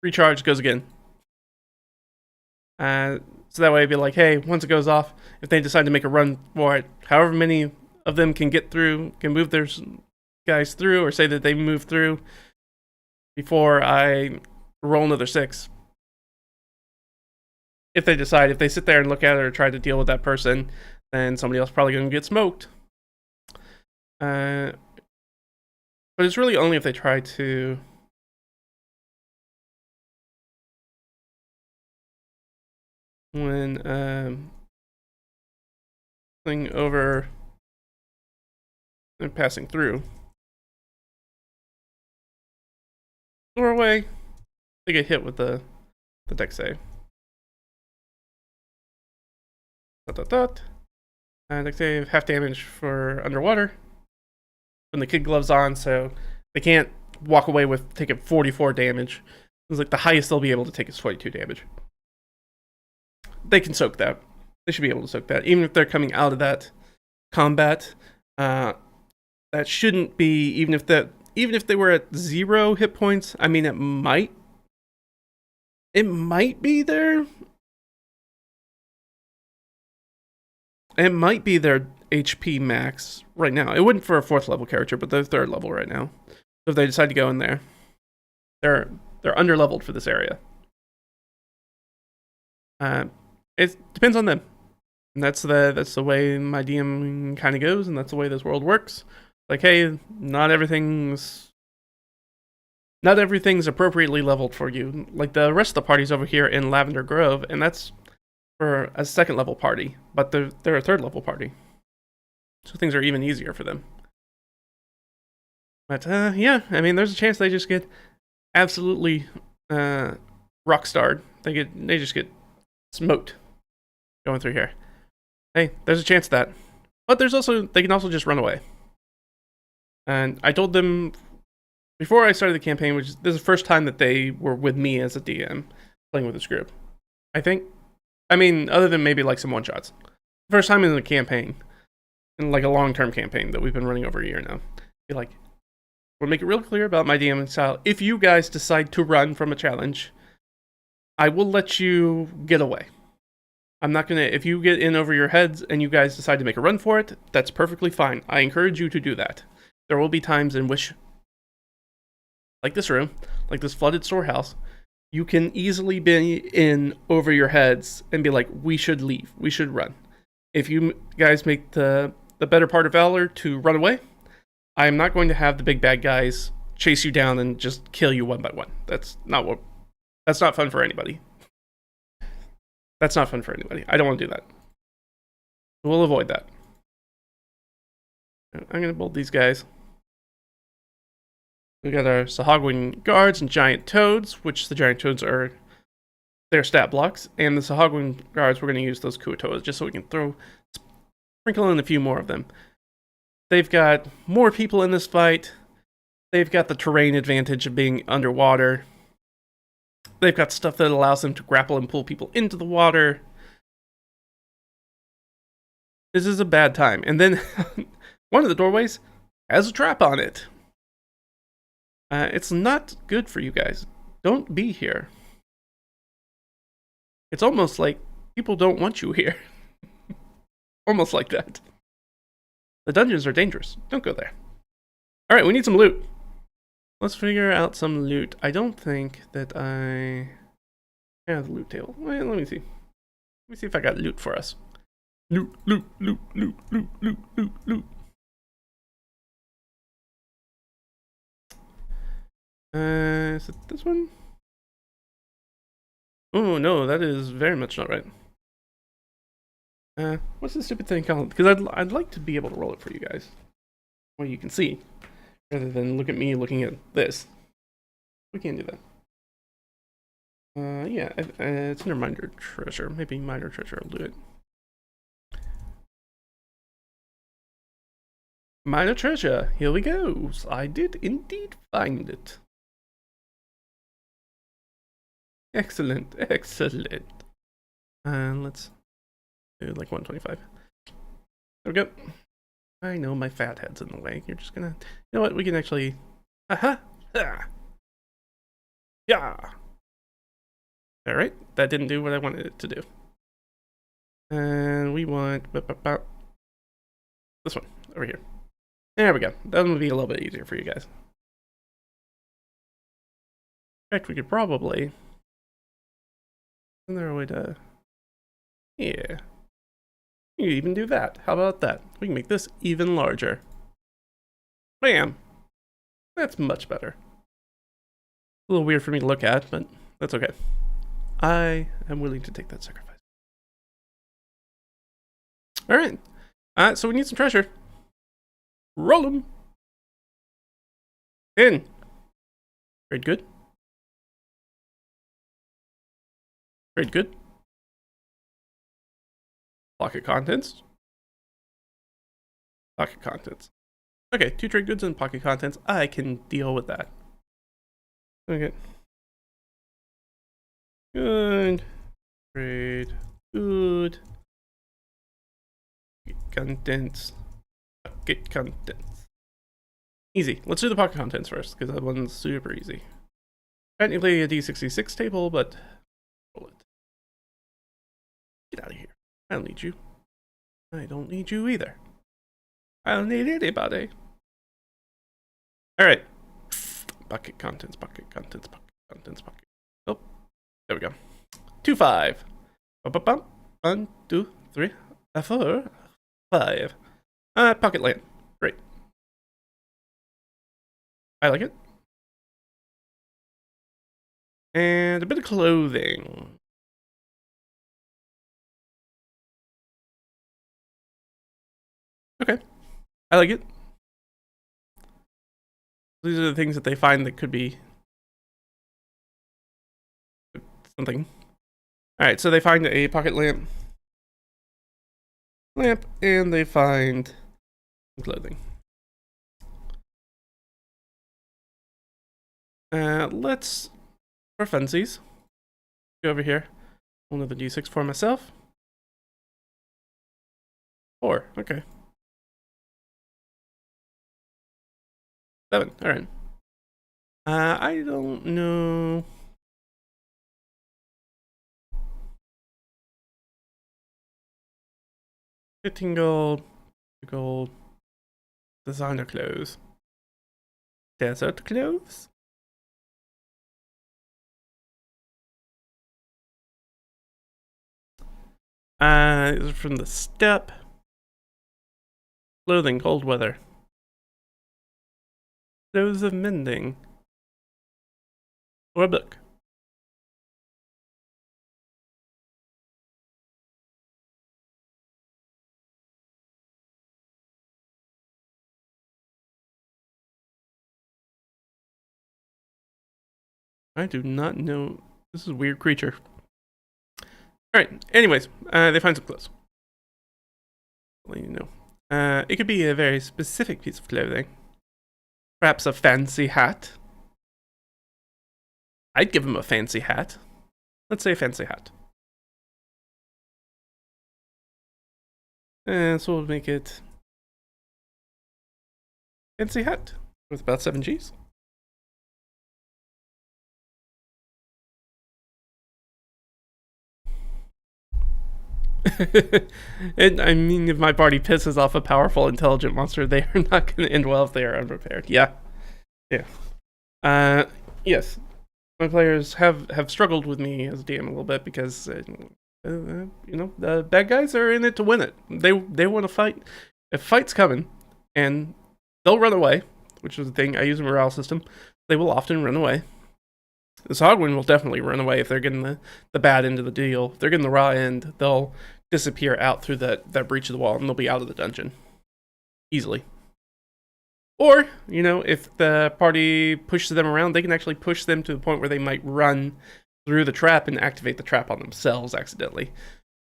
Recharge goes again. So that way it'd be like, hey, once it goes off, if they decide to make a run for it, however many of them can get through, can move their guys through, or say that they move through before I roll another 6. If they sit there and look at it or try to deal with that person, then somebody else probably going to get smoked. But it's really only if they try to... When thing over and passing through doorway, they get hit with the deck save. Deck save, half damage for underwater. When the kid gloves on, so they can't walk away with taking 44 damage. It's like the highest they'll be able to take is 42 damage. They can soak that. They should be able to soak that. Even if they're coming out of that combat, that shouldn't be, even if they were at 0 hit points, I mean, it might be there, It might be their HP max right now. It wouldn't for a 4th level character, but they're 3rd level right now. So if they decide to go in there, they're under-leveled for this area. It depends on them. And that's the way my DM kind of goes, and that's the way this world works. Like, hey, not everything's appropriately leveled for you. Like the rest of the party's over here in Lavender Grove, and that's for a 2nd level party, but they're a 3rd level party, so things are even easier for them. But yeah, I mean, there's a chance they just get absolutely rock starred. They just get smoked going through here. Hey, there's a chance of that, but they can also just run away. And I told them before I started the campaign, which this is the first time that they were with me as a DM playing with this group. I mean, other than maybe like some one-shots. First time in the campaign, in like a long-term campaign that we've been running over a year now. Be like, we'll make it real clear about my DMing style. If you guys decide to run from a challenge, I will let you get away. I'm not gonna, if you get in over your heads and you guys decide to make a run for it, that's perfectly fine. I encourage you to do that. There will be times in which, like this room, like this flooded storehouse, you can easily be in over your heads and be like, we should leave, we should run. If you guys make the better part of valor to run away, I am not going to have the big bad guys chase you down and just kill you one by one. That's not fun for anybody. That's not fun for anybody. I don't want to do that. We'll avoid that. I'm going to build these guys. We got our Sahagwin guards and giant toads, which the giant toads are their stat blocks, and the Sahagwin guards, we're going to use those Kuatoas just so we can sprinkle in a few more of them. They've got more people in this fight. They've got the terrain advantage of being underwater. They've got stuff that allows them to grapple and pull people into the water. This is a bad time. And then one of the doorways has a trap on it. It's not good for you guys. Don't be here. It's almost like people don't want you here. Almost like that. The dungeons are dangerous. Don't go there. Alright, we need some loot. Let's figure out some loot. I don't think that I have the loot table. Wait, let me see. Let me see if I got loot for us. Loot, loot, loot, loot, loot, loot, loot, loot. Is it this one? Oh no, that is very much not right. What's this stupid thing called? Because I'd like to be able to roll it for you guys, well, you can see, rather than look at me looking at this. We can't do that. Yeah, it's under minor treasure. Maybe minor treasure will do it. Minor treasure. Here we go. I did indeed find it. Excellent, excellent. And let's do like 125. There we go. I know my fat head's in the way. You're just gonna, you know what? We can actually, aha, yeah. All right, that didn't do what I wanted it to do. And we want this one over here. There we go. That would be a little bit easier for you guys. In fact, we could probably. Isn't there a way to... Yeah. You can even do that. How about that? We can make this even larger. Bam! That's much better. A little weird for me to look at, but that's okay. I am willing to take that sacrifice. Alright. So we need some treasure. Roll them! In! Very good. Very good. Pocket contents. Pocket contents. Okay, 2 trade goods and pocket contents. I can deal with that. Okay. Good. Trade good. Contents. Pocket contents. Easy. Let's do the pocket contents first, because that one's super easy. Technically a D66 table, but roll it. Get out of here. I don't need you. I don't need you either. I don't need anybody. Alright. Bucket contents, bucket contents, bucket contents, bucket. Oh, there we go. 2, 5. Bum. 1, 2, 3, 4, 5. Pocket lamp. Great. I like it. And a bit of clothing. Okay. I like it. These are the things that they find that could be something. Alright, so they find a pocket lamp, and they find clothing. Let's, for funsies, go over here. One of the D6 for myself. 4, okay. 7, alright. I don't know. $15 gold. Designer clothes. Desert clothes? From the steppe. Clothing, cold weather. Clothes of mending. Or a book. I do not know. This is a weird creature. Alright, anyways, they find some clothes. Well, you know. It could be a very specific piece of clothing. Perhaps a fancy hat. I'd give him a fancy hat. Let's say a fancy hat. And so we'll make it fancy hat with about 7 Gs. And I mean, if my party pisses off a powerful, intelligent monster, they are not going to end well if they are unprepared. Yeah. Yes. My players have struggled with me as a DM a little bit because, you know, the bad guys are in it to win it. They want to fight. If fight's coming, and they'll run away, which is the thing. I use a morale system. They will often run away. This Hogwind will definitely run away if they're getting the bad end of the deal. If they're getting the raw end, they'll disappear out through that breach of the wall, and they'll be out of the dungeon. Easily. Or, you know, if the party pushes them around, they can actually push them to the point where they might run through the trap and activate the trap on themselves accidentally.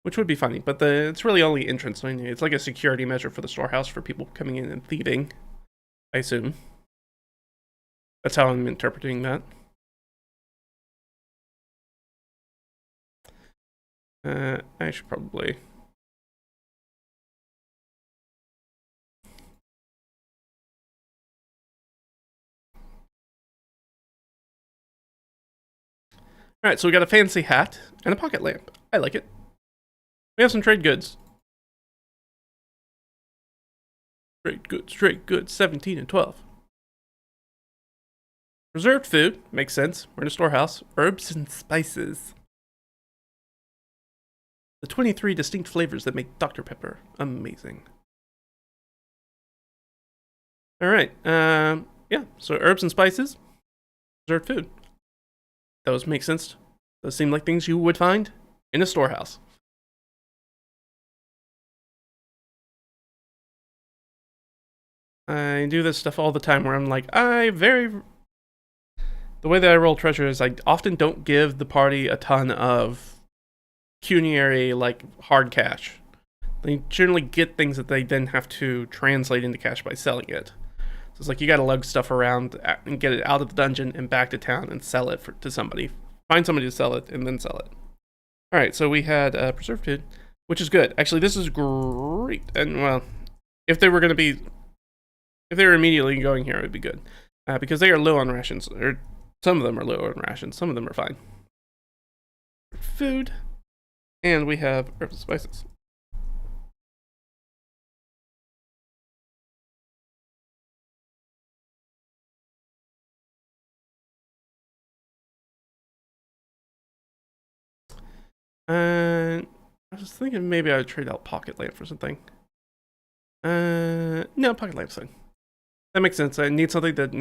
Which would be funny, but it's really only entrance. It's like a security measure for the storehouse for people coming in and thieving, I assume. That's how I'm interpreting that. I should probably... Alright, so we got a fancy hat and a pocket lamp. I like it. We have some trade goods. Trade goods, 17 and 12. Reserved food, makes sense. We're in a storehouse. Herbs and spices. The 23 distinct flavors that make Dr. Pepper amazing. Alright, yeah, so herbs and spices, reserved food. Those make sense. Those seem like things you would find in a storehouse. I do this stuff all the time where I'm like, the way that I roll treasure is I often don't give the party a ton of pecuniary, like, hard cash. They generally get things that they then have to translate into cash by selling it. So it's like you gotta lug stuff around and get it out of the dungeon and back to town and sell it to somebody. Find somebody to sell it and then sell it. Alright, so we had preserved food, which is good. Actually, this is great. And, well, if they were immediately going here, it would be good. Because they are low on rations. Or some of them are low on rations. Some of them are fine. Food. And we have herbs and spices. I was thinking maybe I would trade out pocket lamp for something. No, pocket lamp's fine. That makes sense. I need something that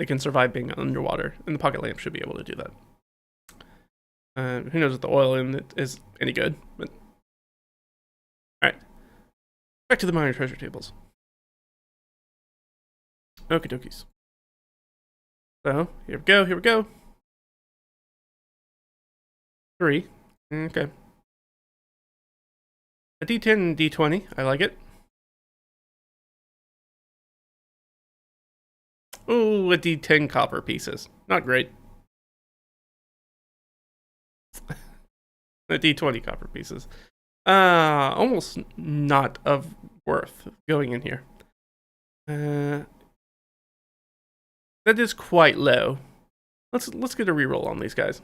can survive being underwater, and the pocket lamp should be able to do that. Who knows if the oil in it is any good, but alright. Back to the minor treasure tables. Okie dokies. So, here we go, here we go. 3. Okay. A D10 and D20, I like it. Ooh, a D10 copper pieces. Not great. A D20 copper pieces. Almost not of worth going in here. That is quite low. Let's get a reroll on these guys.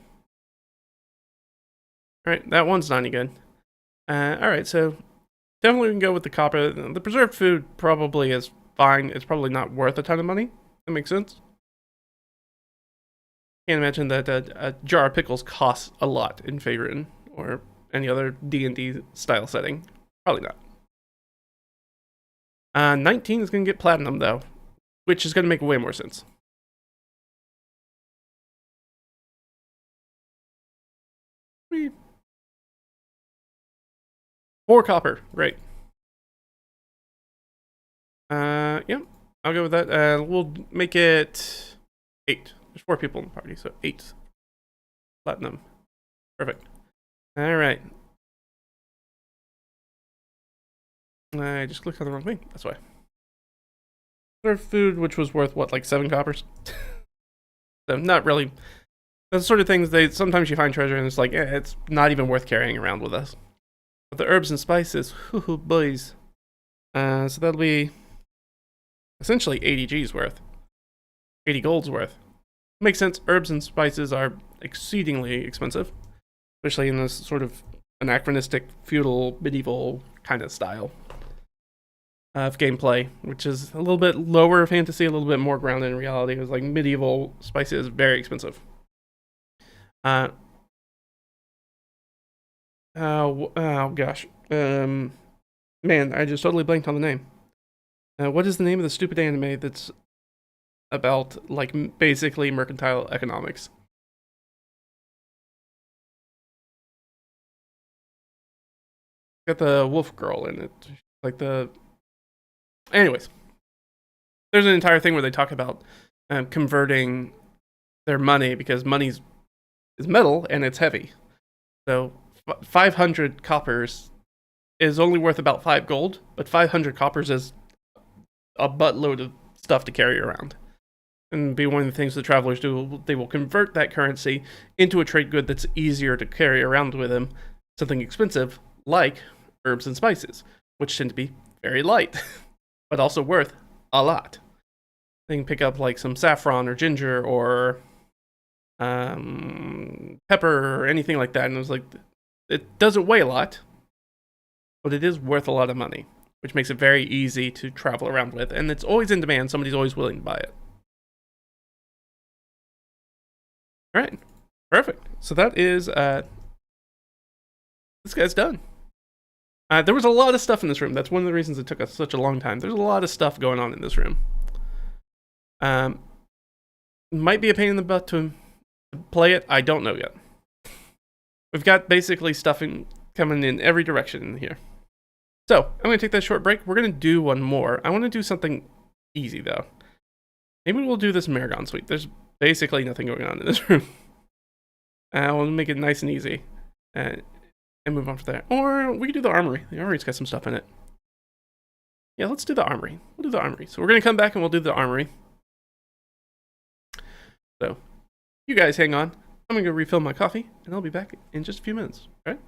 Alright, that one's not any good. Alright, so definitely we can go with the copper. The preserved food probably is fine. It's probably not worth a ton of money. That makes sense. Can't imagine that a jar of pickles costs a lot in Faerun or any other D&D style setting. Probably not. 19 is going to get platinum, though, which is going to make way more sense. Whee. 4 copper. Great. Yep. I'll go with that. We'll make it 8. There's 4 people in the party, so 8 platinum. Perfect. Alright. I just clicked on the wrong thing. That's why. Preserved food, which was worth, what, like 7 coppers? So, not really. Those sort of things, sometimes you find treasure and it's like, it's not even worth carrying around with us. But the herbs and spices, whoo boys. So that'll be essentially 80 G's worth. 80 gold's worth. Makes sense, herbs and spices are exceedingly expensive. Especially in this sort of anachronistic, feudal, medieval kind of style of gameplay, which is a little bit lower fantasy, a little bit more grounded in reality. It was like medieval spices, very expensive. Oh gosh. Man, I just totally blanked on the name. What is the name of the stupid anime that's about, like, basically mercantile economics? Got the wolf girl in it. Like the... Anyways. There's an entire thing where they talk about converting their money, because money is metal and it's heavy. So 500 coppers is only worth about 5 gold, but 500 coppers is a buttload of stuff to carry around. And be one of the things the travelers do. They will convert that currency into a trade good that's easier to carry around with them. Something expensive, like herbs and spices, which tend to be very light, but also worth a lot. They can pick up like some saffron or ginger or pepper or anything like that. And it was like, it doesn't weigh a lot, but it is worth a lot of money, which makes it very easy to travel around with. And it's always in demand. Somebody's always willing to buy it. All right, perfect. So that is, this guy's done. There was a lot of stuff in this room. That's one of the reasons it took us such a long time. There's a lot of stuff going on in this room. Might be a pain in the butt to play it. I don't know yet. We've got basically stuff coming in every direction in here. So, I'm going to take that short break. We're going to do one more. I want to do something easy, though. Maybe we'll do this Merregon suite. There's basically nothing going on in this room. We'll make it nice and easy. And move on from there. Or we can do the armory. The armory's got some stuff in it. Yeah, let's do the armory. We'll do the armory. So we're going to come back and we'll do the armory. So, you guys hang on. I'm going to go refill my coffee, and I'll be back in just a few minutes. All right?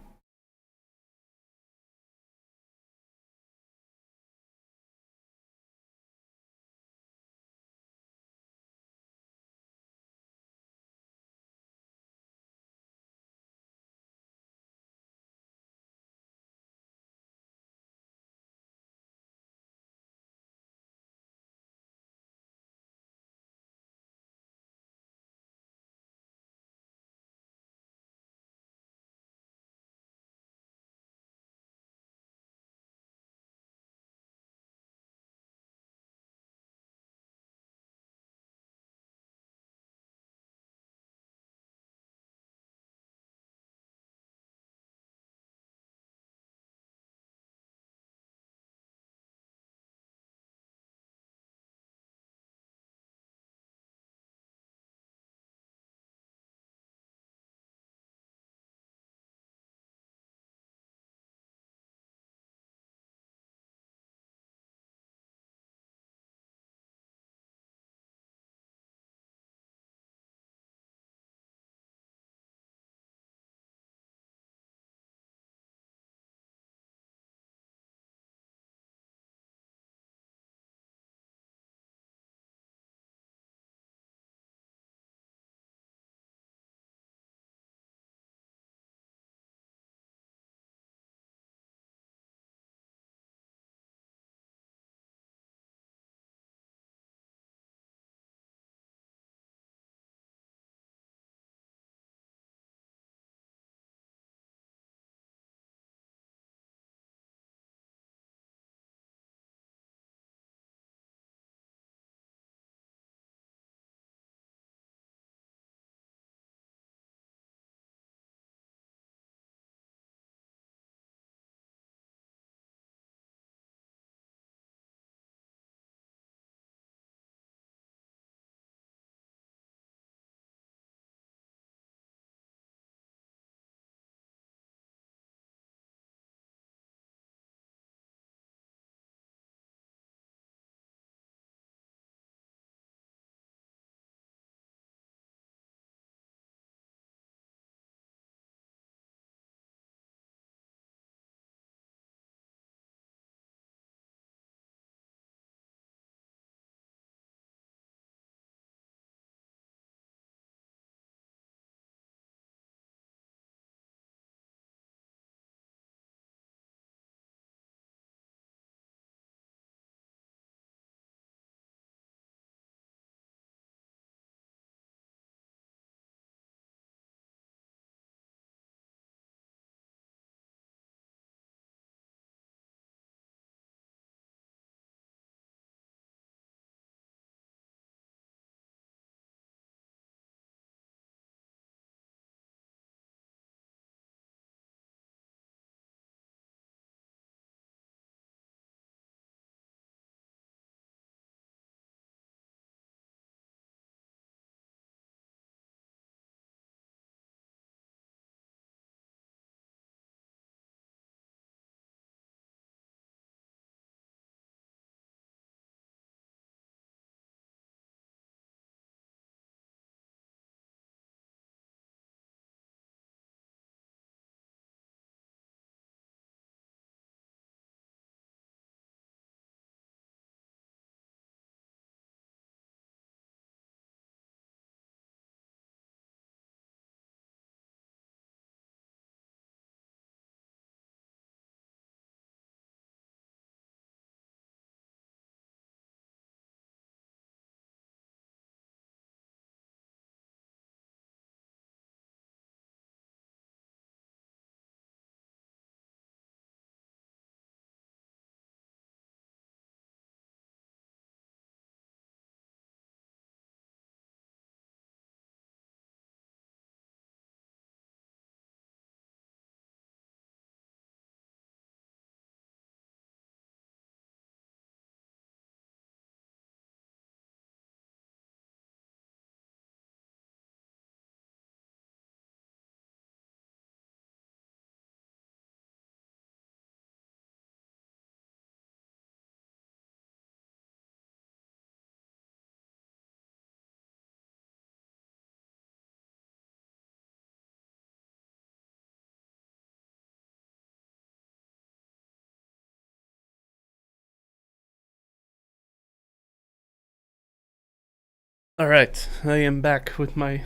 Alright, I am back with my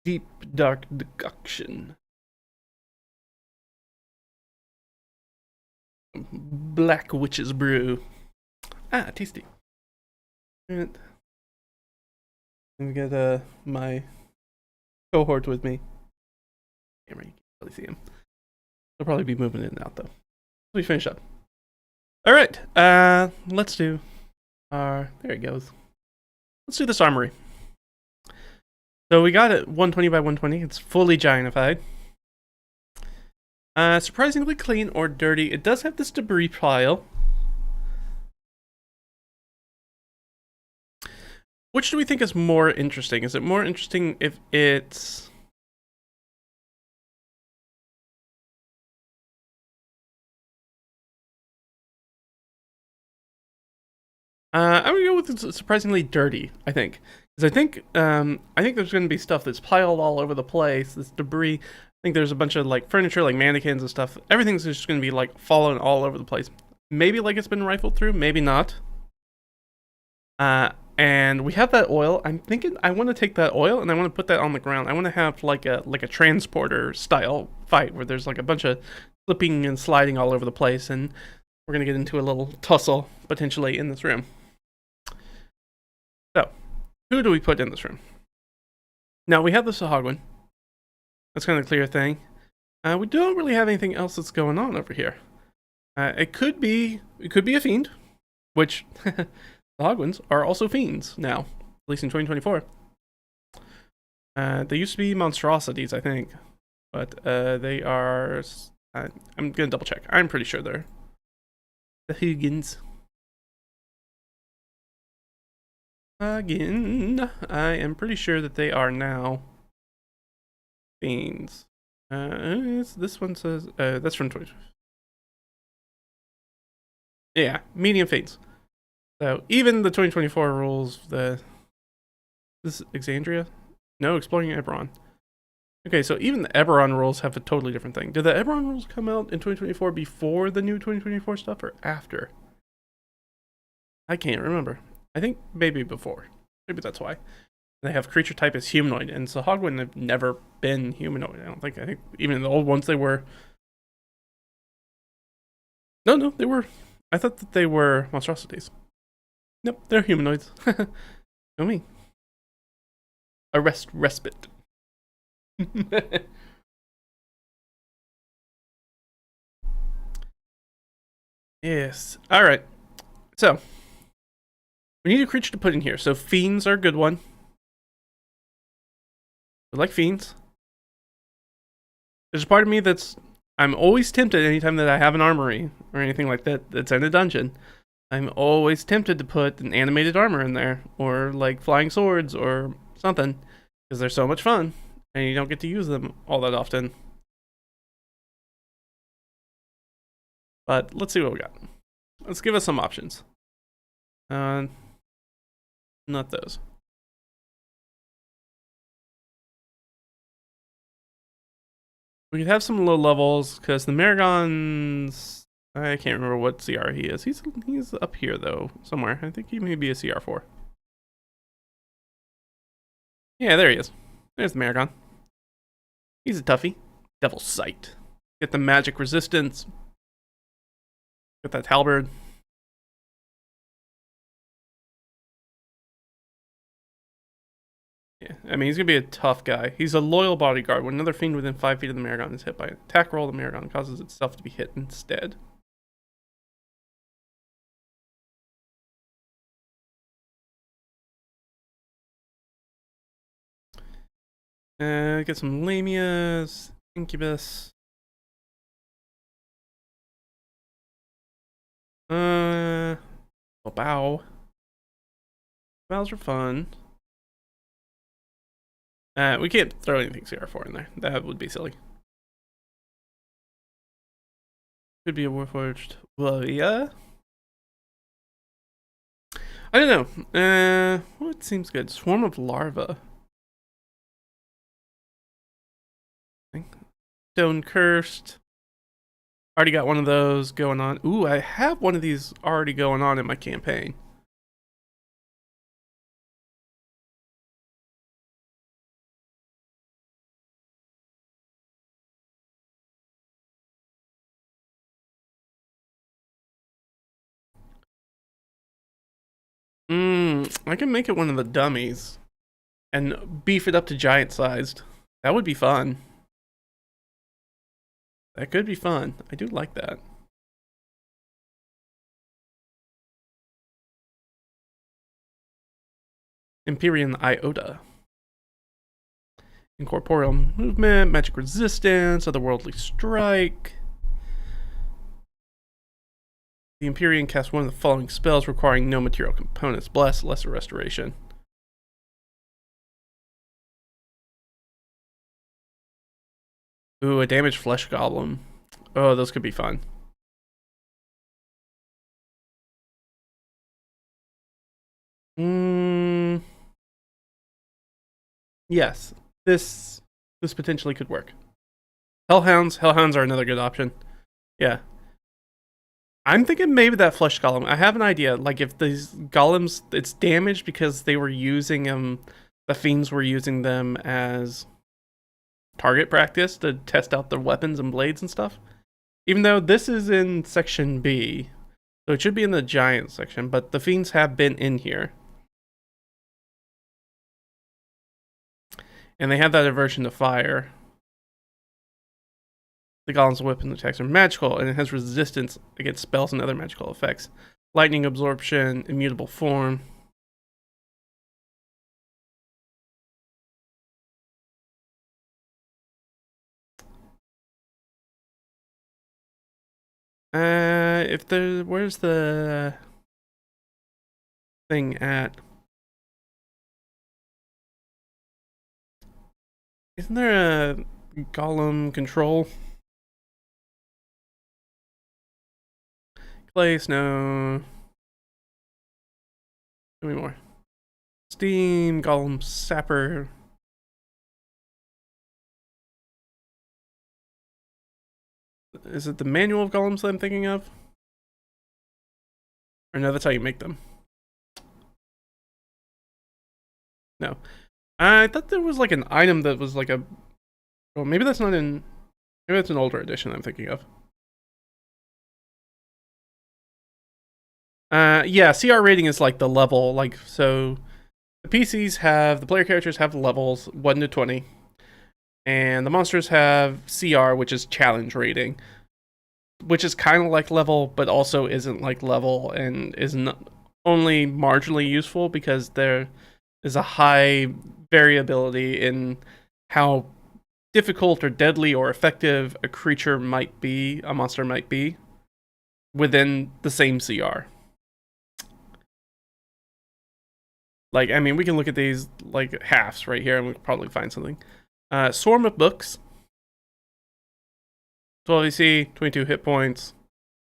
deep dark decoction. Black Witch's Brew. Ah, tasty. And we got my cohort with me. Camera, you can't really see him. He'll probably be moving in and out though. Let me finish up. Alright, let's do our, there it goes. Let's do this armory. So we got it 120 by 120. It's fully giantified. Surprisingly clean or dirty. It does have this debris pile. Which do we think is more interesting? Is it more interesting if it's... I'm gonna go with surprisingly dirty, I think. Because I think there's gonna be stuff that's piled all over the place, this debris. I think there's a bunch of like furniture, like mannequins and stuff. Everything's just gonna be like falling all over the place. Maybe like it's been rifled through, maybe not. And we have that oil. I'm thinking I want to take that oil and I want to put that on the ground. I want to have like a transporter style fight where there's like a bunch of slipping and sliding all over the place, and we're gonna get into a little tussle potentially in this room. So, who do we put in this room? Now we have the Sahagwin. That's kind of a clear thing. We don't really have anything else that's going on over here. It could be a fiend, which the Sahagwins are also fiends now, at least in 2024. They used to be monstrosities, I think, but they are. I'm gonna double check. I'm pretty sure they're the Higgins. Again, I am pretty sure that they are now fiends. This one says that's from 20. Yeah, medium fiends. So even the 2024 rules, this is Exandria? No, Exploring Eberron. Okay, so even the Eberron rules have a totally different thing. Did the Eberron rules come out in 2024 before the new 2024 stuff or after? I can't remember. I think maybe before. Maybe that's why. They have creature type as humanoid, and Sahagwin have never been humanoid. I think even in the old ones they were. No, they were. I thought that they were monstrosities. Nope, they're humanoids. Know me. Respite. Yes. All right. So we need a creature to put in here. So fiends are a good one. I like fiends. There's a part of me I'm always tempted anytime that I have an armory or anything like that that's in a dungeon. I'm always tempted to put an animated armor in there, or like flying swords or something, because they're so much fun and you don't get to use them all that often. But let's see what we got. Let's give us some options. Not those. We could have some low levels, because the Merregon's... I can't remember what CR he is. He's up here, though, somewhere. I think he may be a CR4. Yeah, there he is. There's the Merregon. He's a toughie. Devil's Sight. Get the magic resistance. Get that halberd. Yeah, I mean, he's gonna be a tough guy. He's a loyal bodyguard. When another fiend within 5 feet of the Merregon is hit by an attack roll, the Merregon causes itself to be hit instead. Get some Lamias, Incubus. Oh, bow. Bows are fun. We can't throw anything CR4 in there. That would be silly. Could be a Warforged. Well, yeah. I don't know. What seems good? Swarm of Larva. Stone Cursed. Already got one of those going on. Ooh, I have one of these already going on in my campaign. I can make it one of the dummies and beef it up to giant sized. That would be fun. That could be fun. I do like that. Empyrean Iota. Incorporeal movement, magic resistance, otherworldly strike. The Empyrean casts one of the following spells requiring no material components. Bless, Lesser Restoration. Ooh, a damaged flesh golem. Oh, those could be fun. Yes, this potentially could work. Hellhounds are another good option. Yeah. I'm thinking maybe that flesh golem. I have an idea. Like if these golems, it's damaged because they were using the fiends were using them as target practice to test out their weapons and blades and stuff. Even though this is in section B, so it should be in the giant section, but the fiends have been in here. And they have that aversion to fire. The golem's weapon attacks are magical, and it has resistance against spells and other magical effects. Lightning absorption, immutable form. Where's the thing at? Isn't there a golem control? Place, no. Give me more. Steam, golem, sapper. Is it the manual of golems that I'm thinking of? Or no, that's how you make them. No. I thought there was like an item that was like a... Well, maybe that's not in... Maybe that's an older edition I'm thinking of. Yeah, CR rating is like the level, like, so... The PCs have... The player characters have levels 1 to 20. And the monsters have CR, which is challenge rating. Which is kind of like level, but also isn't like level, and is not only marginally useful because there is a high variability in how difficult or deadly or effective a creature might be, a monster might be, within the same CR. Like, I mean, we can look at these, like, halves right here, and we'll probably find something. Swarm of Books. 12 AC, 22 hit points.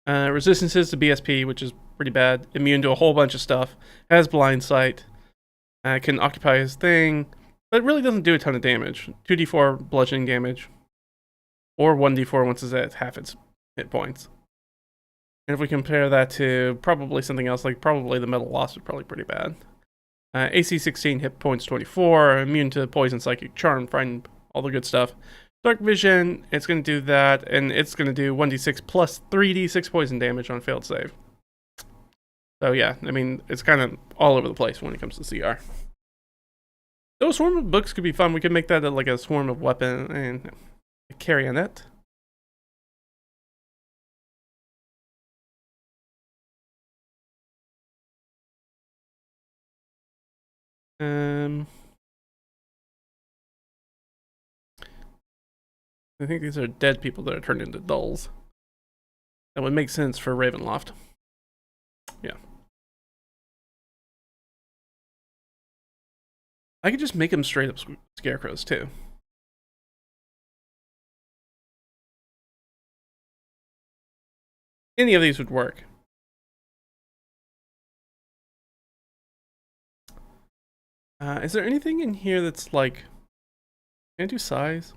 Resistances to BSP, which is pretty bad. Immune to a whole bunch of stuff. Has blind sight. Can occupy his thing. But it really doesn't do a ton of damage. 2d4 bludgeoning damage. Or 1d4 once it's at half its hit points. And if we compare that to probably something else, like probably the Metal Lost is probably pretty bad. AC 16, hit points 24. Immune to poison, psychic, charm, frightened, all the good stuff. Dark Vision, it's going to do that, and it's going to do 1d6 plus 3d6 poison damage on failed save. So yeah, I mean, it's kind of all over the place when it comes to CR. Those Swarm of Books could be fun. We could make that like a Swarm of Weapon and a Carrionet. I think these are dead people that are turned into dolls. That would make sense for Ravenloft. Yeah. I could just make them straight up scarecrows too. Any of these would work. Is there anything in here that's like... Can I do size?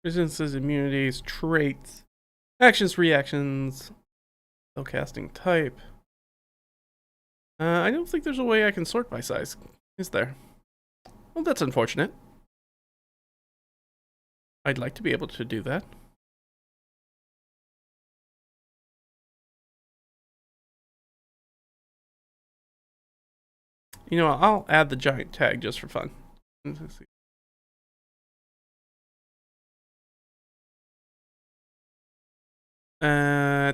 Resistances, immunities, traits, actions, reactions, spellcasting type. I don't think there's a way I can sort by size, is there? Well, that's unfortunate. I'd like to be able to do that. You know, I'll add the giant tag just for fun. Let's see.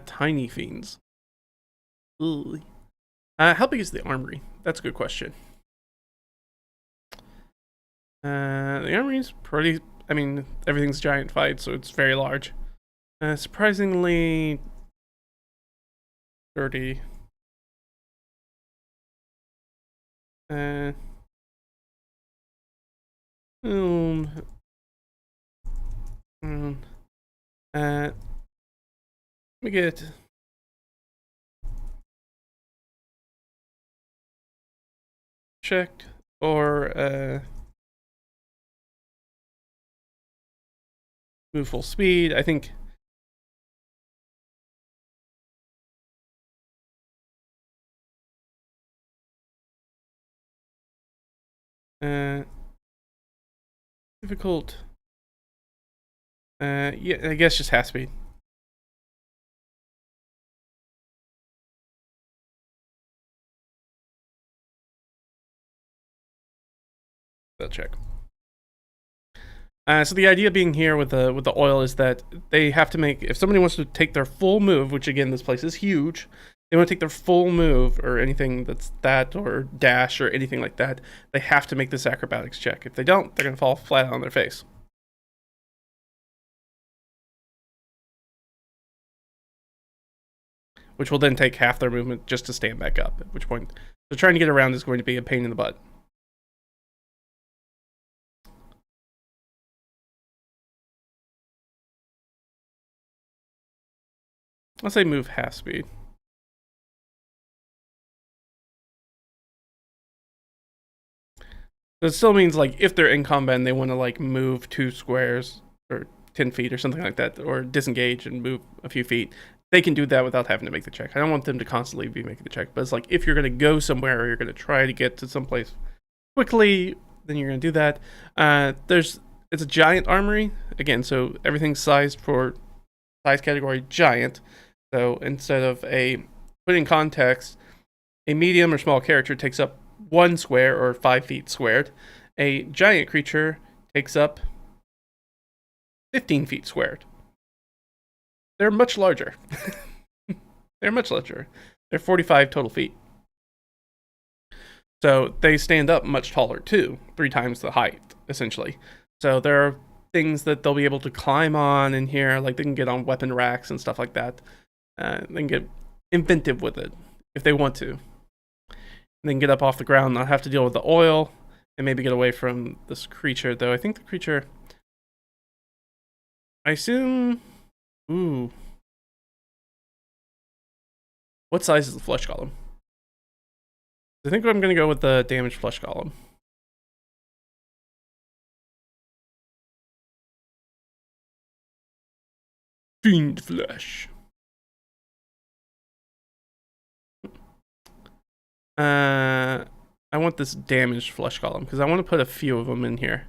Tiny fiends. Ooh. How big is the armory? That's a good question. The armory's pretty. I mean, everything's giant fight, so it's very large. Surprisingly, 30. Um, let me get checked or move full speed. I think difficult. Yeah, I guess just half speed. I'll check. So the idea being here with the oil is that they have to make, if somebody wants to take their full move, which again this place is huge, they want to take their full move or anything that's that or dash or anything like that, they have to make this acrobatics check. If they don't, they're gonna fall flat on their face. Which will then take half their movement just to stand back up, at which point so trying to get around is going to be a pain in the butt. Let's say move half speed. So it still means like if they're in combat and they want to like move 2 squares or 10 feet or something like that, or disengage and move a few feet, they can do that without having to make the check. I don't want them to constantly be making the check, but it's like if you're going to go somewhere or you're going to try to get to someplace quickly, then you're going to do that. It's a giant armory again, so everything's sized for size category giant. So instead of put in context, a medium or small character takes up 1 square or 5 feet squared. A giant creature takes up 15 feet squared. They're much larger. They're much larger. They're 45 total feet. So they stand up much taller too, 3 times the height, essentially. So there are things that they'll be able to climb on in here, like they can get on weapon racks and stuff like that. They can get inventive with it if they want to. And then get up off the ground, not have to deal with the oil, and maybe get away from this creature. Though I think the creature, I assume, ooh, what size is the flesh golem? I think I'm gonna go with the damaged flesh golem. Fiend flesh. I want this damaged flesh golem because I want to put a few of them in here.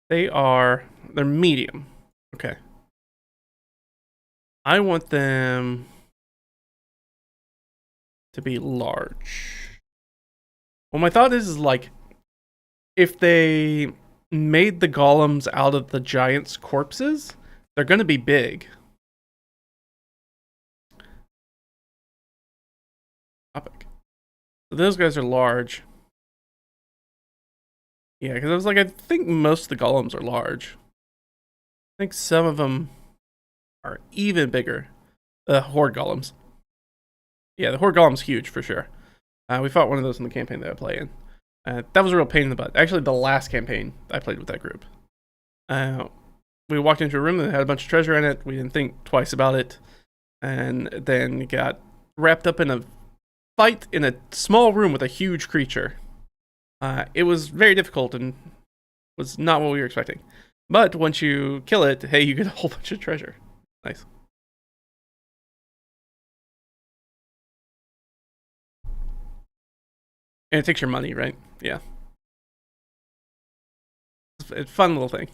They're medium. Okay. I want them to be large. Well, my thought is like, if they made the golems out of the giants' corpses, they're going to be big. Topic. So those guys are large. Yeah, because I was like, I think most of the golems are large. I think some of them are even bigger. The horde golems. Yeah, the horde golem's huge for sure. We fought one of those in the campaign that I play in. That was a real pain in the butt. Actually, the last campaign I played with that group. We walked into a room that had a bunch of treasure in it. We didn't think twice about it. And then got wrapped up in a fight in a small room with a huge creature. It was very difficult and was not what we were expecting. But once you kill it, hey, you get a whole bunch of treasure. Nice. And it takes your money, right? Yeah. It's a fun little thing.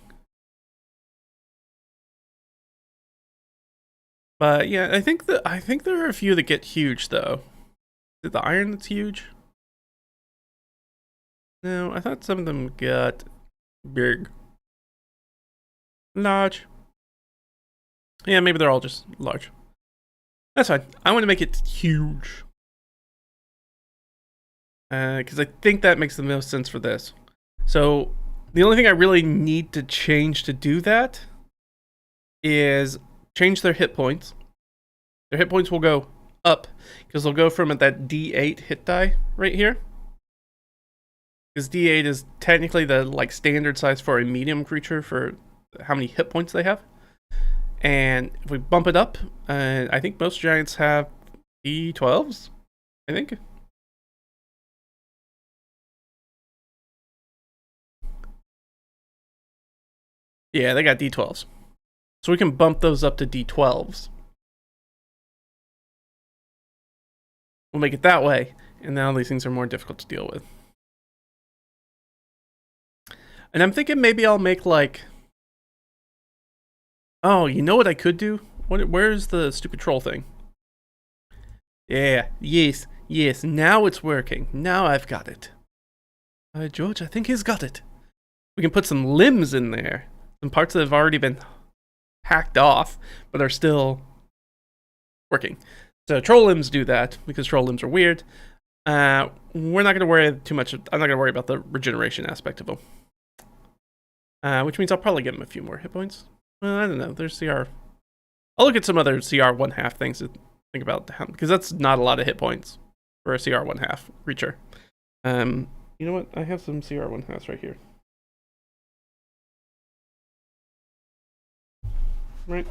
But yeah, I think there are a few that get huge though. Is it the iron that's huge? No, I thought some of them got big. Large. Yeah, maybe they're all just large. That's fine. I want to make it huge. Because I think that makes the most sense for this. So, the only thing I really need to change to do that is change their hit points. Their hit points will go up, because they'll go from that D8 hit die right here. Because D8 is technically the like standard size for a medium creature for how many hit points they have. And if we bump it up, I think most giants have D12s, I think. Yeah, they got D12s. So we can bump those up to D12s. We'll make it that way, and now these things are more difficult to deal with. And I'm thinking maybe I'll make like... Oh, you know what I could do? Where's the stupid troll thing? Yeah, yes, now it's working. Now I've got it. George, I think he's got it. We can put some limbs in there. Some parts that have already been hacked off, but are still working. So troll limbs do that, because troll limbs are weird. We're not going to worry too much. I'm not going to worry about the regeneration aspect of them. Which means I'll probably give them a few more hit points. Well, I don't know. There's CR. I'll look at some other CR 1/2 things to think about, because that's not a lot of hit points for a CR 1/2 creature. You know what? I have some CR 1/2s right here. Right.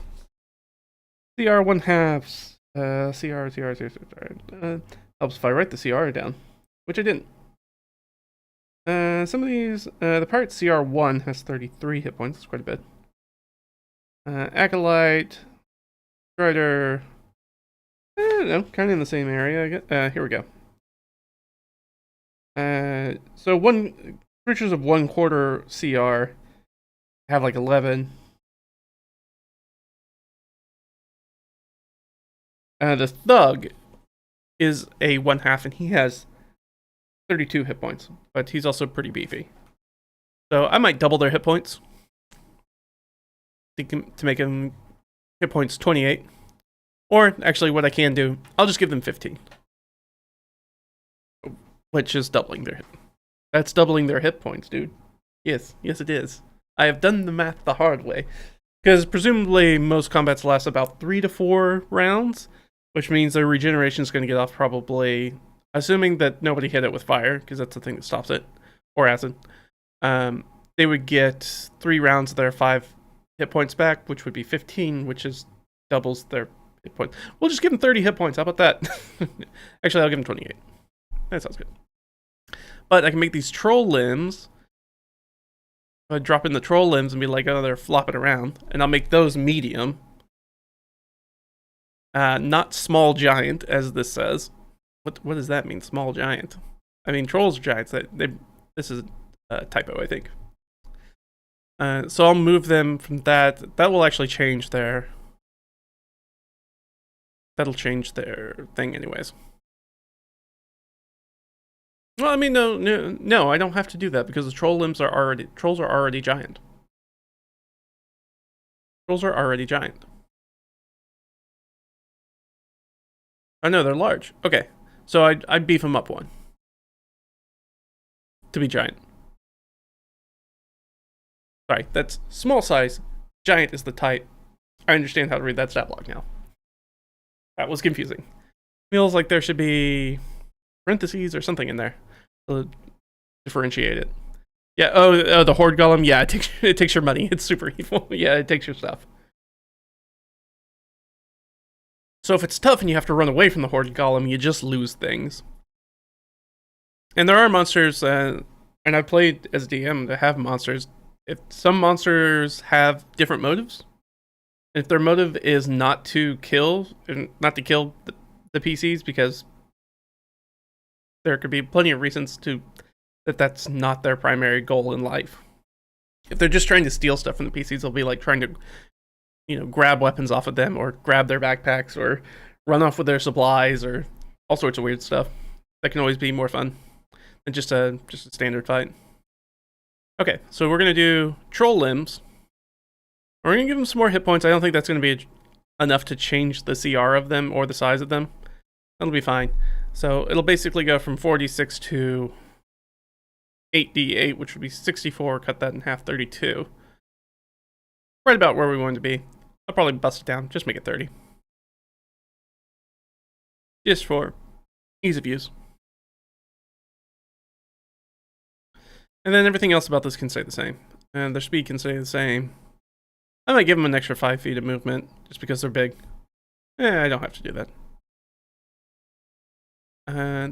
CR 1/2s. CR. Helps if I write the CR down, which I didn't. Some of these, the pirate CR1 has 33 hit points. That's quite a bit. Acolyte, Strider, I don't know, kind of in the same area, I guess. Here we go. So creatures of 1/4 CR have like 11. The Thug is a 1/2, and he has 32 hit points, but he's also pretty beefy. So I might double their hit points to make them hit points 28. Or actually, what I can do, I'll just give them 15, which is doubling their hit. That's doubling their hit points, dude. Yes, it is. I have done the math the hard way, because presumably most combats last about 3 to 4 rounds, which means their regeneration is going to get off probably, assuming that nobody hit it with fire, because that's the thing that stops it, or acid. They would get 3 rounds of their 5 hit points back, which would be 15, which is doubles their hit points. We'll just give them 30 hit points. How about that? Actually, I'll give them 28. That sounds good. But I can make these troll limbs. I drop in the troll limbs and be like, oh, they're flopping around, and I'll make those medium. Not small giant, as this says. What does that mean, small giant? I mean, trolls are giants. This is a typo, I think. So I'll move them from that. That will actually change their... That'll change their thing anyways. Well, I mean, no, I don't have to do that, because the trolls are already giant. Trolls are already giant. Oh no, they're large. Okay, so I'd beef them up 1 to be giant. Sorry, that's small size. Giant is the type. I understand how to read that stat block now. That was confusing. Feels like there should be parentheses or something in there to differentiate it. Yeah. Oh, the Horde Golem. Yeah, it takes your money. It's super evil. Yeah, it takes your stuff. So if it's tough and you have to run away from the Horde Golem, you just lose things. And there are monsters, and I've played as DM that have monsters. If some monsters have different motives, if their motive is not to kill the PCs, because there could be plenty of reasons that's not their primary goal in life. If they're just trying to steal stuff from the PCs, they'll be like trying to, grab weapons off of them, or grab their backpacks, or run off with their supplies, or all sorts of weird stuff. That can always be more fun Just a standard fight. Okay, so we're gonna do troll limbs. We're gonna give them some more hit points. I don't think that's gonna be enough to change the CR of them or the size of them. That'll be fine. So it'll basically go from 4d6 to 8d8, which would be 64. Cut that in half, 32. Right about where we want to be. I'll probably bust it down. Just make it 30. Just for ease of use. And then everything else about this can stay the same. And their speed can stay the same. I might give them an extra 5 feet of movement, just because they're big. I don't have to do that.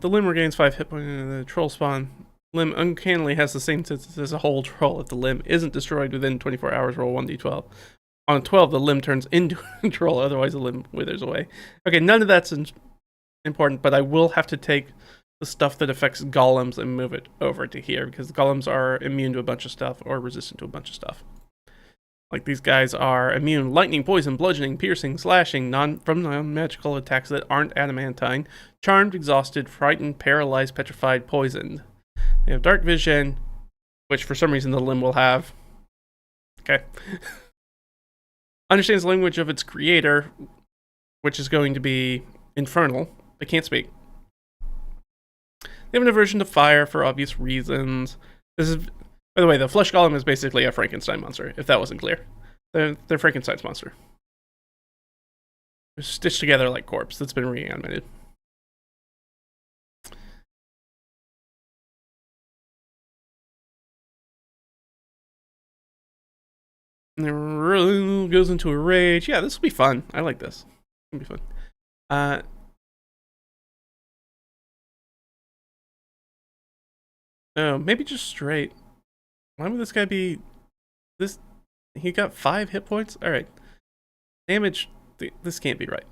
The limb regains 5 hit points. The troll spawn limb uncannily has the same statistics as a whole troll. If the limb isn't destroyed within 24 hours, roll 1d12. On 12, the limb turns into a troll, otherwise the limb withers away. Okay, none of that's important, but I will have to take the stuff that affects golems and move it over to here, because the golems are immune to a bunch of stuff, or resistant to a bunch of stuff. Like, these guys are immune: lightning, poison, bludgeoning, piercing, slashing, from non-magical attacks that aren't adamantine, charmed, exhausted, frightened, paralyzed, petrified, poisoned. They have dark vision, which for some reason the limb will have. Okay. Understands the language of its creator, which is going to be infernal. They can't speak. They have an aversion to fire for obvious reasons. This is, by the way, the flesh golem is basically a Frankenstein monster, if that wasn't clear. They're Frankenstein's monster. They're stitched together like corpse that's been reanimated. And it really goes into a rage. Yeah, this will be fun. I like this. It'll be fun. Oh, maybe just straight. Why would this guy be this? He got 5 hit points? Alright. Damage. This can't be right.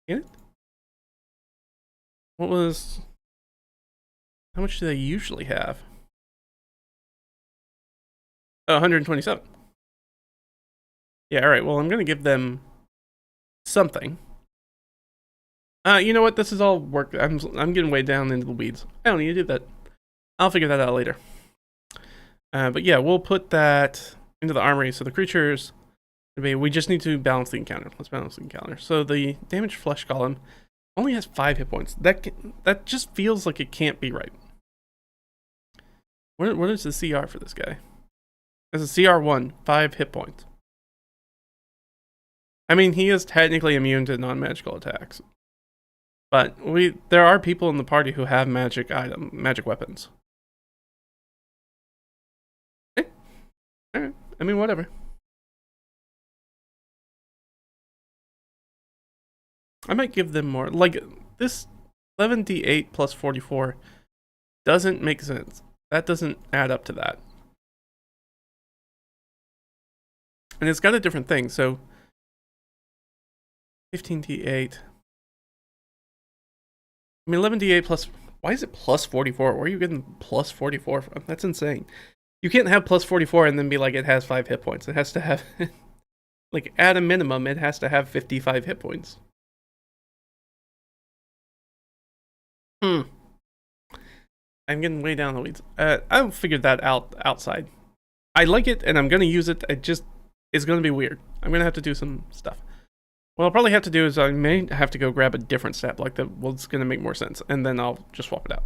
Can it? What was... How much do they usually have? Oh, 127. Yeah, alright. Well, I'm going to give them something. You know what? This is all work. I'm getting way down into the weeds. I don't need to do that. I'll figure that out later. But yeah, we'll put that into the armory. So the creatures, we just need to balance the encounter. Let's balance the encounter. So the damaged flesh golem only has 5 hit points. That just feels like it can't be right. What is the CR for this guy? It's a CR1, 5 hit points. I mean, he is technically immune to non-magical attacks. But there are people in the party who have magic weapons. Alright, I mean, whatever. I might give them more. Like, this 11d8 plus 44 doesn't make sense. That doesn't add up to that. And it's got a different thing, so 15d8. I mean, 11d8 plus... Why is it plus 44? Where are you getting plus 44 from? That's insane. You can't have plus 44 and then be like, it has 5 hit points. It has to have... like, at a minimum, it has to have 55 hit points. I'm getting way down the weeds. I figured that out outside. I like it, and I'm going to use it. It's going to be weird. I'm going to have to do some stuff. What I'll probably have to do is I may have to go grab a different stat block that was going to make more sense, and then I'll just swap it out.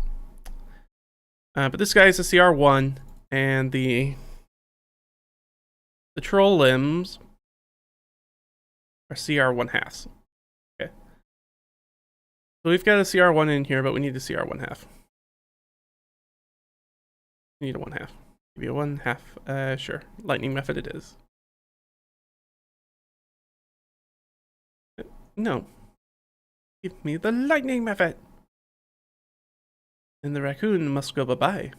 But this guy is a CR1, and the troll limbs are CR1 halves. Okay. So we've got a CR1 in here, but we need a CR1 half. We need a 1 half. Give you a 1 half. Sure. Lightning method it is. No. Give me the lightning method. And the raccoon must go bye-bye.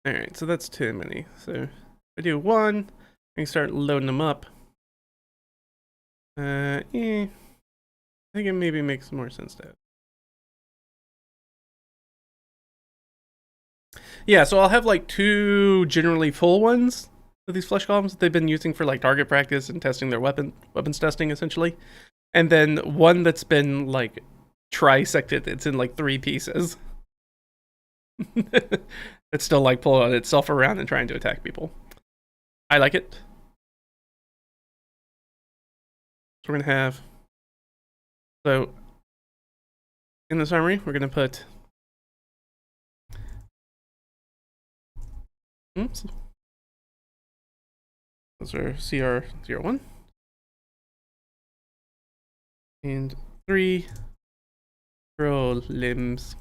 Alright, so that's too many. So if I do 1, I can start loading them up. I think it maybe makes more sense to have. Yeah, so I'll have like 2 generally full ones of these flesh golems that they've been using for like target practice and testing their weapons testing essentially. And then one that's been like trisected. It's in like 3 pieces. It's still like pulling itself around and trying to attack people. I like it. So we're gonna have, so in the summary, we're gonna put, oops, those are CR01 and 3 pro limbs.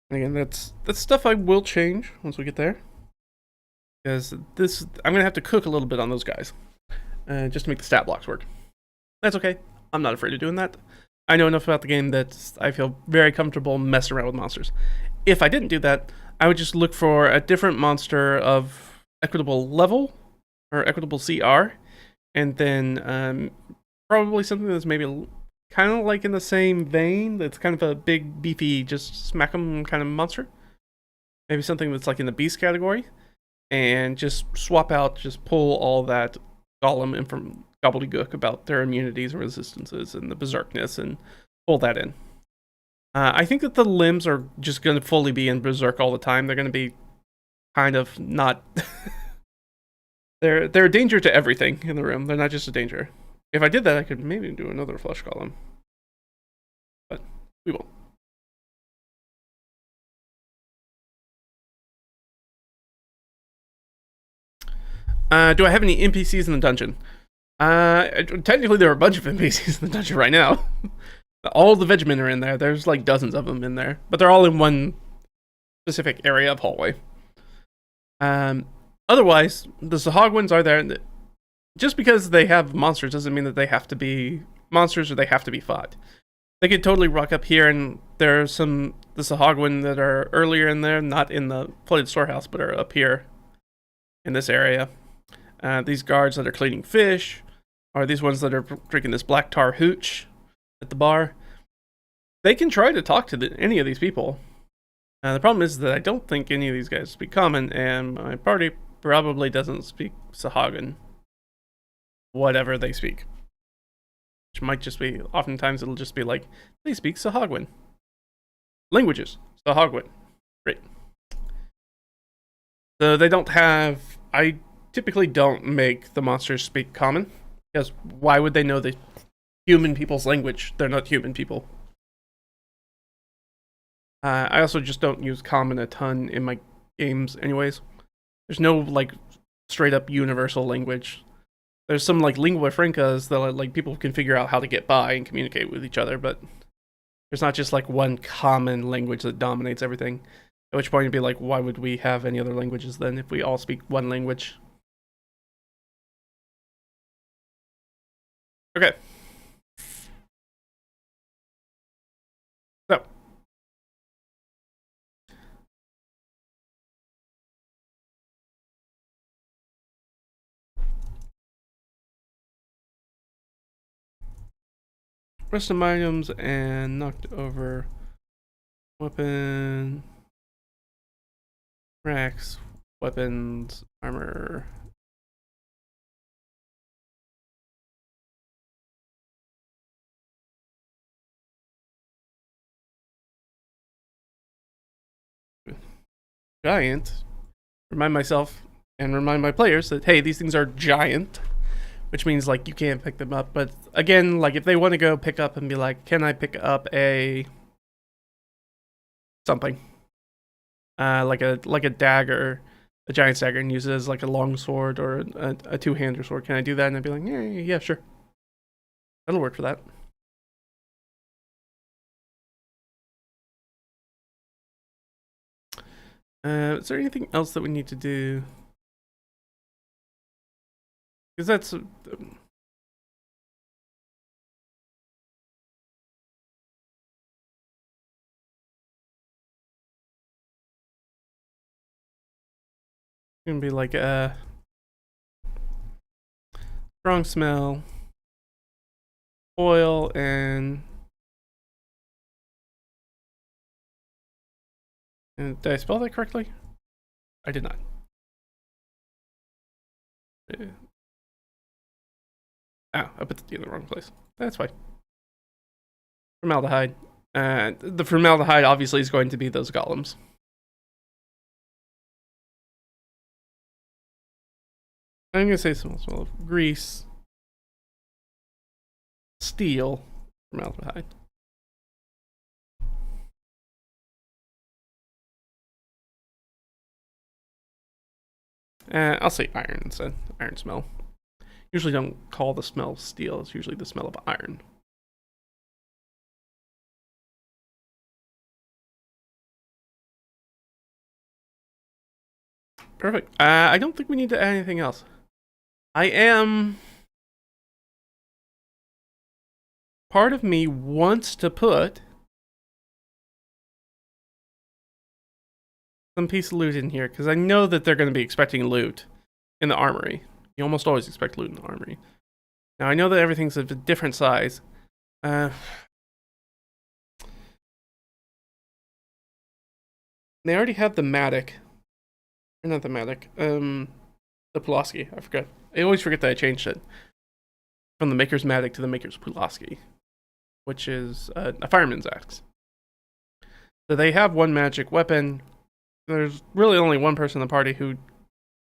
And again, that's stuff I will change once we get there, because this, I'm gonna have to cook a little bit on those guys, just to make the stat blocks work. That's okay. I'm not afraid of doing that. I know enough about the game that I feel very comfortable messing around with monsters. If I didn't do that, I would just look for a different monster of equitable level or equitable CR, and then probably something that's maybe kind of like in the same vein, that's kind of a big, beefy, just smack 'em kind of monster. Maybe something that's like in the beast category, and just swap out, just pull all that golem and from gobbledygook about their immunities and resistances and the berserkness, and pull that in. I think that the limbs are just going to fully be in berserk all the time. They're going to be kind of not... they're a danger to everything in the room. They're not just a danger. If I did that, I could maybe do another flesh golem. But we won't. Do I have any NPCs in the dungeon? Technically, there are a bunch of NPCs in the dungeon right now. All the Vegemen are in there. There's like dozens of them in there, but they're all in one specific area of hallway. Otherwise, the Sahagwins are there. Just because they have monsters doesn't mean that they have to be monsters or they have to be fought. They could totally rock up here, and there are the Sahagwin that are earlier in there, not in the flooded storehouse, but are up here in this area. These guards that are cleaning fish, or these ones that are drinking this black tar hooch at the bar, they can try to talk to any of these people. The problem is that I don't think any of these guys speak common, and my party probably doesn't speak Sahagwin. Whatever they speak. Which might just be, oftentimes it'll just be like, they speak Sahagwin. Languages, Sahagwin. Great. So they don't have, I typically don't make the monsters speak common, because why would they know the human people's language? They're not human people. I also just don't use common a ton in my games anyways. There's no like straight up universal language. There's some like lingua francas that like people can figure out how to get by and communicate with each other, but there's not just like one common language that dominates everything. At which point you'd be like, why would we have any other languages then if we all speak one language? Okay. So. Rest of my items and knocked over weapon, racks, weapons, armor. Giant. Remind myself and remind my players that, hey, these things are giant, which means like you can't pick them up. But again, like if they want to go pick up and be like, can I pick up a something like a dagger, a giant dagger, and use it as like a long sword or a two-hander sword? Can I do that? And I'd be like, yeah, sure, that'll work for that. Is there anything else that we need to do? Because that's gonna be like a strong smell, oil, and did I spell that correctly? I did not. Oh, I put the D in the wrong place. That's fine. Formaldehyde. The formaldehyde obviously is going to be those golems. I'm gonna say smell of grease, steel, formaldehyde. I'll say iron instead. Iron smell. Usually don't call the smell steel. It's usually the smell of iron. Perfect. I don't think we need to add anything else. Part of me wants to put some piece of loot in here, because I know that they're going to be expecting loot in the armory. You almost always expect loot in the armory. Now, I know that everything's of a different size. They already have the Matic. Or not the Matic. The Pulaski. I forgot. I always forget that I changed it. From the Maker's Matic to the Maker's Pulaski. Which is a fireman's axe. So they have one magic weapon. There's really only one person in the party who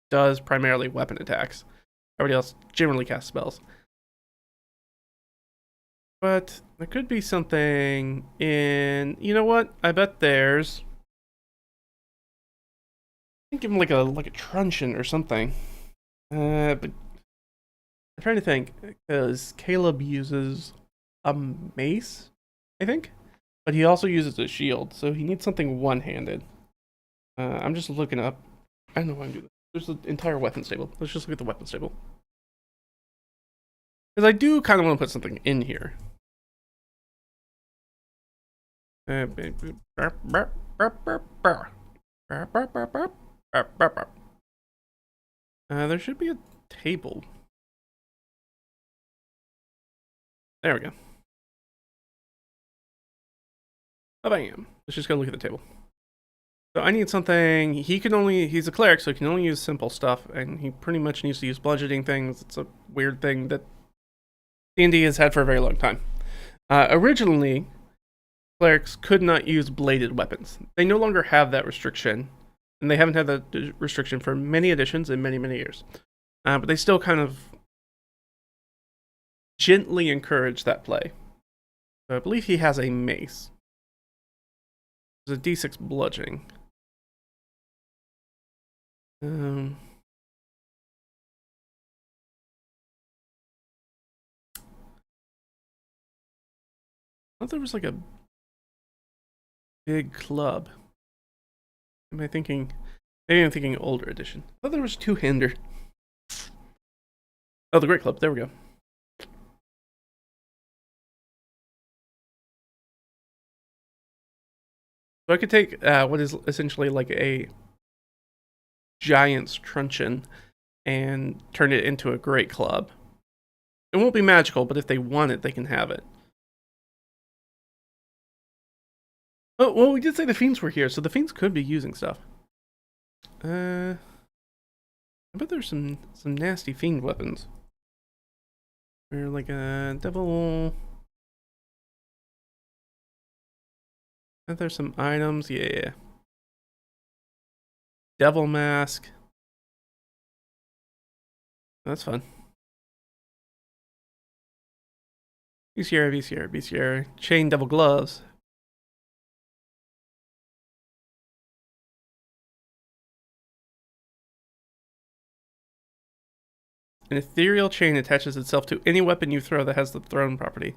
does primarily weapon attacks. Everybody else generally casts spells. But there could be something in... You know what? I bet there's... I think give him like a truncheon or something. But I'm trying to think, because Caleb uses a mace, I think, but he also uses a shield, so he needs something one-handed. I'm just looking up. I don't know why I'm doing this. There's an entire weapons table. Let's just look at the weapons table, because I do kind of want to put something in here. There should be a table. There we go. Bam. Let's just go look at the table. So I need something. He's a cleric, so he can only use simple stuff, and he pretty much needs to use bludgeoning things. It's a weird thing that D&D has had for a very long time. Originally, clerics could not use bladed weapons. They no longer have that restriction, and they haven't had that restriction for many editions in many, many years. But they still kind of gently encourage that play. So I believe he has a mace. There's a D6 bludgeoning. I thought there was like a big club. Am I thinking? Maybe I'm thinking older edition. I thought there was two-hander. Oh, the Great Club. There we go. So I could take what is essentially like a giant's truncheon and turn it into a great club. It won't be magical, but if they want it, they can have it. Oh, well, we did say the fiends were here, so the fiends could be using stuff. I bet there's some nasty fiend weapons. Or like a devil. I bet there's some items. Yeah. Devil mask. That's fun. BCR. Chain devil gloves. An ethereal chain attaches itself to any weapon you throw that has the thrown property.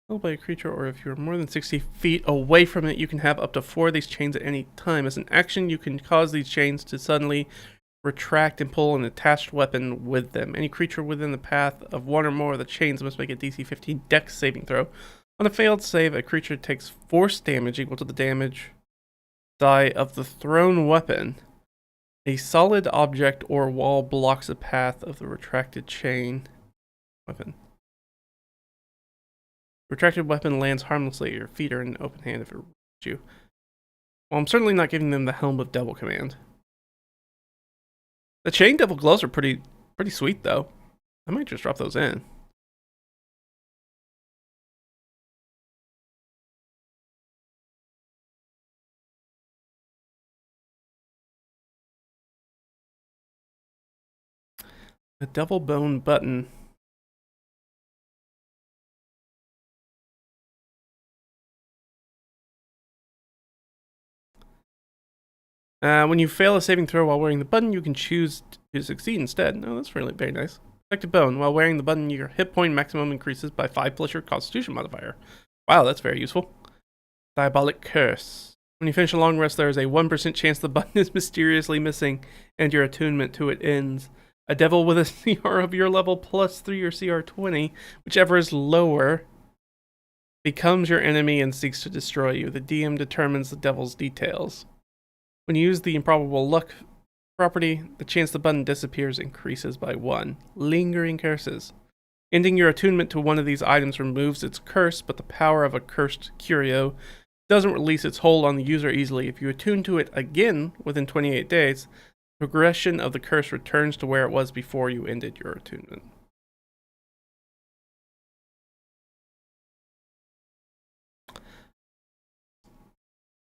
Held by a creature, or if you're more than 60 feet away from it, you can have up to 4 of these chains at any time. As an action, you can cause these chains to suddenly retract and pull an attached weapon with them. Any creature within the path of one or more of the chains must make a DC 15 Dex saving throw. On a failed save, a creature takes force damage equal to the damage die of the thrown weapon. A solid object or wall blocks the path of the retracted chain weapon. Retracted weapon lands harmlessly at your feet or in an open hand if it reaches you. Well, I'm certainly not giving them the Helm of Devil command. The chain devil gloves are pretty sweet though. I might just drop those in. A devil bone button. When you fail a saving throw while wearing the button, you can choose to succeed instead. Oh, that's really very nice. Protected bone. While wearing the button, your hit point maximum increases by 5 plus your constitution modifier. Wow, that's very useful. Diabolic curse. When you finish a long rest, there is a 1% chance the button is mysteriously missing and your attunement to it ends. A devil with a CR of your level plus 3 or CR 20, whichever is lower, becomes your enemy and seeks to destroy you. The DM determines the devil's details. When you use the improbable luck property, the chance the button disappears increases by 1. Lingering curses. Ending your attunement to one of these items removes its curse, but the power of a cursed curio doesn't release its hold on the user easily. If you attune to it again within 28 days, the progression of the curse returns to where it was before you ended your attunement.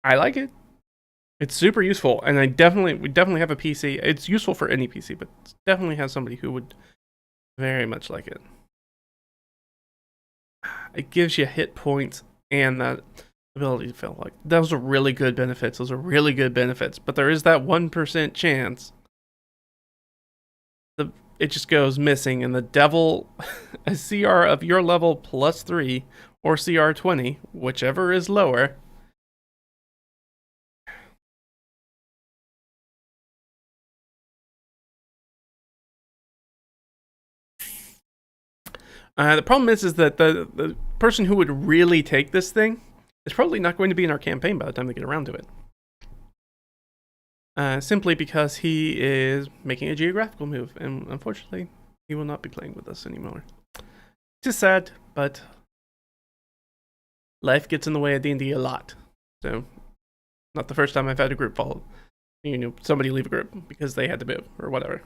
I like it. It's super useful, and we definitely have a PC. It's useful for any PC, but definitely has somebody who would very much like it. It gives you hit points and that ability to feel like those are really good benefits. But there is that 1% chance it just goes missing, and the devil, a CR of your level plus 3 or CR 20, whichever is lower. The problem is that the person who would really take this thing is probably not going to be in our campaign by the time they get around to it. Simply because he is making a geographical move, and unfortunately, he will not be playing with us anymore. It's just sad, but life gets in the way of D&D a lot. So, not the first time I've had a group fall, somebody leave a group because they had to move or whatever.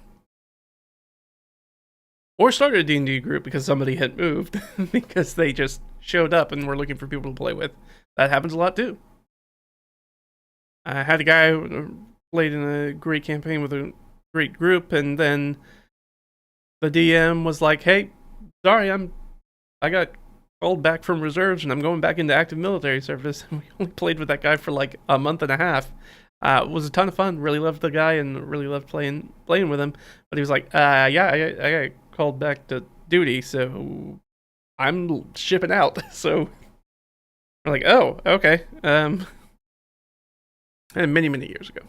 Or started a D&D group because somebody had moved because they just showed up and were looking for people to play with. That happens a lot too. I had a guy who played in a great campaign with a great group, and then the DM was like, "Hey, sorry, I got called back from reserves and I'm going back into active military service." And we only played with that guy for like a month and a half. It was a ton of fun. Really loved the guy and really loved playing with him. But he was like, "Yeah, I got called back to duty, so I'm shipping out." So we're like, "Oh, okay." And many years ago.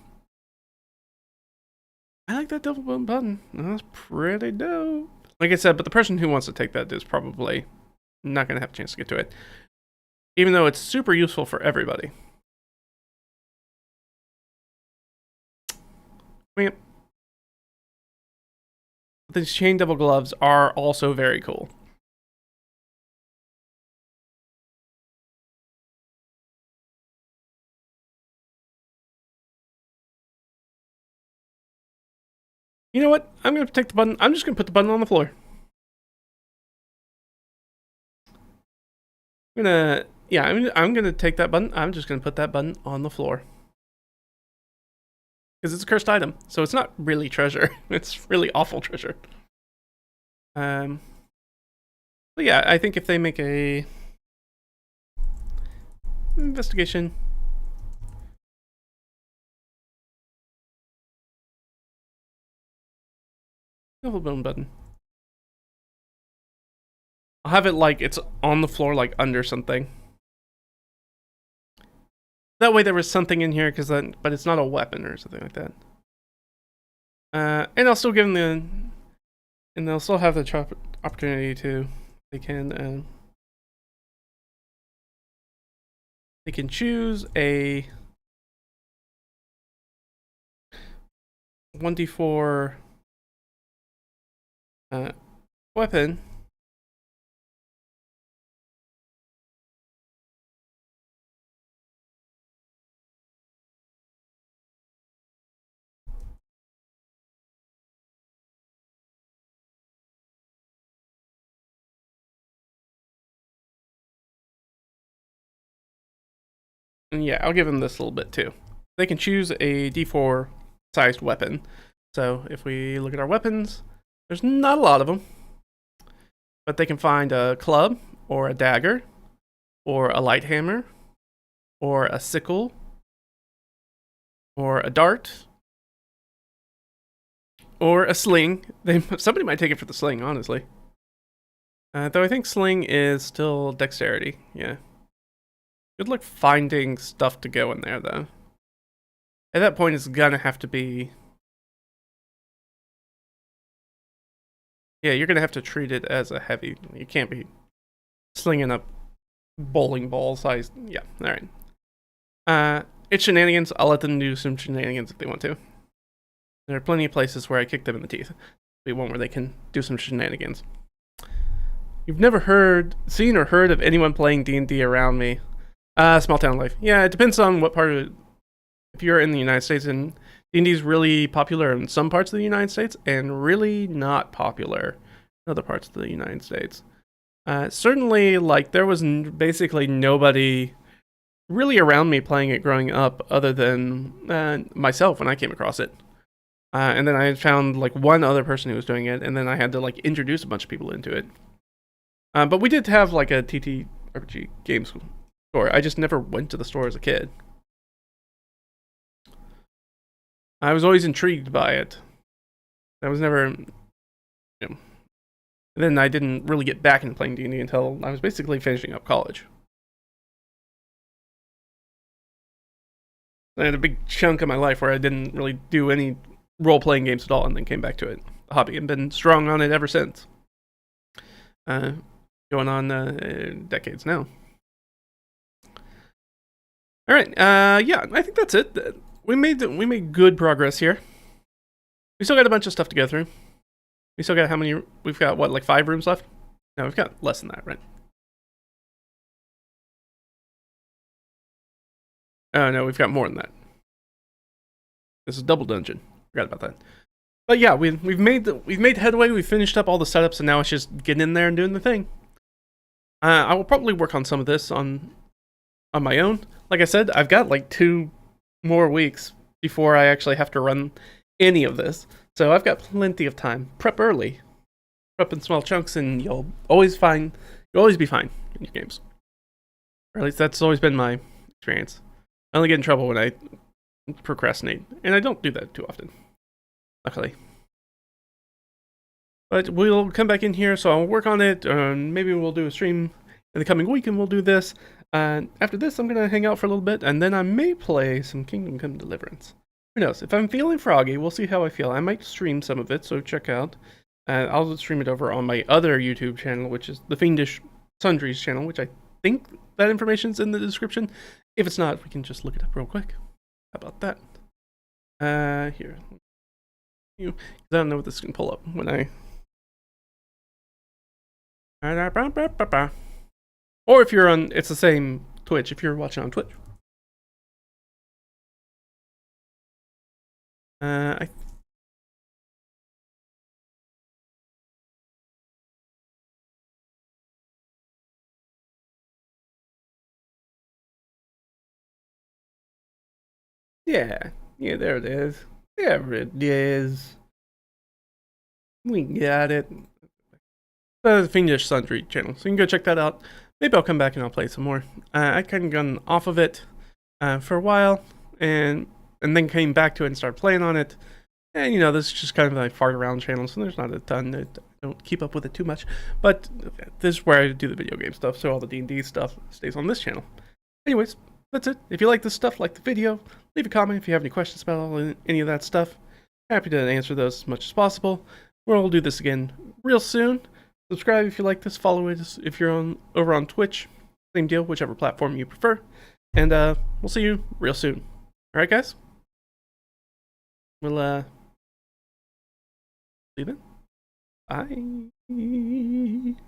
I like that double button. That's pretty dope. Like I said, but the person who wants to take that is probably not going to have a chance to get to it. Even though it's super useful for everybody. Yep. These chain devil gloves are also very cool. You know what? I'm going to take the button. I'm just going to put the button on the floor. I'm going to take that button. I'm just going to put that button on the floor. Because it's a cursed item. So it's not really treasure. It's really awful treasure. But yeah, I think if they make a investigation. Double bone button. I'll have it like it's on the floor, like under something. That way there was something in here, but it's not a weapon or something like that. And I'll still give them and they'll still have the opportunity to, they can choose a 1d4 weapon. And yeah, I'll give them this little bit too. They can choose a D4 sized weapon. So if we look at our weapons, there's not a lot of them. But they can find a club, or a dagger, or a light hammer, or a sickle, or a dart, or a sling. Somebody might take it for the sling, honestly. Though I think sling is still dexterity, yeah. Good luck finding stuff to go in there, though. At that point, it's gonna have to be... Yeah, you're gonna have to treat it as a heavy. You can't be slinging up bowling ball sized. Yeah, alright. It's shenanigans. I'll let them do some shenanigans if they want to. There are plenty of places where I kick them in the teeth. Be one where they can do some shenanigans. You've never seen or heard of anyone playing D&D around me. Small town life. Yeah, it depends on what part of it. If you're in the United States, and D&D is really popular in some parts of the United States, and really not popular in other parts of the United States. Certainly, like, there was basically nobody really around me playing it growing up other than myself when I came across it. And then I found, like, one other person who was doing it, and then I had to, like, introduce a bunch of people into it. But we did have, like, a TTRPG game store. I just never went to the store as a kid. I was always intrigued by it. I was never, you know. And then I didn't really get back into playing D&D until I was basically finishing up college. I had a big chunk of my life where I didn't really do any role-playing games at all, and then came back to it, the hobby, and been strong on it ever since. Going on decades now. All right, yeah, I think that's it. We made good progress here. We still got a bunch of stuff to go through. We still got how many? We've got what, like 5 rooms left? No, we've got less than that, right? Oh no, we've got more than that. This is double dungeon. Forgot about that. But yeah, we've made headway. We finished up all the setups, and now it's just getting in there and doing the thing. I will probably work on some of this on my own. Like I said, I've got like 2 more weeks before I actually have to run any of this, so I've got plenty of time. Prep early, prep in small chunks, and you'll always be fine in your games. Or at least that's always been my experience. I only get in trouble when I procrastinate, and I don't do that too often, luckily. But we'll come back in here, so I'll work on it. Maybe we'll do a stream in the coming week, and we'll do this. After this, I'm going to hang out for a little bit, and then I may play some Kingdom Come Deliverance. Who knows? If I'm feeling froggy, we'll see how I feel. I might stream some of it, so check out. I'll stream it over on my other YouTube channel, which is the Fiendish Sundries channel, which I think that information's in the description. If it's not, we can just look it up real quick. How about that? Here. I don't know what this can pull up when I... Or if you're on, it's the same Twitch, if you're watching on Twitch. Yeah, there it is. There it is. We got it. The Fiendish Sundry channel, so you can go check that out. Maybe I'll come back and I'll play some more. I kind of gone off of it for a while, and then came back to it and started playing on it. And, you know, this is just kind of like fart around channel, so there's not a ton. I don't keep up with it too much. But this is where I do the video game stuff, so all the D&D stuff stays on this channel. Anyways, that's it. If you like this stuff, like the video, leave a comment if you have any questions about any of that stuff. Happy to answer those as much as possible. We'll do this again real soon. Subscribe if you like this. Follow us if you're over on Twitch. Same deal, whichever platform you prefer. And we'll see you real soon. Alright, guys? We'll see you then. Bye.